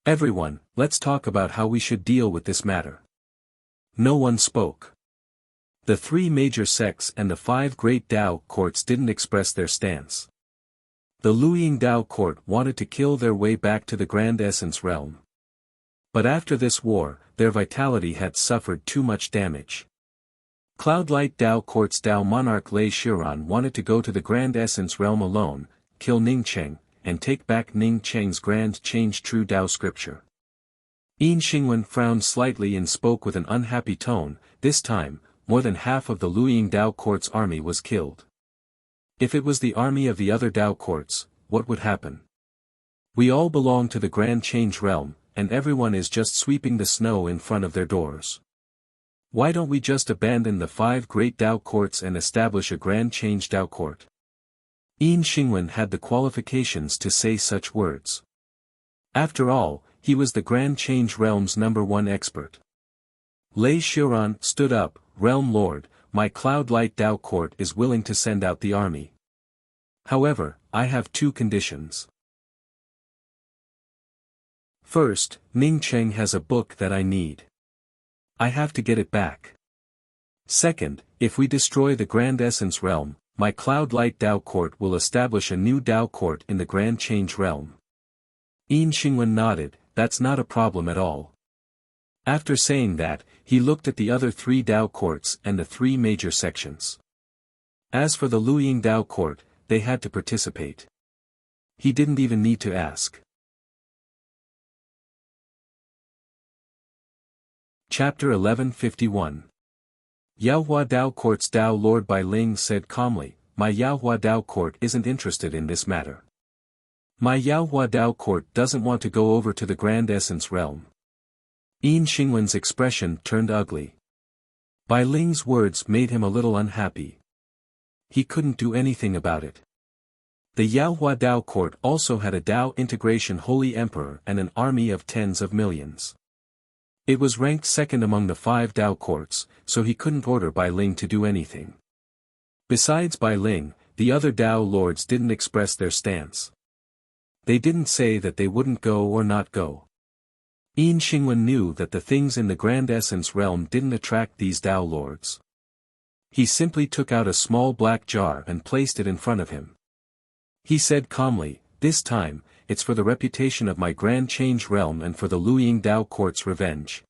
Everyone, let's talk about how we should deal with this matter. No one spoke. The 3 major sects and the 5 great Dao courts didn't express their stance. The Luying Dao court wanted to kill their way back to the Grand Essence realm. But after this war, their vitality had suffered too much damage. Cloudlight Dao court's Dao monarch Lei Shiran wanted to go to the Grand Essence realm alone, kill Ning Cheng, and take back Ning Cheng's Grand Change True Dao scripture. Yin Xingwen frowned slightly and spoke with an unhappy tone. This time, more than half of the Luying Dao court's army was killed. If it was the army of the other Dao courts, what would happen? We all belong to the Grand Change realm, and everyone is just sweeping the snow in front of their doors. Why don't we just abandon the 5 great Dao courts and establish a Grand Change Dao court? Yin Xingwen had the qualifications to say such words. After all, he was the Grand Change realm's #1 expert. Lei Shiran stood up, Realm Lord, my Cloudlight Dao court is willing to send out the army. However, I have 2 conditions. First, Ning Cheng has a book that I need. I have to get it back. Second, if we destroy the Grand Essence realm, my Cloudlight Dao court will establish a new Dao court in the Grand Change realm. Yin Xingwen nodded, that's not a problem at all. After saying that, he looked at the other 3 Dao courts and the 3 major sections. As for the Luying Dao court, they had to participate. He didn't even need to ask. Chapter 1151. Yaohua Dao Court's Dao Lord Bai Ling said calmly, my Yaohua Dao Court isn't interested in this matter. My Yaohua Dao Court doesn't want to go over to the Grand Essence realm. Yin Xingwen's expression turned ugly. Bai Ling's words made him a little unhappy. He couldn't do anything about it. The Yaohua Dao Court also had a Dao Integration Holy Emperor and an army of tens of millions. It was ranked second among the 5 Dao courts, so he couldn't order Bai Ling to do anything. Besides Bai Ling, the other Dao lords didn't express their stance. They didn't say that they wouldn't go or not go. Yin Xingwen knew that the things in the Grand Essence realm didn't attract these Dao lords. He simply took out a small black jar and placed it in front of him. He said calmly, this time, it's for the reputation of my Grand Change realm and for the Luying Dao court's revenge.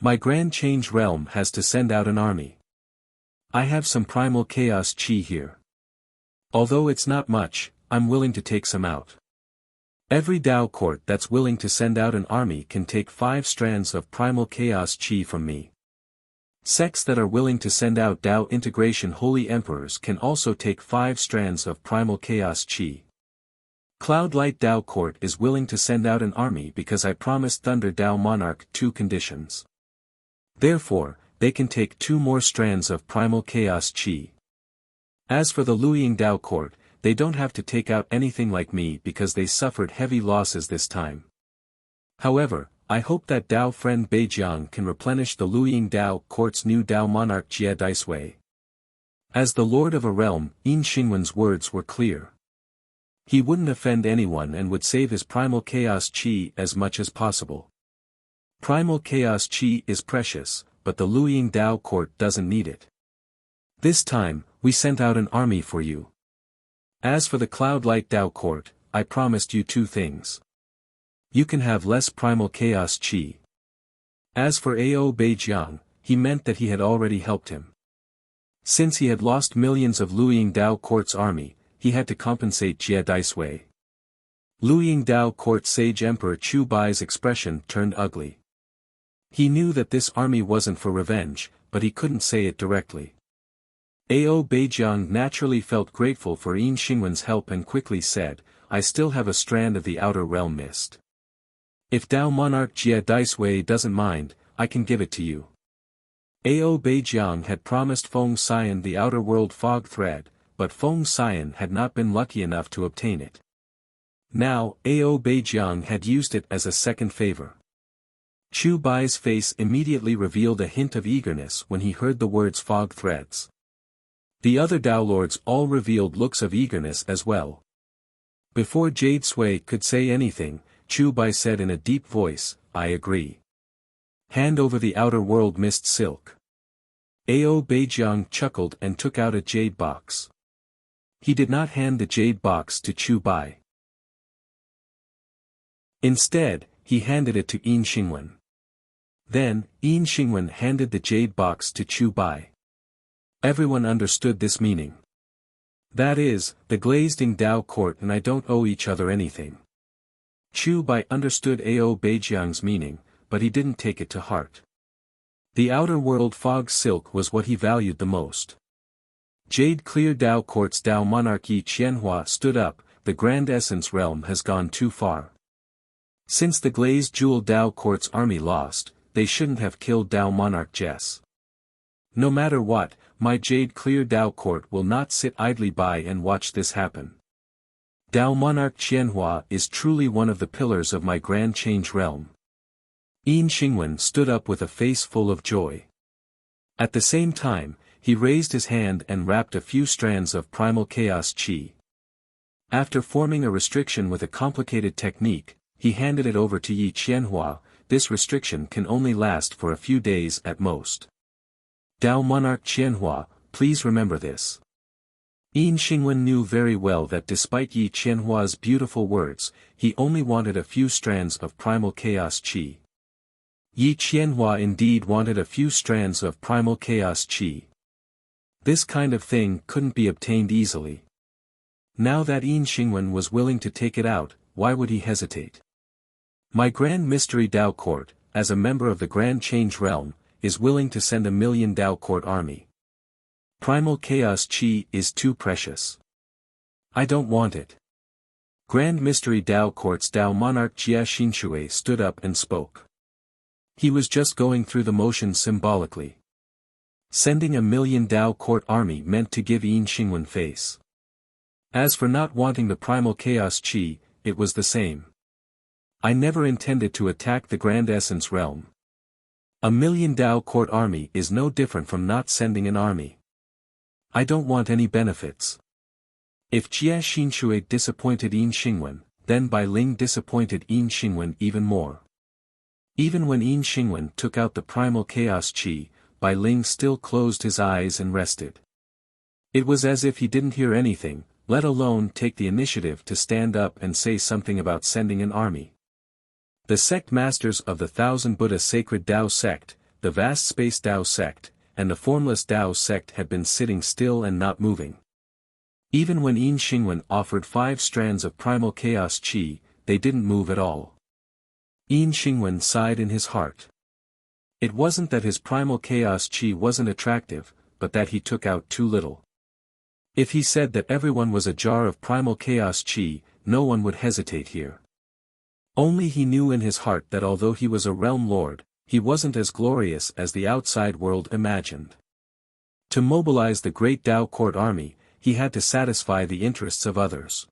My Grand Change realm has to send out an army. I have some primal chaos chi here. Although it's not much, I'm willing to take some out. Every Dao court that's willing to send out an army can take 5 strands of primal chaos chi from me. Sects that are willing to send out Dao Integration Holy Emperors can also take 5 strands of primal chaos chi. Cloudlight Dao Court is willing to send out an army because I promised Thunder Dao Monarch 2 conditions. Therefore, they can take 2 more strands of primal chaos chi. As for the Luying Dao Court, they don't have to take out anything like me because they suffered heavy losses this time. However, I hope that Dao friend Beijiang can replenish the Luying Dao Court's new Dao Monarch Jie Daisui. As the Lord of a realm, Yin Xingwen's words were clear. He wouldn't offend anyone and would save his primal chaos chi as much as possible. Primal chaos chi is precious, but the Luoying Dao court doesn't need it. This time, we sent out an army for you. As for the Cloud Light Dao court, I promised you two things. You can have less primal chaos chi. As for Ao Beijiang, he meant that he had already helped him. Since he had lost millions of Luoying Dao court's army, he had to compensate Jie Daisui. Luoying Dao court sage Emperor Chu Bai's expression turned ugly. He knew that this army wasn't for revenge, but he couldn't say it directly. Ao Beijiang naturally felt grateful for Yin Xingwen's help and quickly said, I still have a strand of the outer realm mist. If Dao Monarch Jie Daisui doesn't mind, I can give it to you. Ao Beijiang had promised Feng Xian the outer world fog thread, but Feng Xian had not been lucky enough to obtain it. Now, Ao Beijiang had used it as a second favor. Chu Bai's face immediately revealed a hint of eagerness when he heard the words fog threads. The other Dao Lords all revealed looks of eagerness as well. Before Jade Sui could say anything, Chu Bai said in a deep voice, I agree. Hand over the outer world mist silk. Ao Beijiang chuckled and took out a jade box. He did not hand the jade box to Chu Bai. Instead, he handed it to Yin Xingwen. Then, Yin Xingwen handed the jade box to Chu Bai. Everyone understood this meaning. That is, the Glazed Dao court and I don't owe each other anything. Chu Bai understood Ao Beijiang's meaning, but he didn't take it to heart. The outer world fog silk was what he valued the most. Jade Clear Dao Court's Dao monarch Yi Qianhua stood up, the Grand Essence realm has gone too far. Since the Glazed Jewel Dao Court's army lost, they shouldn't have killed Dao monarch Jess. No matter what, my Jade Clear Dao Court will not sit idly by and watch this happen. Dao monarch Qianhua is truly one of the pillars of my grand change realm. Yin Xingwen stood up with a face full of joy. At the same time, he raised his hand and wrapped a few strands of primal chaos chi. After forming a restriction with a complicated technique, he handed it over to Yi Qianhua. This restriction can only last for a few days at most. Dao monarch Qianhua, please remember this. Yin Xingwen knew very well that despite Yi Qianhua's beautiful words, he only wanted a few strands of primal chaos chi. Yi Qianhua indeed wanted a few strands of primal chaos chi. This kind of thing couldn't be obtained easily. Now that Yin Xingwen was willing to take it out, why would he hesitate? My Grand Mystery Dao Court, as a member of the Grand Change Realm, is willing to send 1,000,000 Dao Court army. Primal chaos chi is too precious. I don't want it. Grand Mystery Dao Court's Dao monarch Jia Xinshui stood up and spoke. He was just going through the motions symbolically. Sending 1,000,000 Dao Court army meant to give Yin Xingwen face. As for not wanting the primal chaos chi, it was the same. I never intended to attack the Grand Essence realm. 1,000,000 Dao Court army is no different from not sending an army. I don't want any benefits. If Jia Xinshui disappointed Yin Xingwen, then Bai Ling disappointed Yin Xingwen even more. Even when Yin Xingwen took out the primal chaos chi, Bai Ling still closed his eyes and rested. It was as if he didn't hear anything, let alone take the initiative to stand up and say something about sending an army. The sect masters of the Thousand Buddha Sacred Tao sect, the Vast Space Tao sect, and the Formless Tao sect had been sitting still and not moving. Even when Yin Xingwen offered 5 strands of primal chaos chi, they didn't move at all. Yin Xingwen sighed in his heart. It wasn't that his primal chaos chi wasn't attractive, but that he took out too little. If he said that everyone was a jar of primal chaos chi, no one would hesitate here. Only he knew in his heart that although he was a realm lord, he wasn't as glorious as the outside world imagined. To mobilize the great Dao Court army, he had to satisfy the interests of others.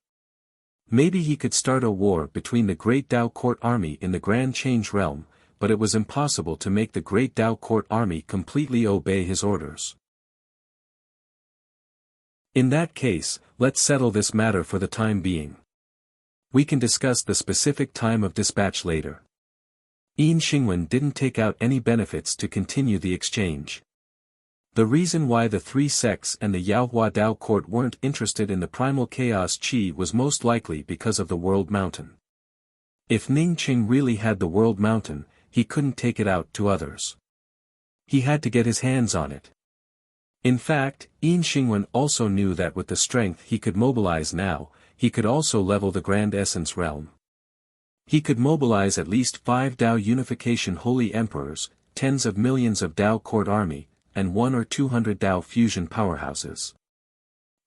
Maybe he could start a war between the great Dao Court army in the Grand Change realm, but it was impossible to make the great Dao Court army completely obey his orders. In that case, let's settle this matter for the time being. We can discuss the specific time of dispatch later. Yin Xingwen didn't take out any benefits to continue the exchange. The reason why the three sects and the Yaohua Dao court weren't interested in the primal chaos qi was most likely because of the World Mountain. If Ning Qing really had the World Mountain, he couldn't take it out to others. He had to get his hands on it. In fact, Yin Xingwen also knew that with the strength he could mobilize now, he could also level the Grand Essence realm. He could mobilize at least 5 Dao Unification Holy Emperors, tens of millions of Dao Court Army, and 1 or 200 Dao Fusion powerhouses.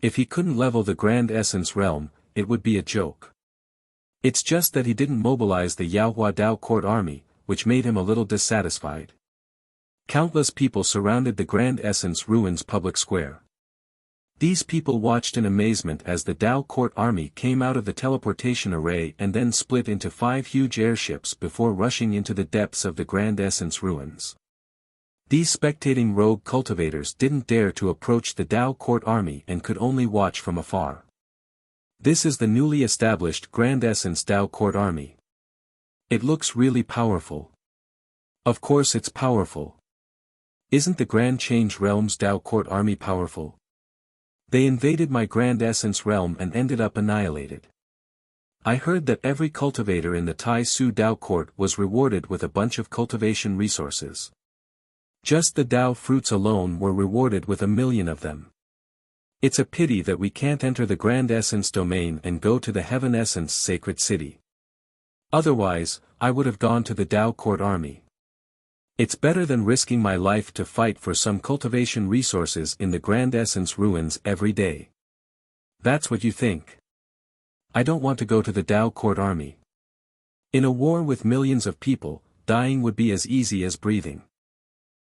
If he couldn't level the Grand Essence realm, it would be a joke. It's just that he didn't mobilize the Yaohua Dao Court Army, which made him a little dissatisfied. Countless people surrounded the Grand Essence Ruins public square. These people watched in amazement as the Dao Court Army came out of the teleportation array and then split into 5 huge airships before rushing into the depths of the Grand Essence Ruins. These spectating rogue cultivators didn't dare to approach the Dao Court Army and could only watch from afar. This is the newly established Grand Essence Dao Court Army. It looks really powerful. Of course it's powerful. Isn't the Grand Change Realm's Dao Court Army powerful? They invaded my Grand Essence realm and ended up annihilated. I heard that every cultivator in the Tai Su Dao Court was rewarded with a bunch of cultivation resources. Just the Dao fruits alone were rewarded with 1 million of them. It's a pity that we can't enter the Grand Essence domain and go to the Heaven Essence Sacred City. Otherwise, I would have gone to the Dao Court Army. It's better than risking my life to fight for some cultivation resources in the Grand Essence Ruins every day. That's what you think. I don't want to go to the Dao Court Army. In a war with millions of people, dying would be as easy as breathing.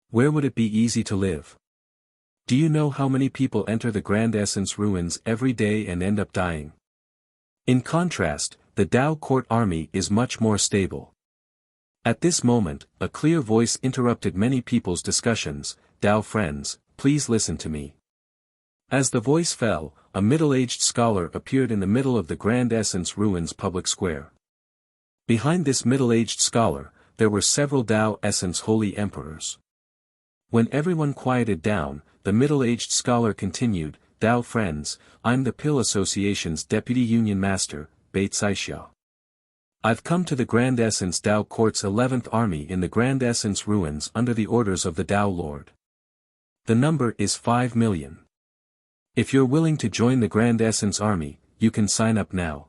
Where would it be easy to live? Do you know how many people enter the Grand Essence Ruins every day and end up dying? In contrast, the Dao Court Army is much more stable. At this moment, a clear voice interrupted many people's discussions. Dao friends, please listen to me. As the voice fell, a middle-aged scholar appeared in the middle of the Grand Essence Ruins public square. Behind this middle-aged scholar, there were several Dao Essence Holy Emperors. When everyone quieted down, the middle-aged scholar continued, Dao friends, I'm the Pill Association's Deputy Union Master, Beit Saixia. I've come to the Grand Essence Dao Court's 11th Army in the Grand Essence Ruins under the orders of the Dao Lord. The number is 5 million. If you're willing to join the Grand Essence Army, you can sign up now.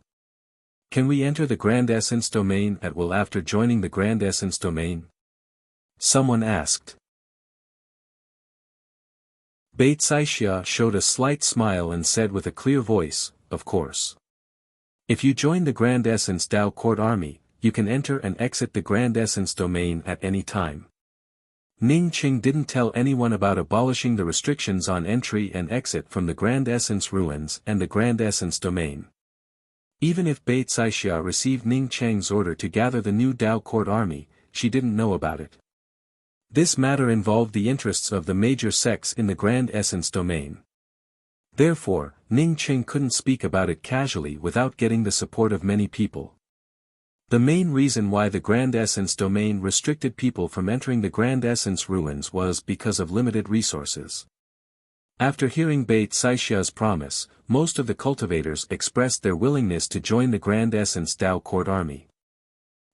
Can we enter the Grand Essence domain at will after joining the Grand Essence domain? Someone asked. Beit Saixia showed a slight smile and said with a clear voice, of course. If you join the Grand Essence Dao Court Army, you can enter and exit the Grand Essence domain at any time. Ning Qing didn't tell anyone about abolishing the restrictions on entry and exit from the Grand Essence Ruins and the Grand Essence domain. Even if Beit Saixia received Ning Cheng's order to gather the new Dao Court Army, she didn't know about it. This matter involved the interests of the major sects in the Grand Essence domain. Therefore, Ning Qing couldn't speak about it casually without getting the support of many people. The main reason why the Grand Essence domain restricted people from entering the Grand Essence Ruins was because of limited resources. After hearing Beit Saixia's promise, most of the cultivators expressed their willingness to join the Grand Essence Dao Court Army.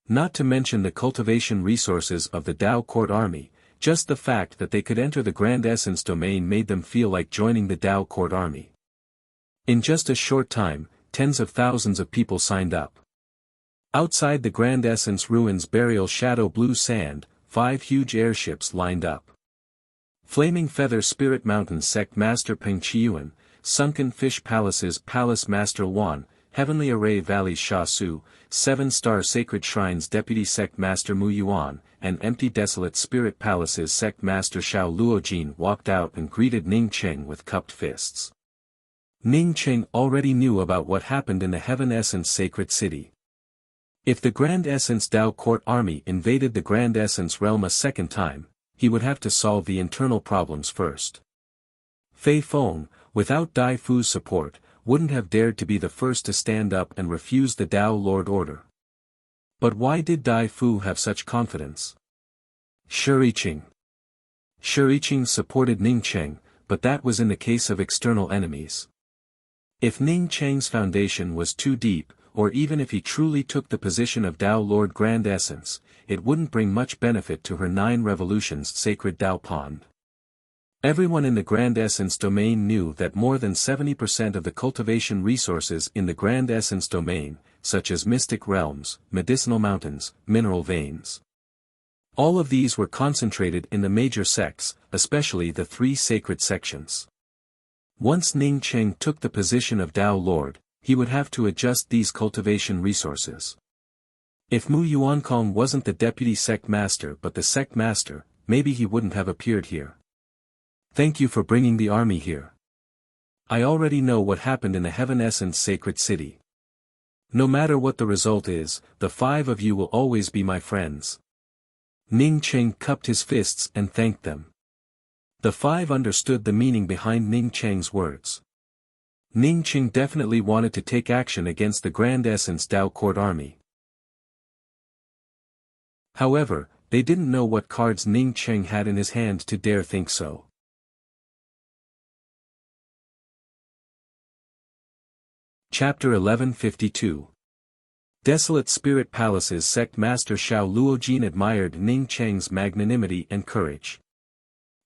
Not to mention the cultivation resources of the Dao Court Army, just the fact that they could enter the Grand Essence domain made them feel like joining the Dao Court Army. In just a short time, tens of thousands of people signed up. Outside the Grand Essence Ruins burial shadow blue sand, 5 huge airships lined up. Flaming Feather Spirit Mountain Sect Master Peng Chiyuan, Sunken Fish Palace's Palace Master Wan, Heavenly Array Valley's Sha Su, 7-Star Sacred Shrine's Deputy Sect Master Mu Yuan, and Empty Desolate Spirit Palace's Sect Master Xiao Luojin walked out and greeted Ning Qing with cupped fists. Ning Qing already knew about what happened in the Heaven Essence Sacred City. If the Grand Essence Dao Court Army invaded the Grand Essence realm a second time, he would have to solve the internal problems first. Fei Feng, without Dai Fu's support, wouldn't have dared to be the first to stand up and refuse the Tao Lord order. But why did Dai Fu have such confidence? Shiqing supported Ning Cheng, but that was in the case of external enemies. If Ning Cheng's foundation was too deep, or even if he truly took the position of Tao Lord Grand Essence, it wouldn't bring much benefit to her 9 revolutions sacred Tao Pond. Everyone in the Grand Essence domain knew that more than 70% of the cultivation resources in the Grand Essence domain, such as mystic realms, medicinal mountains, mineral veins. All of these were concentrated in the major sects, especially the 3 sacred sections. Once Ning Cheng took the position of Tao Lord, he would have to adjust these cultivation resources. If Mu Yuankong wasn't the deputy sect master but the sect master, maybe he wouldn't have appeared here. Thank you for bringing the army here. I already know what happened in the Heaven Essence Sacred City. No matter what the result is, the 5 of you will always be my friends. Ning Cheng cupped his fists and thanked them. The 5 understood the meaning behind Ning Cheng's words. Ning Cheng definitely wanted to take action against the Grand Essence Tao Court army. However, they didn't know what cards Ning Cheng had in his hand to dare think so. Chapter 1152. Desolate Spirit Palaces Sect Master Xiao Luojin admired Ning Cheng's magnanimity and courage.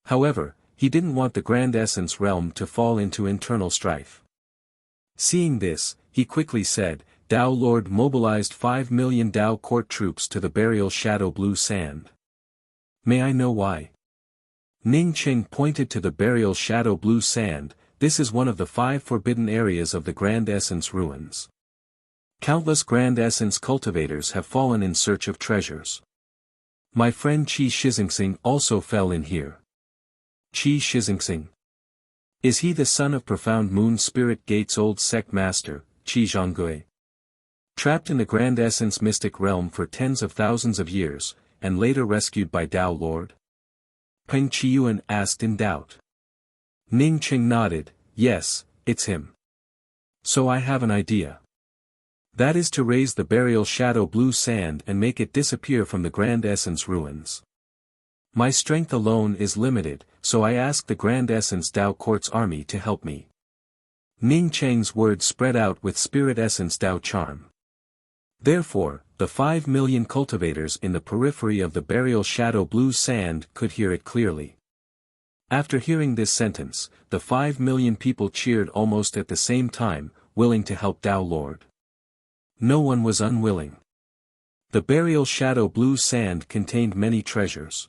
However, he didn't want the Grand Essence realm to fall into internal strife. Seeing this, he quickly said, Tao Lord mobilized 5 million Tao court troops to the burial Shadow Blue Sand. May I know why? Ning Cheng pointed to the burial Shadow Blue Sand. This is one of the 5 forbidden areas of the Grand Essence ruins. Countless Grand Essence cultivators have fallen in search of treasures. My friend Qi Shixingsing also fell in here. Qi Shixingsing. Is he the son of Profound Moon Spirit Gate's old sect master, Qi Zhonggui? Trapped in the Grand Essence mystic realm for tens of thousands of years, and later rescued by Tao Lord? Peng Qiyuan asked in doubt. Ning Cheng nodded, yes, it's him. So I have an idea. That is to raise the burial Shadow Blue Sand and make it disappear from the Grand Essence ruins. My strength alone is limited, so I ask the Grand Essence Tao Court's army to help me. Ning Cheng's words spread out with Spirit Essence Tao charm. Therefore, the 5 million cultivators in the periphery of the burial Shadow Blue Sand could hear it clearly. After hearing this sentence, the 5 million people cheered almost at the same time, willing to help Tao Lord. No one was unwilling. The burial Shadow Blue Sand contained many treasures.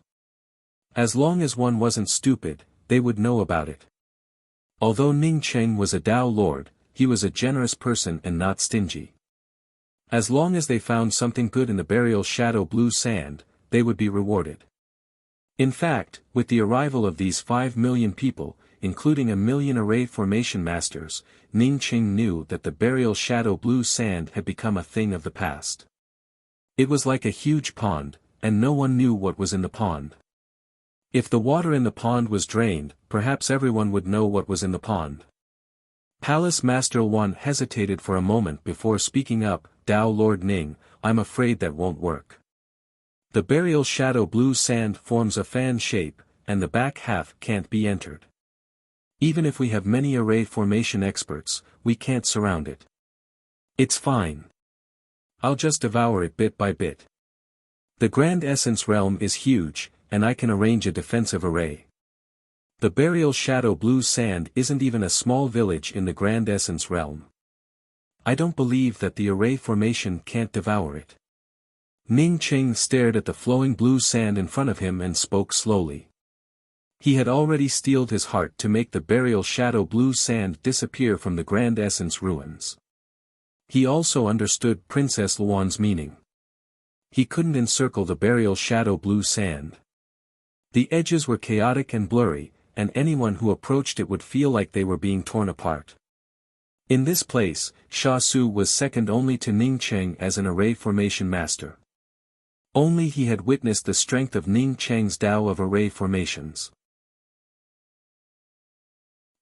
As long as one wasn't stupid, they would know about it. Although Ning Cheng was a Tao Lord, he was a generous person and not stingy. As long as they found something good in the burial Shadow Blue Sand, they would be rewarded. In fact, with the arrival of these 5 million people, including 1 million array formation masters, Ning Cheng knew that the burial Shadow Blue Sand had become a thing of the past. It was like a huge pond, and no one knew what was in the pond. If the water in the pond was drained, perhaps everyone would know what was in the pond. Palace Master Wan hesitated for a moment before speaking up, Tao Lord Ning, I'm afraid that won't work. The burial Shadow Blue Sand forms a fan shape, and the back half can't be entered. Even if we have many array formation experts, we can't surround it. It's fine. I'll just devour it bit by bit. The Grand Essence realm is huge, and I can arrange a defensive array. The burial Shadow Blue Sand isn't even a small village in the Grand Essence realm. I don't believe that the array formation can't devour it. Ning Cheng stared at the flowing blue sand in front of him and spoke slowly. He had already steeled his heart to make the burial Shadow Blue Sand disappear from the Grand Essence ruins. He also understood Princess Luan's meaning. He couldn't encircle the burial Shadow Blue Sand. The edges were chaotic and blurry, and anyone who approached it would feel like they were being torn apart. In this place, Sha Su was second only to Ning Cheng as an array formation master. Only he had witnessed the strength of Ning Cheng's Tao of array formations.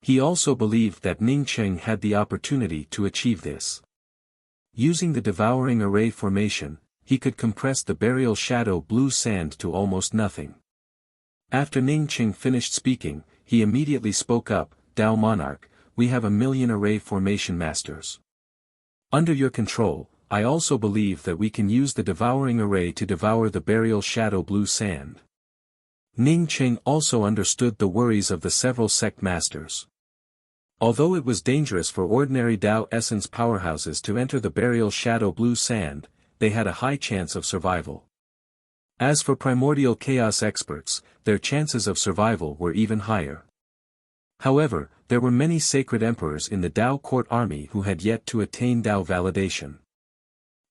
He also believed that Ning Cheng had the opportunity to achieve this. Using the devouring array formation, he could compress the burial shadow blue sand to almost nothing. After Ning Cheng finished speaking, he immediately spoke up, "Dao Monarch, we have 1,000,000 array formation masters. Under your control, I also believe that we can use the devouring array to devour the burial shadow blue sand." Ning Cheng also understood the worries of the several sect masters. Although it was dangerous for ordinary Dao essence powerhouses to enter the burial shadow blue sand, they had a high chance of survival. As for primordial chaos experts, their chances of survival were even higher. However, there were many sacred emperors in the Dao court army who had yet to attain Dao validation.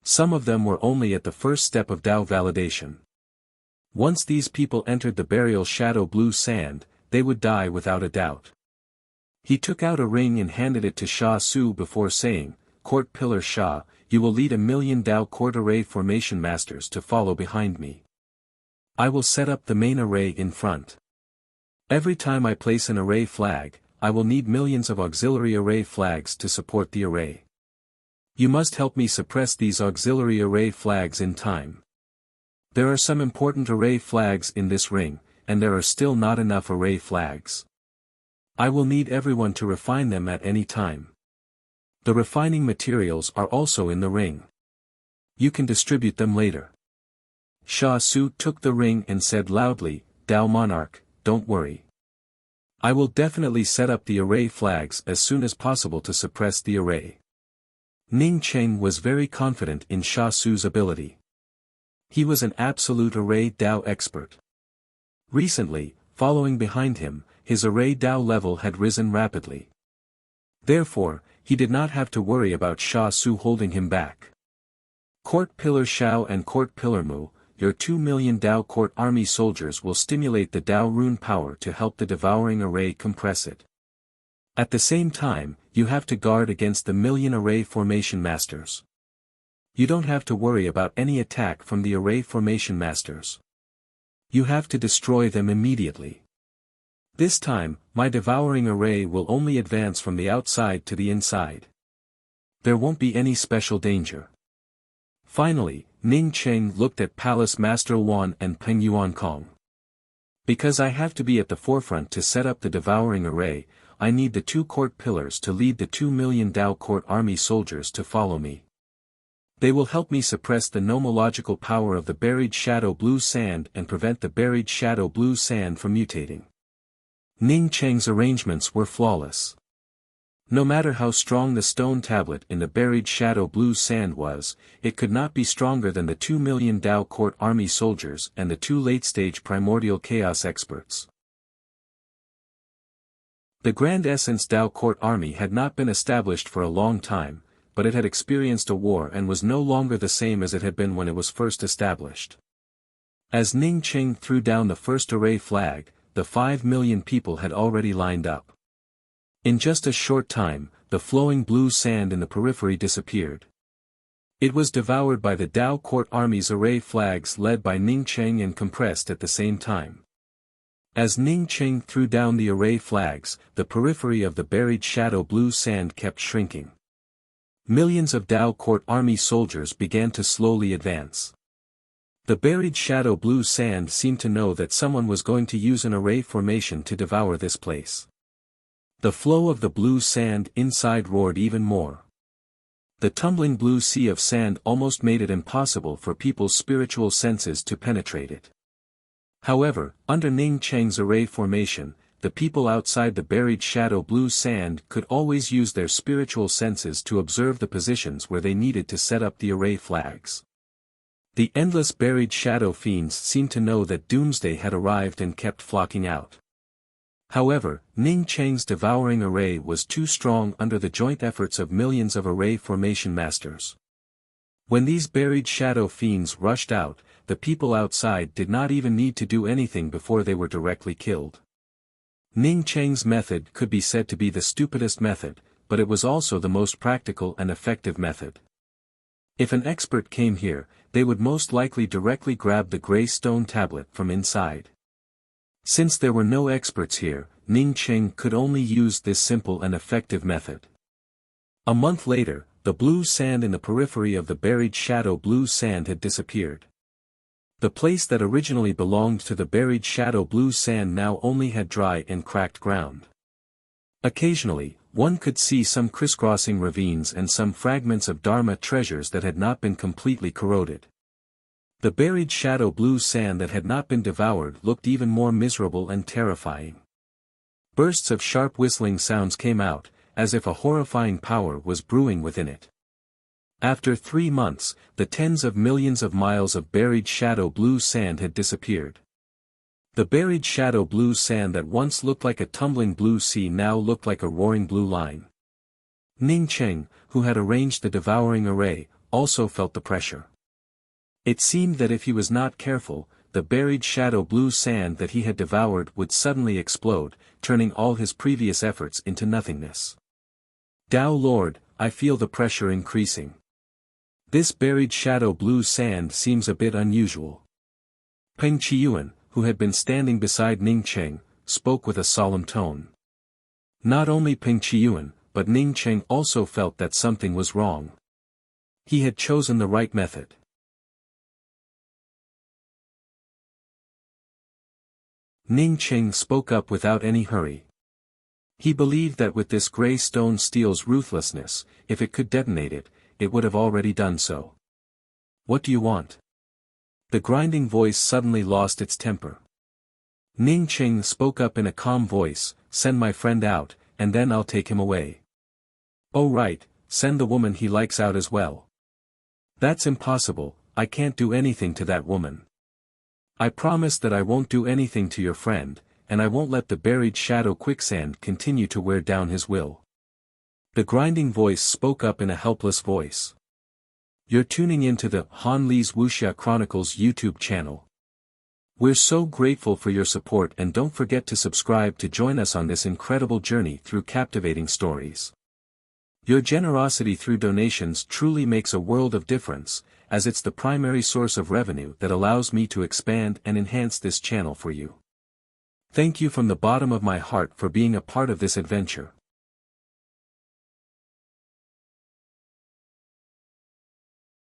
Some of them were only at the first step of Dao validation. Once these people entered the burial shadow blue sand, they would die without a doubt. He took out a ring and handed it to Sha Su before saying, "Court Pillar Sha, you will lead 1,000,000 Dao court array formation masters to follow behind me. I will set up the main array in front. Every time I place an array flag, I will need millions of auxiliary array flags to support the array. You must help me suppress these auxiliary array flags in time. There are some important array flags in this ring, and there are still not enough array flags. I will need everyone to refine them at any time. The refining materials are also in the ring. You can distribute them later." Sha Su took the ring and said loudly, "Dao Monarch, don't worry. I will definitely set up the array flags as soon as possible to suppress the array." Ning Cheng was very confident in Sha Su's ability. He was an absolute array Dao expert. Recently, following behind him, his array Dao level had risen rapidly. Therefore, he did not have to worry about Sha Su holding him back. "Court Pillar Shao and Court Pillar Mu, your 2,000,000 Dao court army soldiers will stimulate the Dao rune power to help the devouring array compress it. At the same time, you have to guard against the 1,000,000 array formation masters. You don't have to worry about any attack from the array formation masters. You have to destroy them immediately. This time, my devouring array will only advance from the outside to the inside. There won't be any special danger." Finally, Ning Cheng looked at Palace Master Wan and Peng Yuan Kong. "Because I have to be at the forefront to set up the devouring array, I need the 2 court pillars to lead the 2,000,000 Dao court army soldiers to follow me. They will help me suppress the nomological power of the buried shadow blue sand and prevent the buried shadow blue sand from mutating." Ning Cheng's arrangements were flawless. No matter how strong the stone tablet in the buried shadow blue sand was, it could not be stronger than the 2,000,000 Dao court army soldiers and the 2 late-stage primordial chaos experts. The Grand Essence Dao court army had not been established for a long time, but it had experienced a war and was no longer the same as it had been when it was first established. As Ning Cheng threw down the first array flag, the 5,000,000 people had already lined up. In just a short time, the flowing blue sand in the periphery disappeared. It was devoured by the Dao court army's array flags led by Ning Cheng and compressed at the same time. As Ning Cheng threw down the array flags, the periphery of the buried shadow blue sand kept shrinking. Millions of Dao court army soldiers began to slowly advance. The buried shadow blue sand seemed to know that someone was going to use an array formation to devour this place. The flow of the blue sand inside roared even more. The tumbling blue sea of sand almost made it impossible for people's spiritual senses to penetrate it. However, under Ning Cheng's array formation, the people outside the buried shadow blue sand could always use their spiritual senses to observe the positions where they needed to set up the array flags. The endless buried shadow fiends seemed to know that doomsday had arrived and kept flocking out. However, Ning Cheng's devouring array was too strong under the joint efforts of millions of array formation masters. When these buried shadow fiends rushed out, the people outside did not even need to do anything before they were directly killed. Ning Cheng's method could be said to be the stupidest method, but it was also the most practical and effective method. If an expert came here, they would most likely directly grab the gray stone tablet from inside. Since there were no experts here, Ning Cheng could only use this simple and effective method. A month later, the blue sand in the periphery of the buried shadow blue sand had disappeared. The place that originally belonged to the buried shadow blue sand now only had dry and cracked ground. Occasionally, one could see some crisscrossing ravines and some fragments of Dharma treasures that had not been completely corroded. The buried shadow blue sand that had not been devoured looked even more miserable and terrifying. Bursts of sharp whistling sounds came out, as if a horrifying power was brewing within it. After 3 months, the tens of millions of miles of buried shadow blue sand had disappeared. The buried shadow blue sand that once looked like a tumbling blue sea now looked like a roaring blue line. Ning Cheng, who had arranged the devouring array, also felt the pressure. It seemed that if he was not careful, the buried shadow blue sand that he had devoured would suddenly explode, turning all his previous efforts into nothingness. Tao Lord, I feel the pressure increasing. This buried shadow blue sand seems a bit unusual. Peng Qiyuan, who had been standing beside Ning Cheng, spoke with a solemn tone. Not only Peng Qiyuan, but Ning Cheng also felt that something was wrong. He had chosen the right method. Ning Cheng spoke up without any hurry. He believed that with this grey stone steel's ruthlessness, if it could detonate it, it would have already done so. What do you want? The grinding voice suddenly lost its temper. Ning Cheng spoke up in a calm voice, send my friend out, and then I'll take him away. Oh right, send the woman he likes out as well. That's impossible, I can't do anything to that woman. I promise that I won't do anything to your friend, and I won't let the buried shadow quicksand continue to wear down his will. The grinding voice spoke up in a helpless voice. You're tuning into the Han Li's Wuxia Chronicles YouTube channel. We're so grateful for your support, and don't forget to subscribe to join us on this incredible journey through captivating stories. Your generosity through donations truly makes a world of difference, as it's the primary source of revenue that allows me to expand and enhance this channel for you. Thank you from the bottom of my heart for being a part of this adventure.